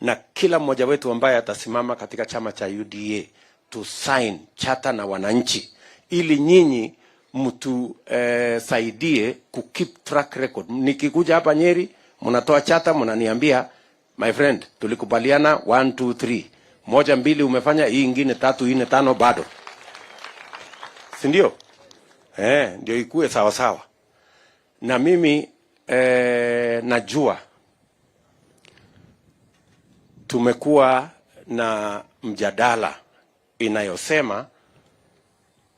na kila mmoja wetu ambaye atasimama katika chama cha UDA to sign chata na wananchi, ili nyinyi mtu saidie ku keep track record. Nikikuja hapa Nyeri, mnatoa chata, mnaniambia my friend, tulikubaliana 1 2 3, 1 2 umefanya, hii ingine 3 4 5 bado, si ndio? Ndio ikue sawa sawa. Na mimi najua tumekuwa na mjadala inayosema,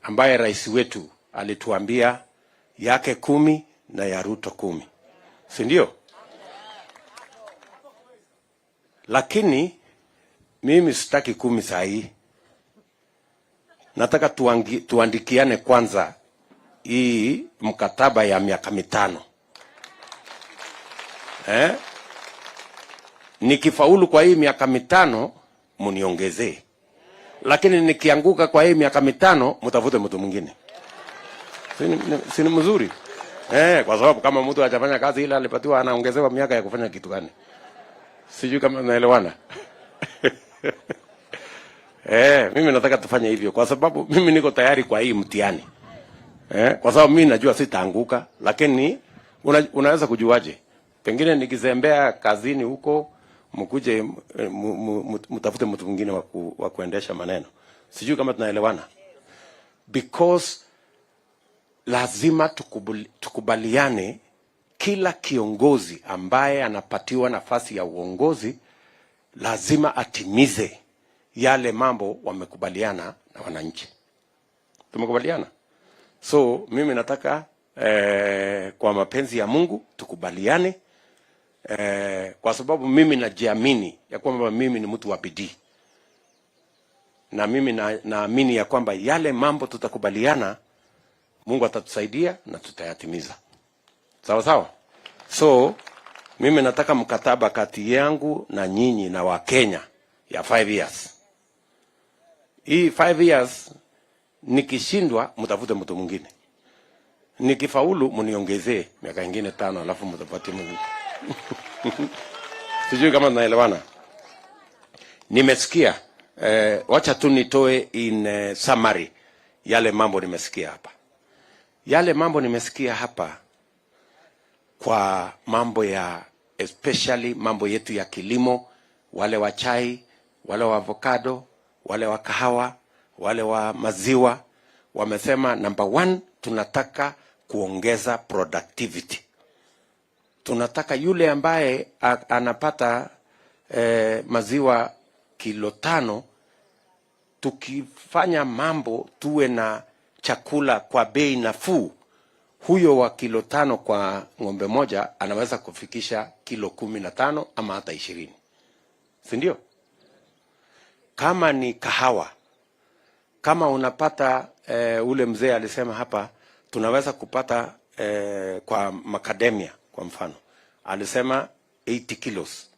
ambaye rais wetu alituambia yake 10 na ya Ruto 10, si ndio? Lakini mimi sitaki 10 saa hii. Nataka tuandikiane kwanza hii mkataba ya miaka 5. Nikifaulu kwa hii miaka 5 muniongezee, lakini nikianguka kwa hii miaka 5 mtafute mtu mwingine. Si ni mzuri? Kwa sababu kama mtu hajafanya kazi ile alipatiwa, anaongezewa miaka ya kufanya kitu gani? Sijui kama naelewana. Mimi nataka tufanye hivyo, kwa sababu mimi niko tayari kwa hii mtihani. Kwa sababu mimi najua sitaanguka, lakini unaweza kujuaje? Pengine nikizembea kazini huko, mkuje mtafute mtu mwingine wa kuendesha maneno. Sijui kama tunaelewana. Because lazima tukubaliane, kila kiongozi ambaye anapatiwa nafasi ya uongozi lazima atimize yale mambo wamekubaliana na wananchi. Tumekubaliana? So mimi nataka kwa mapenzi ya Mungu tukubaliane, kwa sababu mimi najiamini ya kwamba mimi ni mtu wa bidii, na mimi naamini ya kwamba yale mambo tutakubaliana, Mungu atatusaidia na tutayatimiza. Sawa sawa? So mimi nataka mkataba kati yangu na nyinyi na Wakenya ya 5 years. Hii 5 years nikishindwa, mtafute mtu mwingine. Nikifaulu, mniongezee miaka ingine 5, alafu mtapati Mungu. Sijui kama tunaelewana. Nimesikia, wacha tu nitoe in summary yale mambo nimesikia hapa. Yale mambo nimesikia hapa kwa mambo ya, especially mambo yetu ya kilimo, wale wa chai, wale wa avocado, wale wa kahawa, wale wa maziwa, wamesema number 1, tunataka kuongeza productivity. Tunataka yule ambaye anapata maziwa kilo 5, tukifanya mambo tuwe na chakula kwa bei nafuu, huyo wa kilo 5 kwa ng'ombe moja anaweza kufikisha kilo 15 ama hata 20. Si ndio? Kama ni kahawa, kama unapata ule mzee alisema hapa tunaweza kupata kwa macadamia kwa mfano alisema 80 kilos,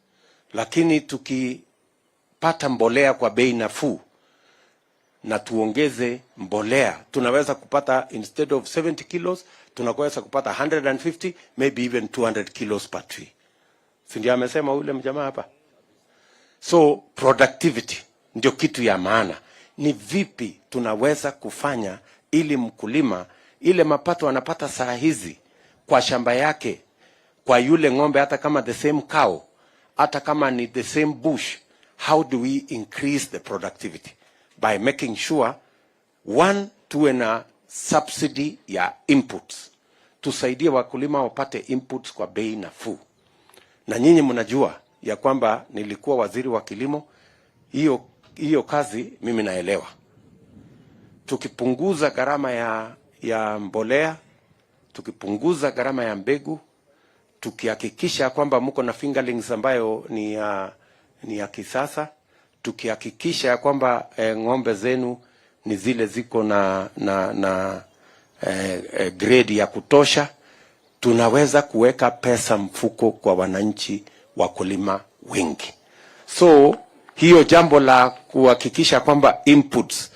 lakini tukipata mbolea kwa bei nafuu na tuongeze mbolea tunaweza kupata instead of 70 kilos tunaweza kupata 150 maybe even 200 kilos per tree. Si ndio amesema ule mjamaa hapa? So productivity ndio kitu ya maana. Ni vipi tunaweza kufanya ili mkulima ile mapato anapata saa hizi kwa shamba yake, kwa yule ng'ombe, hata kama the same cow, hata kama ni the same bush, how do we increase the productivity? By making sure, one, tuwe na subsidy ya inputs. Tusaidie wakulima wapate inputs kwa bei nafuu. Na nyinyi mnajua ya kwamba nilikuwa waziri wa kilimo, hiyo kazi mimi naelewa. Tukipunguza gharama ya mbolea, tukipunguza gharama ya mbegu, tukihakikisha kwamba mko na fingerlings ambayo ni ya kisasa, tukihakikisha kwamba ng'ombe zenu ni zile ziko na grade ya kutosha, tunaweza kuweka pesa mfuko kwa wananchi wakulima wengi. So hiyo jambo la kuhakikisha kwamba inputs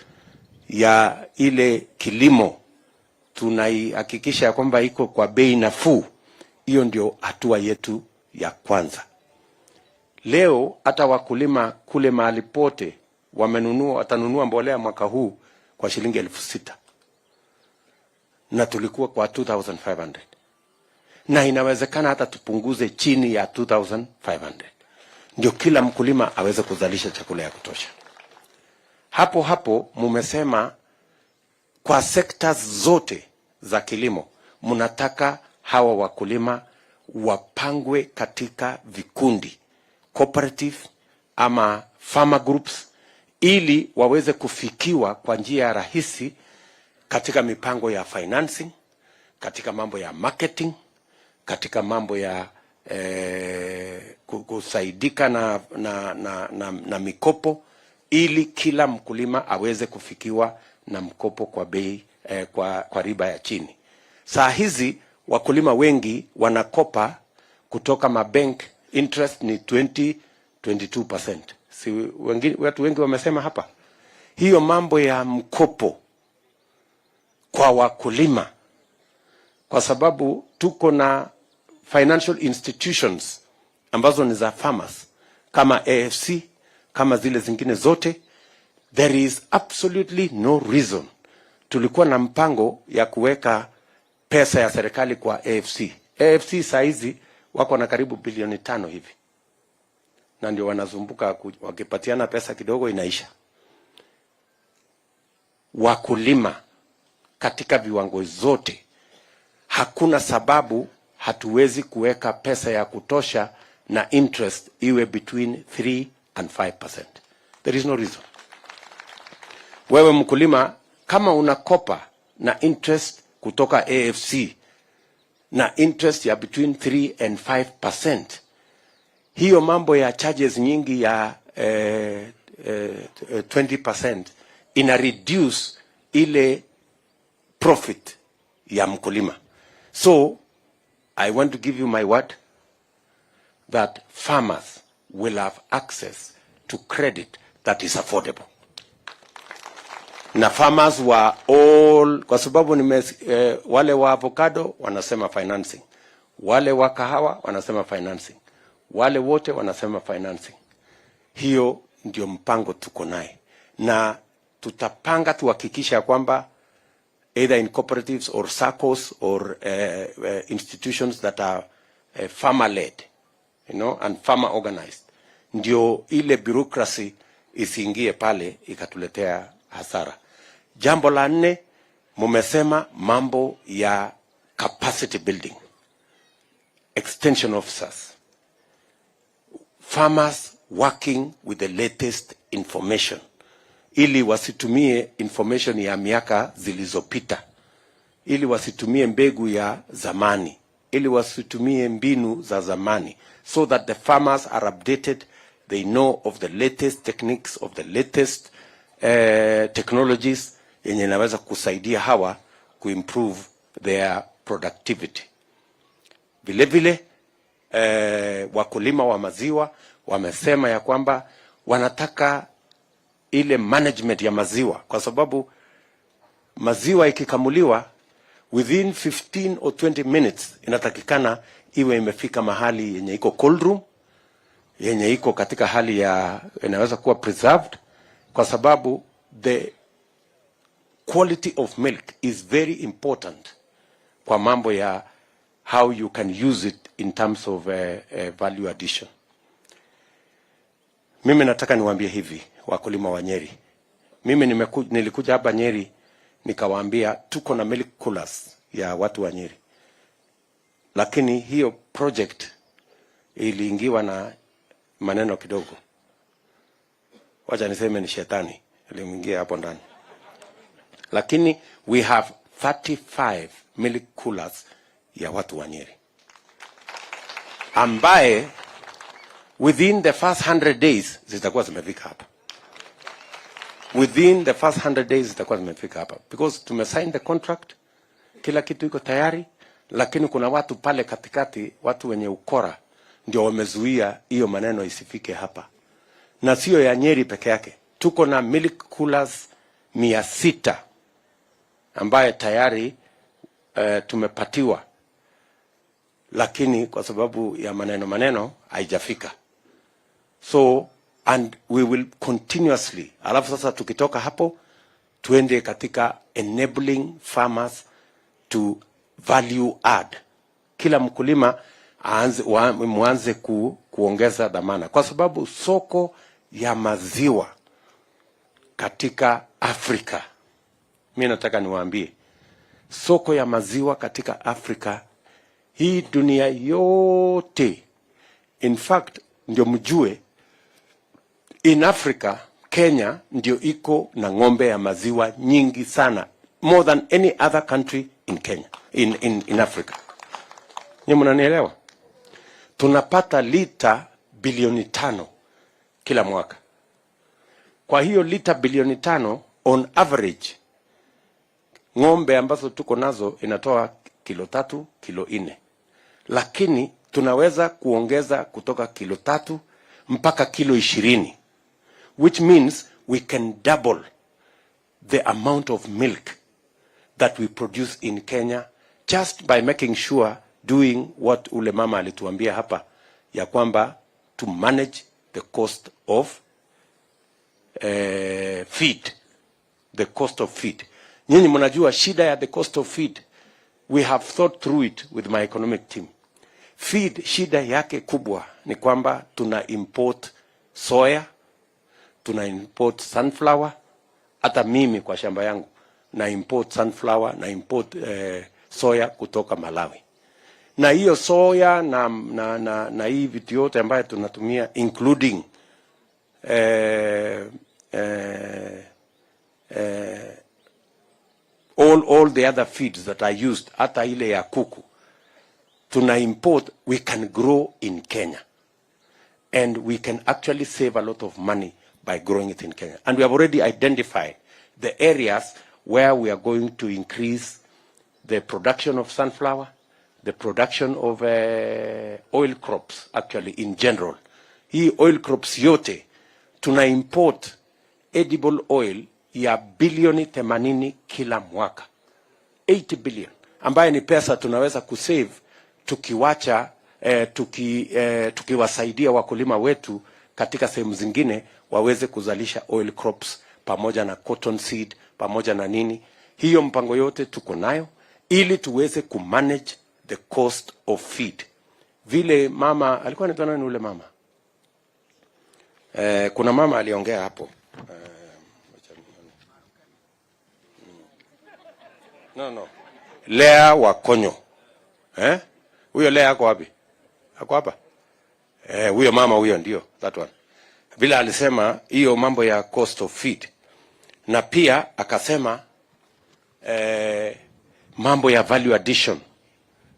ya ile kilimo tunaihakikisha kwamba iko kwa bei nafuu, hiyo ndio hatua yetu ya kwanza. Leo hata wakulima kule mahali pote watanunua mbolea mwaka huu kwa shilingi 6,000 na tulikuwa kwa 2,500, na inawezekana hata tupunguze chini ya 2,500 ndio kila mkulima aweze kuzalisha chakula ya kutosha. Hapo mumesema kwa sectors zote za kilimo mnataka hawa wakulima wapangwe katika vikundi, cooperative ama farmer groups, ili waweze kufikiwa kwa njia rahisi katika mipango ya financing, katika mambo ya marketing, katika mambo ya kusaidika na mikopo, ili kila mkulima aweze kufikiwa na mkopo kwa bei kwa riba ya chini. Saa hizi wakulima wengi wanakopa kutoka mabank, interest ni 22%. Si watu wengi wamesema hapa, hiyo mambo ya mkopo kwa wakulima, kwa sababu tuko na financial institutions ambazo ni za farmers kama AFC, kama zile zingine zote, there is absolutely no reason. Tulikuwa na mpango ya kuweka pesa ya serikali kwa AFC. AFC saizi wako na karibu bilioni 5 hivi, na ndio wanazumbuka wakipatiana pesa kidogo inaisha. Wakulima katika viwango zote, hakuna sababu hatuwezi kuweka pesa ya kutosha na interest iwe between 3 and 5%. There is no reason. Wewe mkulima kama unakopa na interest kutoka AFC na interest ya between 3 and 5%, hiyo mambo ya charges nyingi ya 20% ina reduce ile profit ya mkulima. So I want to give you my word that farmers will have access to credit that is affordable. Na farmers were all, kwa sababu wale wa avocado wanasema financing, wale wa kahawa wanasema financing, wale wote wanasema financing. Hiyo ndio mpango tuko naye, na tutapanga tuhakikisha kwamba either in cooperatives or SACCOs or institutions that are farmer led, and farmer organized, ndio ile bureaucracy isiingie pale ikatuletea hasara. Jambo la 4, mumesema mambo ya capacity building, extension officers, farmers working with the latest information, ili wasitumie information ya miaka zilizopita, ili wasitumie mbegu ya zamani, ili wasitumie mbinu za zamani, so that the farmers are updated, they know of the latest techniques, of the latest technologies yenye inaweza kusaidia hawa kuimprove their productivity. Vile vile wakulima wa maziwa wamesema ya kwamba wanataka ile management ya maziwa, kwa sababu maziwa ikikamuliwa within 15 or 20 minutes inatakikana iwe imefika mahali yenye iko cold room, yenye iko katika hali ya inaweza kuwa preserved, kwa sababu the quality of milk is very important kwa mambo ya how you can use it in terms of value addition. Mimi nataka niwaambie hivi wakulima wa Nyeri. Mimi nilikuja hapa Nyeri nikawaambia tuko na milk coolers ya watu wa Nyeri. Lakini hiyo project iliingiwa na maneno kidogo. Wacha niseme ni shetani iliingia hapo ndani. Lakini we have 35 milk coolers ya watu wa Nyeri, ambaye within the first 100 days zitakuwa zimefika hapa. Within the first 100 days zitakuwa zimefika hapa, because tumesign the contract, kila kitu iko tayari, lakini kuna watu pale katikati, watu wenye ukora ndio wamezuia hiyo maneno isifike hapa. Na sio ya Nyeri peke yake, tuko na milk coolers 600 ambaye tayari tumepatiwa, lakini kwa sababu ya maneno haijafika. So and we will continuously, alafu sasa tukitoka hapo tuende katika enabling farmers to value add. Kila mkulima mwanze kuongeza dhamana, kwa sababu soko ya maziwa katika Afrika, mimi nataka niwaambie, soko ya maziwa katika Afrika, hii dunia yote, in fact ndio mjue, in Africa, Kenya ndio iko na ng'ombe ya maziwa nyingi sana, more than any other country in Kenya, in Africa. Nyinyi mnanielewa? Tunapata lita bilioni 5 kila mwaka. Kwa hiyo lita bilioni 5 on average, ng'ombe ambazo tuko nazo inatoa kilo 3, kilo 4. Lakini tunaweza kuongeza kutoka kilo 3 mpaka kilo 20. Which means we can double the amount of milk that we produce in Kenya, just by making sure, doing what ule mama alituambia hapa, ya kwamba to manage the cost of feed. The cost of feed. Nyinyi mnajua shida ya the cost of feed. We have thought through it with my economic team. Feed, shida yake kubwa ni kwamba tuna import soya, tuna import sunflower. Hata mimi kwa shamba yangu na import sunflower, na import soya kutoka Malawi. Na hiyo soya na hii vitu yote ambayo tunatumia, including all the other feeds that are used, hata ile ya kuku, tuna import, we can grow in Kenya. And we can actually save a lot of money by growing it in Kenya. And we have already identified the areas where we are going to increase the production of sunflower, the production of oil crops, actually in general. Hii oil crops yote, tuna import edible oil ya bilioni 80 kila mwaka. 80 billion. Ambaye ni pesa tunaweza kusave tukiwacha, tukiwasaidia wakulima wetu katika sehemu zingine waweze kuzalisha oil crops pamoja na cotton seed pamoja na nini. Hiyo mpango yote tuko nayo ili tuweze kumanage the cost of feed. Vile mama alikuwa anaitwa nani ule mama? Kuna mama aliongea hapo. No. Lea Wakonyo Huyo leo ako wapi? Ako hapa? Huyo mama huyo ndio, that one. Vile alisema hiyo mambo ya cost of feed. Na pia akasema mambo ya value addition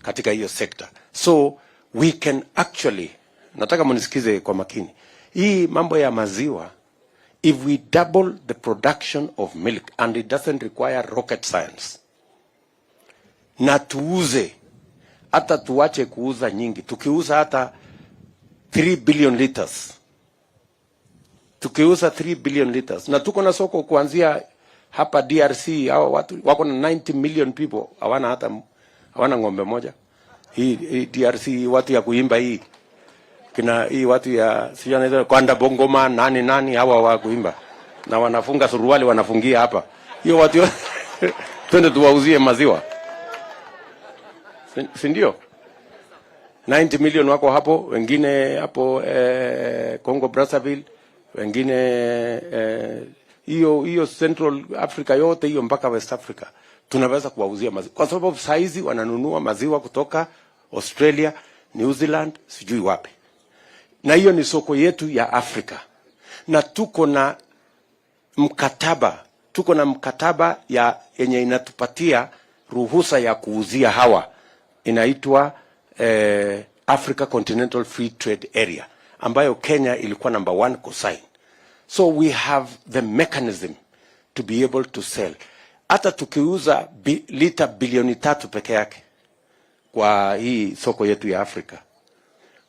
katika hiyo sector. So we can actually, nataka mnisikize kwa makini. Hii mambo ya maziwa, if we double the production of milk, and it doesn't require rocket science, na tuuze, hata tuwache kuuza nyingi, tukiuza hata 3 billion liters, tukiuza 3 billion liters, na tuko na soko kuanzia hapa DRC, hao watu wako na 90 million people, hawana ng'ombe moja. Hii DRC watu ya kuimba hii, kina hii watu ya sijana kwanda bongoma nani hawa wa kuimba, na wanafunga suruali wanafungia hapa, hiyo watu twende tuwauzie maziwa, si ndio? 90 million wako hapo, wengine hapo Congo Brazzaville, wengine hiyo Central Africa yote hiyo mpaka West Africa tunaweza kuwauzia maziwa, kwa sababu saizi wananunua maziwa kutoka Australia, New Zealand, sijui wapi. Na hiyo ni soko yetu ya Afrika. Na tuko na mkataba ya yenye inatupatia ruhusa ya kuuzia hawa, inaitwa Africa Continental Free Trade Area, ambayo Kenya ilikuwa number 1 kusign. So we have the mechanism to be able to sell. Hata tukiuza lita bilioni 3 peke yake kwa hii soko yetu ya Afrika,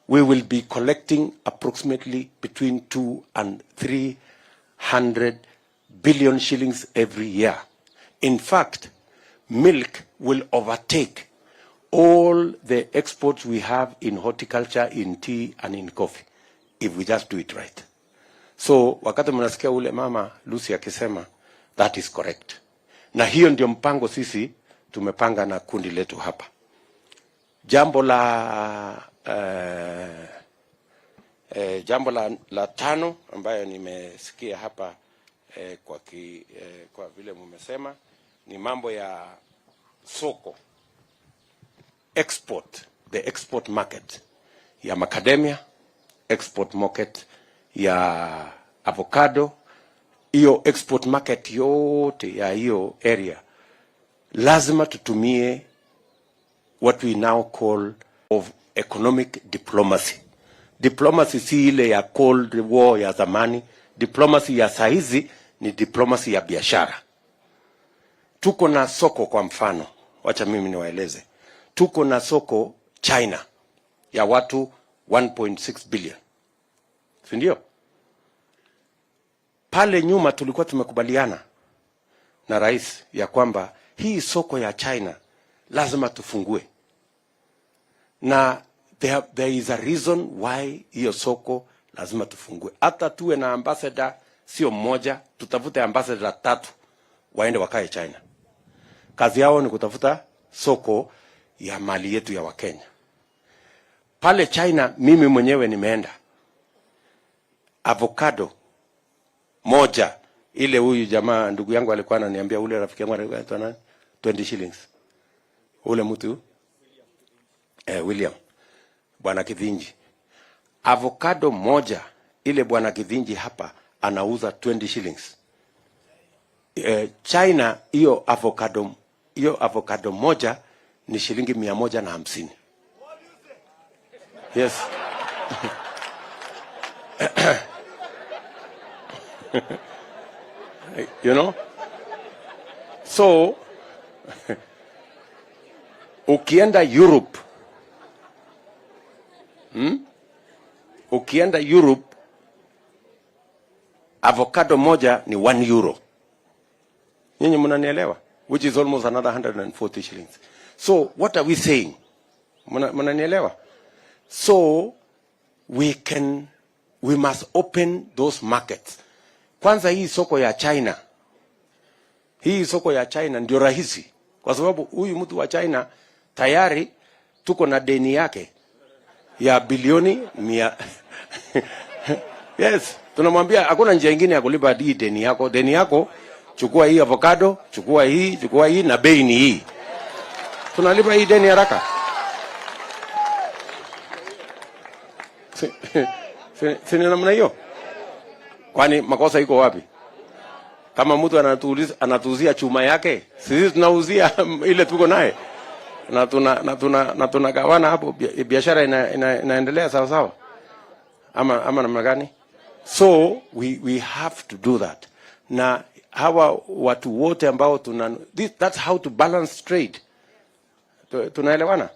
we will be collecting approximately between 200 and 300 billion shillings every year. In fact, milk will overtake all the exports we have in horticulture, in tea and in coffee, if we just do it right. So wakati mnasikia ule mama Lucy akisema, that is correct. Na hiyo ndio mpango sisi tumepanga na kundi letu hapa. Jambo la tano ambayo nimesikia hapa kwa vile mmesema ni mambo ya soko, the export market ya macadamia, export market ya avocado. Hiyo export market yote ya hiyo area lazima tutumie what we now call of economic diplomacy. Diplomacy si ile ya Cold War ya zamani. Diplomacy ya saizi ni diplomacy ya biashara. Tuko na soko, kwa mfano, wacha mimi niwaeleze. Tuko na soko China ya watu 1.6 billion. Si ndio? Pale nyuma tulikuwa tumekubaliana na rais ya kwamba hii soko ya China lazima tufungue. Na there is a reason why hiyo soko lazima tufungue. Hata tuwe na ambassador sio mmoja, tutafute ambassador 3 waende wakae China. Kazi yao ni kutafuta soko ya mali yetu ya Wakenya. Pale China mimi mwenyewe nimeenda. Avocado moja, ile huyu jamaa ndugu yangu alikuwa ananiambia, ule rafiki yangu alikuwa nani, 20 shillings. Ule mtu William Bwana Kithinji, avocado moja ile Bwana Kithinji hapa anauza 20 shillings. China hiyo avocado moja ni shilingi 150. Yes. You know? So ukienda Europe, ukienda Europe, avocado moja ni 1 euro. Nyinyi mnanielewa? Which is almost another 140 shillings. So what are we saying? Mnanielewa? So we must open those markets. Kwanza hii soko ya China. Hii soko ya China ndio rahisi. Kwa sababu huyu mtu wa China tayari tuko na deni yake ya bilioni 100. Yes, tunamwambia hakuna njia nyingine ya kulipa hii deni yako. Deni yako, chukua hii avocado, chukua hii na bei ni hii. Tunalipa hii deni haraka. Si namna hiyo? Kwani makosa iko wapi? Kama mtu anatuuzia chuma yake, sisi tunauzia ile tuko naye. Na tunagawana hapo, biashara inaendelea sawa sawa. Ama namna gani? So we have to do that. Na hawa watu wote ambao that's how to balance trade. Tunaelewana?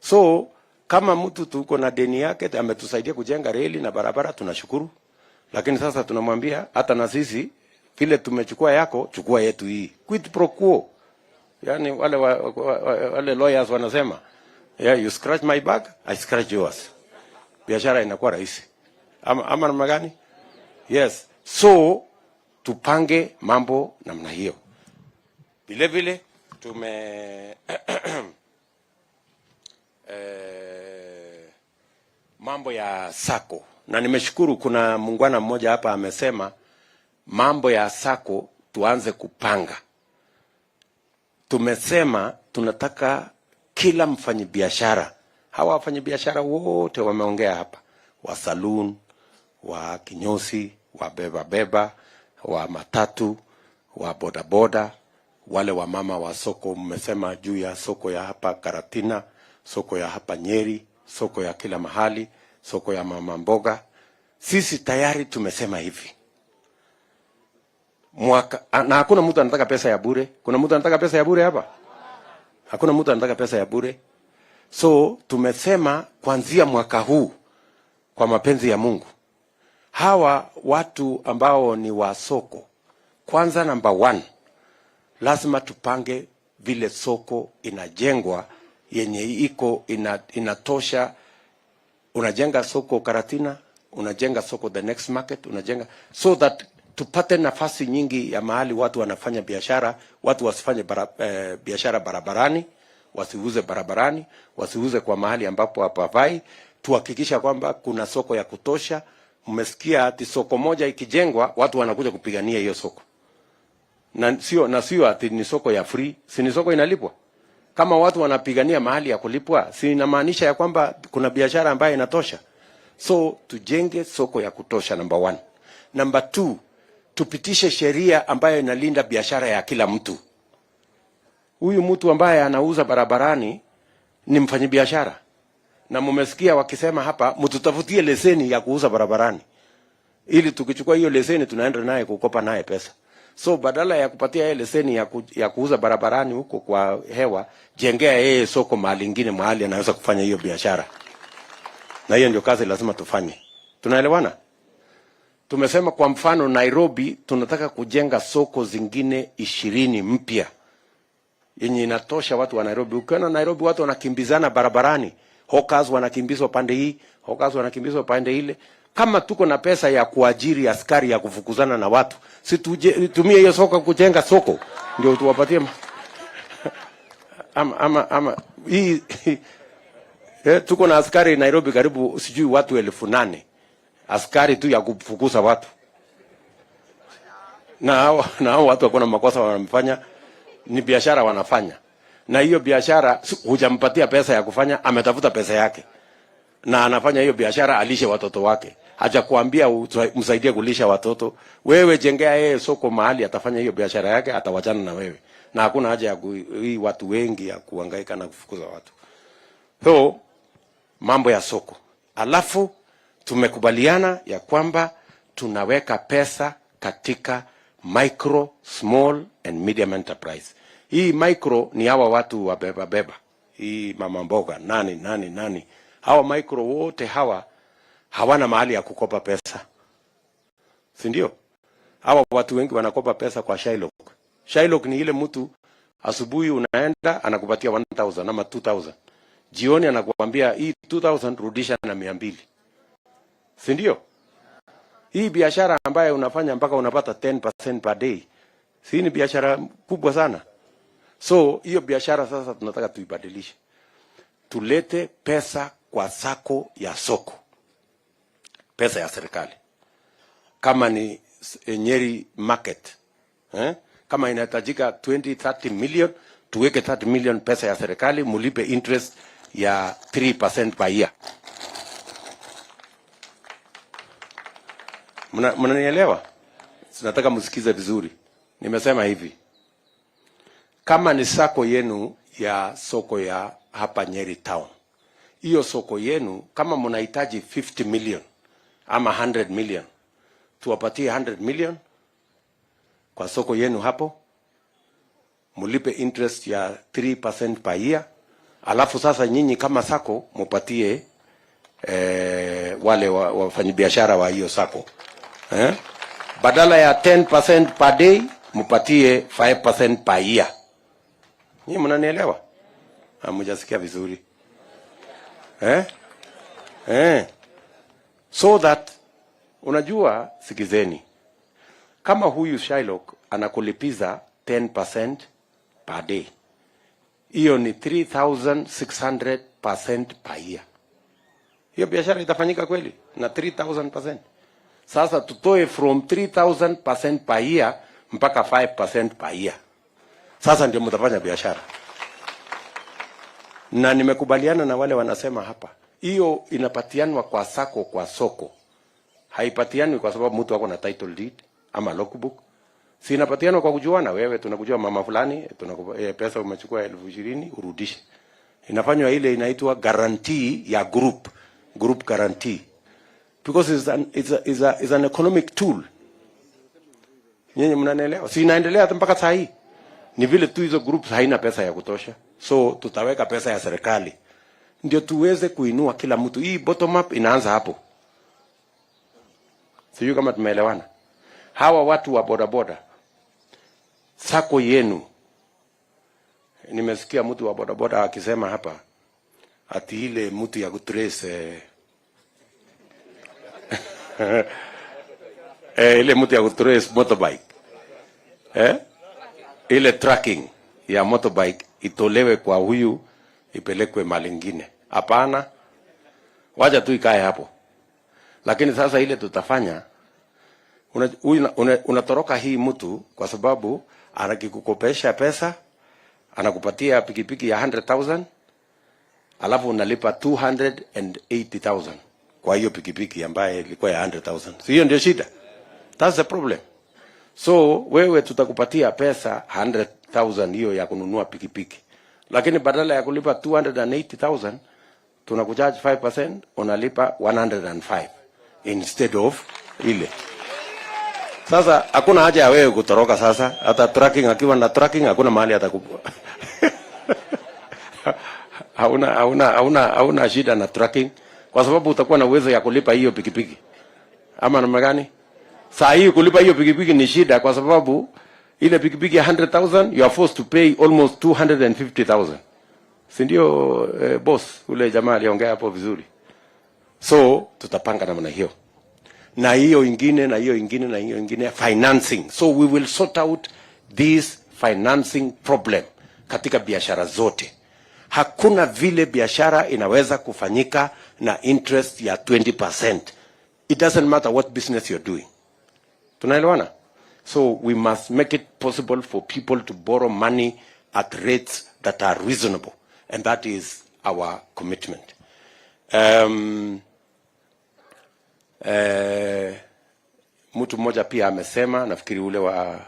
So kama mtu tuko na deni yake ametusaidia kujenga reli na barabara, tunashukuru. Lakini sasa tunamwambia hata na sisi vile tumechukua yako, chukua yetu hii. Quid pro quo. Yani wale lawyers wanasema, yeah, you scratch my back, I scratch yours. Biashara inakuwa rahisi. Ama namna gani? Yes. So tupange mambo namna hiyo. Vile vile mambo ya sako, na nimeshukuru kuna muungwana mmoja hapa amesema mambo ya sako tuanze kupanga. Tumesema tunataka kila mfanyabiashara, hawa wafanyabiashara wote wameongea hapa, wa saloon, wa kinyosi, wa beba, wa matatu, wa bodaboda, wale wa mama wa soko, mmesema juu ya soko ya hapa Karatina, soko ya hapa Nyeri, soko ya kila mahali, soko ya mama mboga. Sisi tayari tumesema hivi. Na hakuna mtu anataka pesa ya bure. Kuna mtu anataka pesa ya bure hapa? Hakuna mtu anataka pesa ya bure. So tumesema kuanzia mwaka huu, kwa mapenzi ya Mungu, hawa watu ambao ni wa soko, kwanza number 1, lazima tupange vile soko inajengwa yenye iko inatosha. Unajenga soko Karatina, unajenga soko the next market, unajenga so that tupate nafasi nyingi ya mahali watu wanafanya biashara. Watu wasifanye biashara barabarani, wasiuze barabarani, wasiuze kwa mahali ambapo hapafai. Tuhakikisha kwamba kuna soko ya kutosha. Mmesikia ati soko moja ikijengwa watu wanakuja kupigania hiyo soko. Na sio ati ni soko ya free, si ni soko inalipwa. Kama watu wanapigania mahali ya kulipwa, si inamaanisha ya kwamba kuna biashara ambayo inatosha. So tujenge soko ya kutosha, number 1. Number 2, tupitishe sheria ambayo inalinda biashara ya kila mtu. Huyu mtu ambaye anauza barabarani ni mfanyabiashara. Na mmesikia wakisema hapa, mtutafutie leseni ya kuuza barabarani. Ili tukichukua hiyo leseni tunaenda naye kukopa naye pesa. So badala ya kupatia yeye leseni ya kuuza barabarani huko kwa hewa, jengea yeye soko mahali ingine, mahali anaweza kufanya hiyo biashara. Na hiyo ndio kazi lazima tufanye. Tunaelewana? Tumesema kwa mfano Nairobi tunataka kujenga soko zingine 20 mpya yenye inatosha watu wa Nairobi. Ukiona Nairobi watu wanakimbizana barabarani, hawkers wanakimbizwa pande hii, hawkers wanakimbizwa pande ile. Kama tuko na pesa ya kuajiri askari ya kufukuzana na watu, si tumie hiyo soko kujenga soko ndio tuwapatie hii tuko na askari Nairobi karibu sijui watu 8,000 askari tu ya kufukuza watu. Na hao watu wako na makosa wanafanya, ni biashara wanafanya. Na hiyo biashara hujampatia pesa ya kufanya, ametafuta pesa yake. Na anafanya hiyo biashara alishe watoto wake. Haja kuambia msaidie kulisha watoto. Wewe jengea yeye soko mahali atafanya hiyo biashara yake, atawachana na wewe. Na hakuna haja ya hii watu wengi ya kuhangaika na kufukuza watu. So mambo ya soko. Alafu tumekubaliana ya kwamba tunaweka pesa katika micro, small and medium enterprise. Hii micro ni hawa watu wa beba. Hii mama mboga, nani. Hawa micro wote hawa hawana mahali ya kukopa pesa. Si ndio? Hawa watu wengi wanakopa pesa kwa Shylock. Shylock ni ile mtu asubuhi unaenda anakupatia 1,000 ama 2,000. Jioni anakuambia hii 2,000 rudisha na 200. Si ndio? Hii biashara ambayo unafanya mpaka unapata 10% per day. Si ni biashara kubwa sana. So hiyo biashara sasa tunataka tuibadilishe. Tulete pesa kwa sako ya soko. Pesa ya serikali. Kama ni Nyeri market. Kama inahitajika 20-30 million, tuweke 30 million pesa ya serikali, mulipe interest ya 3% per year. Mnanielewa? Nataka msikize vizuri. Nimesema hivi. Kama ni sako yenu ya soko ya hapa Nyeri Town, hiyo soko yenu kama mnahitaji 50 million ama 100 million, tuwapatie 100 million kwa soko yenu hapo, mulipe interest ya 3% per year, alafu sasa nyinyi kama sako mupatie wale wafanyabiashara wa hiyo sako. Badala ya 10% per day, mupatie 5% per year. Nyinyi mnanielewa? Hamjasikia vizuri. So that, unajua, sikizeni. Kama huyu Shylock anakulipiza 10% per day, hiyo ni 3,600% per year. Hiyo biashara itafanyika kweli na 3,000%. Sasa tutoe from 3,000% per year mpaka 5% per year. Sasa ndio mtafanya biashara. Na nimekubaliana na wale wanasema hapa, hiyo inapatianwa kwa sako kwa soko. Haipatianwi kwa sababu mtu wako na title deed ama logbook. Si inapatianwa kwa kujuana, wewe tunakujua mama fulani, pesa umechukua 20,000 urudishe. Inafanywa ile inaitwa guarantee ya group guarantee. Because it's an economic tool. Nyinyi mnanielewa? Si inaendelea hata mpaka saa hii. Ni vile tu hizo groups haina pesa ya kutosha. So tutaweka pesa ya serikali ndio tuweze kuinua kila mtu. Hii bottom up inaanza hapo. Sijui kama tumeelewana. Hawa watu wa bodaboda, sako yenu. Nimesikia mtu wa bodaboda akisema hapa ati ile mtu ya kutrace ile mtu ya kutrace motorbike, ile tracking ya motorbike itolewe kwa huyu ipelekwe mahali nyingine. Hapana, wacha tu ikae hapo. Lakini sasa ile tutafanya, unatoroka hii mtu kwa sababu anakikukopesha pesa, anakupatia pikipiki ya 100,000, alafu unalipa 280,000 kwa hiyo pikipiki ambaye ilikuwa ya 100,000. So hiyo ndio shida. That's the problem. So wewe tutakupatia pesa 100,000 hiyo ya kununua pikipiki. Lakini badala ya kulipa 280,000, tunakucharge 5%, unalipa 105 instead of ile. Sasa hakuna haja ya wewe kutoroka sasa. Hata tracking, akiwa na tracking hakuna mahali atakupa. hauna shida na tracking kwa sababu utakuwa na uwezo ya kulipa hiyo pikipiki. Ama namna gani? Saa hii kulipa hiyo pikipiki ni shida kwa sababu ile pikipiki ya 100,000 you are forced to pay almost 250,000. Si ndio boss ule jamaa aliongea hapo vizuri. So tutapanga namna hiyo. Na hiyo ingine na hiyo ingine na hiyo ingine financing. So we will sort out this financing problem katika biashara zote. Hakuna vile biashara inaweza kufanyika na interest ya 20%. It doesn't matter what business you're doing. Tunaelewana? So we must make it possible for people to borrow money at rates that are reasonable. And that is our commitment. Mtu mmoja pia amesema, nafikiri ule wa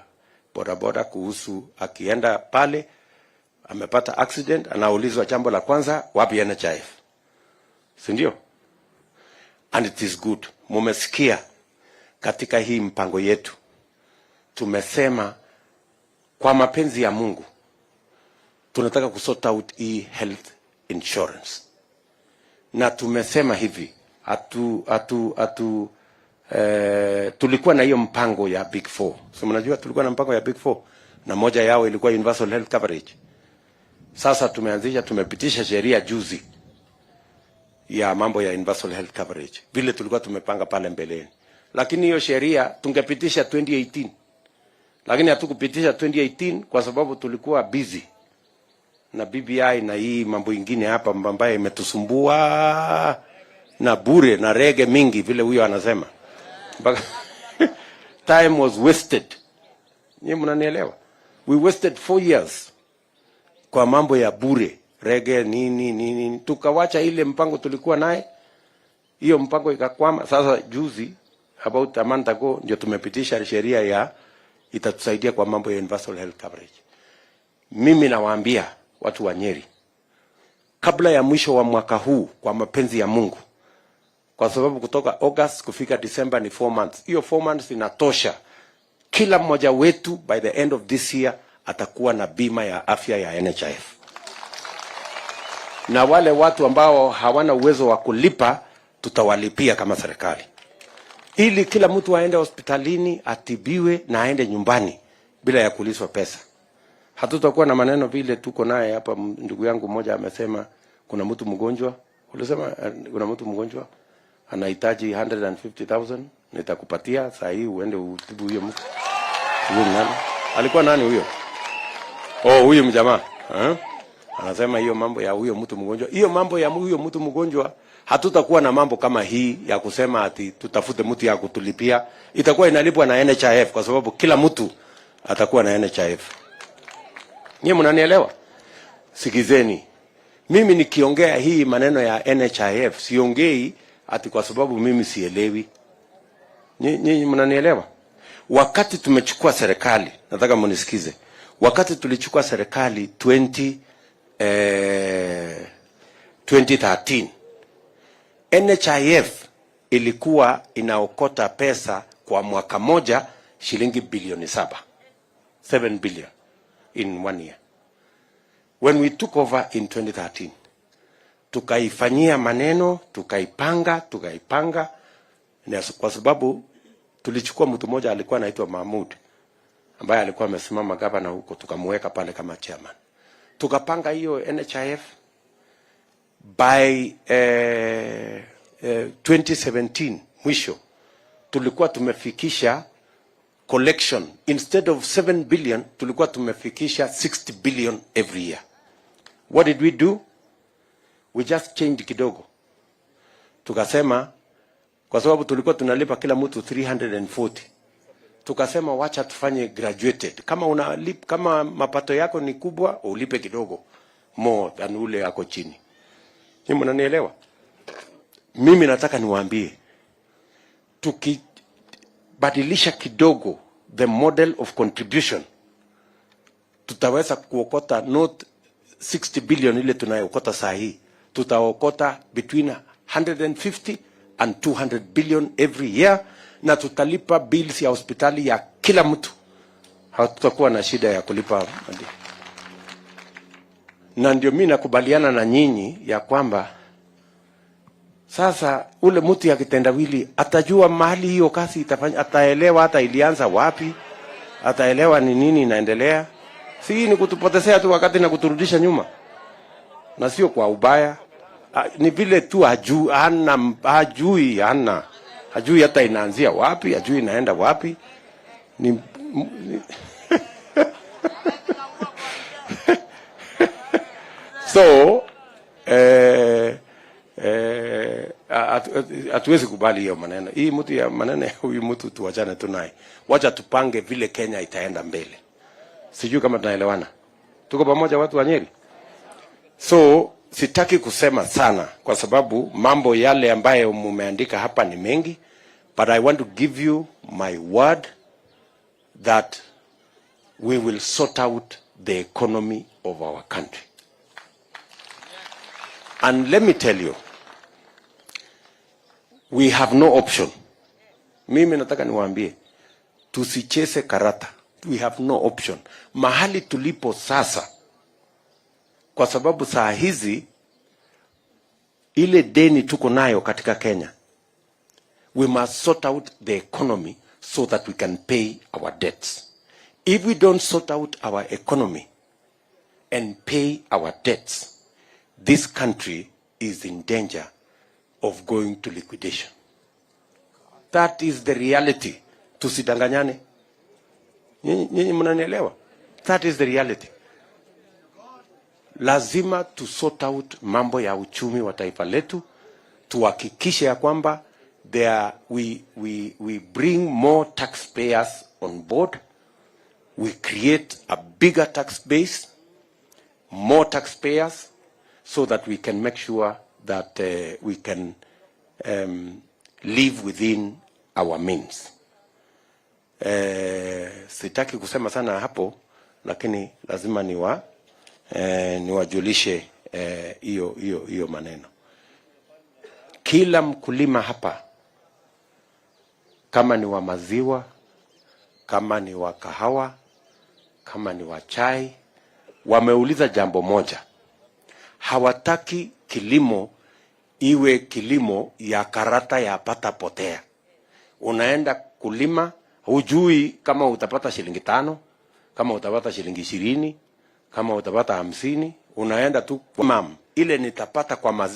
bodaboda, kuhusu akienda pale amepata accident, anaulizwa jambo la kwanza, wapi NHIF? Si ndio? And it is good. Mumesikia katika hii mpango yetu tumesema kwa mapenzi ya Mungu tunataka kusort out health insurance. Na tumesema hivi, tulikuwa na hiyo mpango ya Big Four. So mnajua tulikuwa na mpango ya Big Four na moja yao ilikuwa universal health coverage. Sasa tumepitisha sheria juzi ya mambo ya universal health coverage. Vile tulikuwa tumepanga pale mbeleni. Lakini hiyo sheria tungepitisha 2018. Lakini hatukupitisha 2018 kwa sababu tulikuwa busy na BBI na hii mambo ingine hapa ambayo imetusumbua na bure na rege mingi vile huyo anasema. Time was wasted. Nyinyi mnanielewa? We wasted 4 years kwa mambo ya bure, rege nini. Tukawacha ile mpango tulikuwa naye. Hiyo mpango ikakwama. Sasa juzi about a month ago ndio tumepitisha sheria ya itatusaidia kwa mambo ya universal health coverage. Mimi nawaambia watu wa Nyeri, kabla ya mwisho wa mwaka huu, kwa mapenzi ya Mungu, kwa sababu kutoka August kufika December ni 4 months. Hiyo 4 months inatosha. Kila mmoja wetu by the end of this year atakuwa na bima ya afya ya NHIF. Na wale watu ambao hawana uwezo wa kulipa tutawalipia kama serikali, ili kila mtu aende hospitalini atibiwe na aende nyumbani bila ya kulipwa pesa. Hatutakuwa na maneno vile tuko naye hapa. Ndugu yangu mmoja amesema kuna mtu mgonjwa, ulisema kuna mtu mgonjwa anahitaji 150,000, nitakupatia saa hii uende utibu huyo mtu. Huyo nani? Alikuwa nani huyo? Oh, huyo mjamaa. Anasema hiyo mambo ya huyo mtu mgonjwa. Hiyo mambo ya huyo mtu mgonjwa, hatutakuwa na mambo kama hii ya kusema ati tutafute mtu ya kutulipia. Itakuwa inalipwa na NHIF kwa sababu kila mtu atakuwa na NHIF. Nyie mnanielewa? Sikizeni. Mimi nikiongea hii maneno ya NHIF, siongei ati kwa sababu mimi sielewi. Nyinyi mnanielewa? Wakati tumechukua serikali, nataka mnisikize. Wakati tulichukua serikali 2013, NHIF ilikuwa inaokota pesa kwa mwaka moja shilingi bilioni 7 billion in 1 year. When we took over in 2013, tukaifanyia maneno, tukaipanga, na kwa sababu tulichukua mtu mmoja alikuwa anaitwa Mahmud, ambaye alikuwa amesimama gavana huko, tukamweka pale kama chairman. Tukapanga hiyo NHIF. By 2017 mwisho tulikuwa tumefikisha collection, instead of 7 billion tulikuwa tumefikisha 60 billion every year. What did we do? We just changed kidogo. Tukasema kwa sababu tulikuwa tunalipa kila mtu 340, tukasema wacha tufanye graduated. Kama mapato yako ni kubwa, ulipe kidogo more than ule yako chini. Ni mnanielewa? Mimi nataka niwaambie, tukibadilisha kidogo the model of contribution, tutaweza kuokota not 60 billion ile tunayokota saa hii. Tutaokota between 150 and 200 billion every year, na tutalipa bills ya hospitali ya kila mtu. Hatutakuwa na shida ya kulipa. Na ndio mimi nakubaliana na nyinyi ya kwamba sasa ule mtu ya kitendawili atajua mahali hiyo kazi itafanya, ataelewa hata ilianza wapi, ataelewa ni nini inaendelea. Si ni kutupotezea tu wakati na kuturudisha nyuma, na sio kwa ubaya. Ni vile tu hajui hata inaanzia wapi, hajui inaenda wapi. So hatuwezi kubali hiyo maneno. Hii mtu ya maneno huyu mtu tuachane tu naye. Wacha tupange vile Kenya itaenda mbele. Sijui kama tunaelewana. Tuko pamoja watu wa Nyeri? So sitaki kusema sana kwa sababu mambo yale ambayo mumeandika hapa ni mengi, but I want to give you my word that we will sort out the economy of our country. And let me tell you, we have no option. Mimi nataka niwaambie, tusicheze karata. We have no option. Mahali tulipo sasa, kwa sababu saa hizi ile deni tuko nayo katika Kenya, we must sort out the economy so that we can pay our debts. If we don't sort out our economy and pay our debts, this country is in danger of going to liquidation. That is the reality. Tusidanganyane. Nyinyi mnanielewa? That is the reality. Lazima to sort out mambo ya uchumi wa taifa letu, tuhakikishe ya kwamba we bring more taxpayers on board, we create a bigger tax base, more taxpayers, so that we can make sure that we can live within our means. Sitaki kusema sana hapo, lakini lazima niwajulishe hiyo maneno. Kila mkulima hapa, kama ni wa maziwa, kama ni wa kahawa, kama ni wa chai, wameuliza jambo moja. Hawataki kilimo iwe kilimo ya karata ya pata potea. Unaenda kulima, hujui kama utapata shilingi 5, kama utapata shilingi 20, kama utapata 50, unaenda tu kwa ile nitapata kwa maziwa.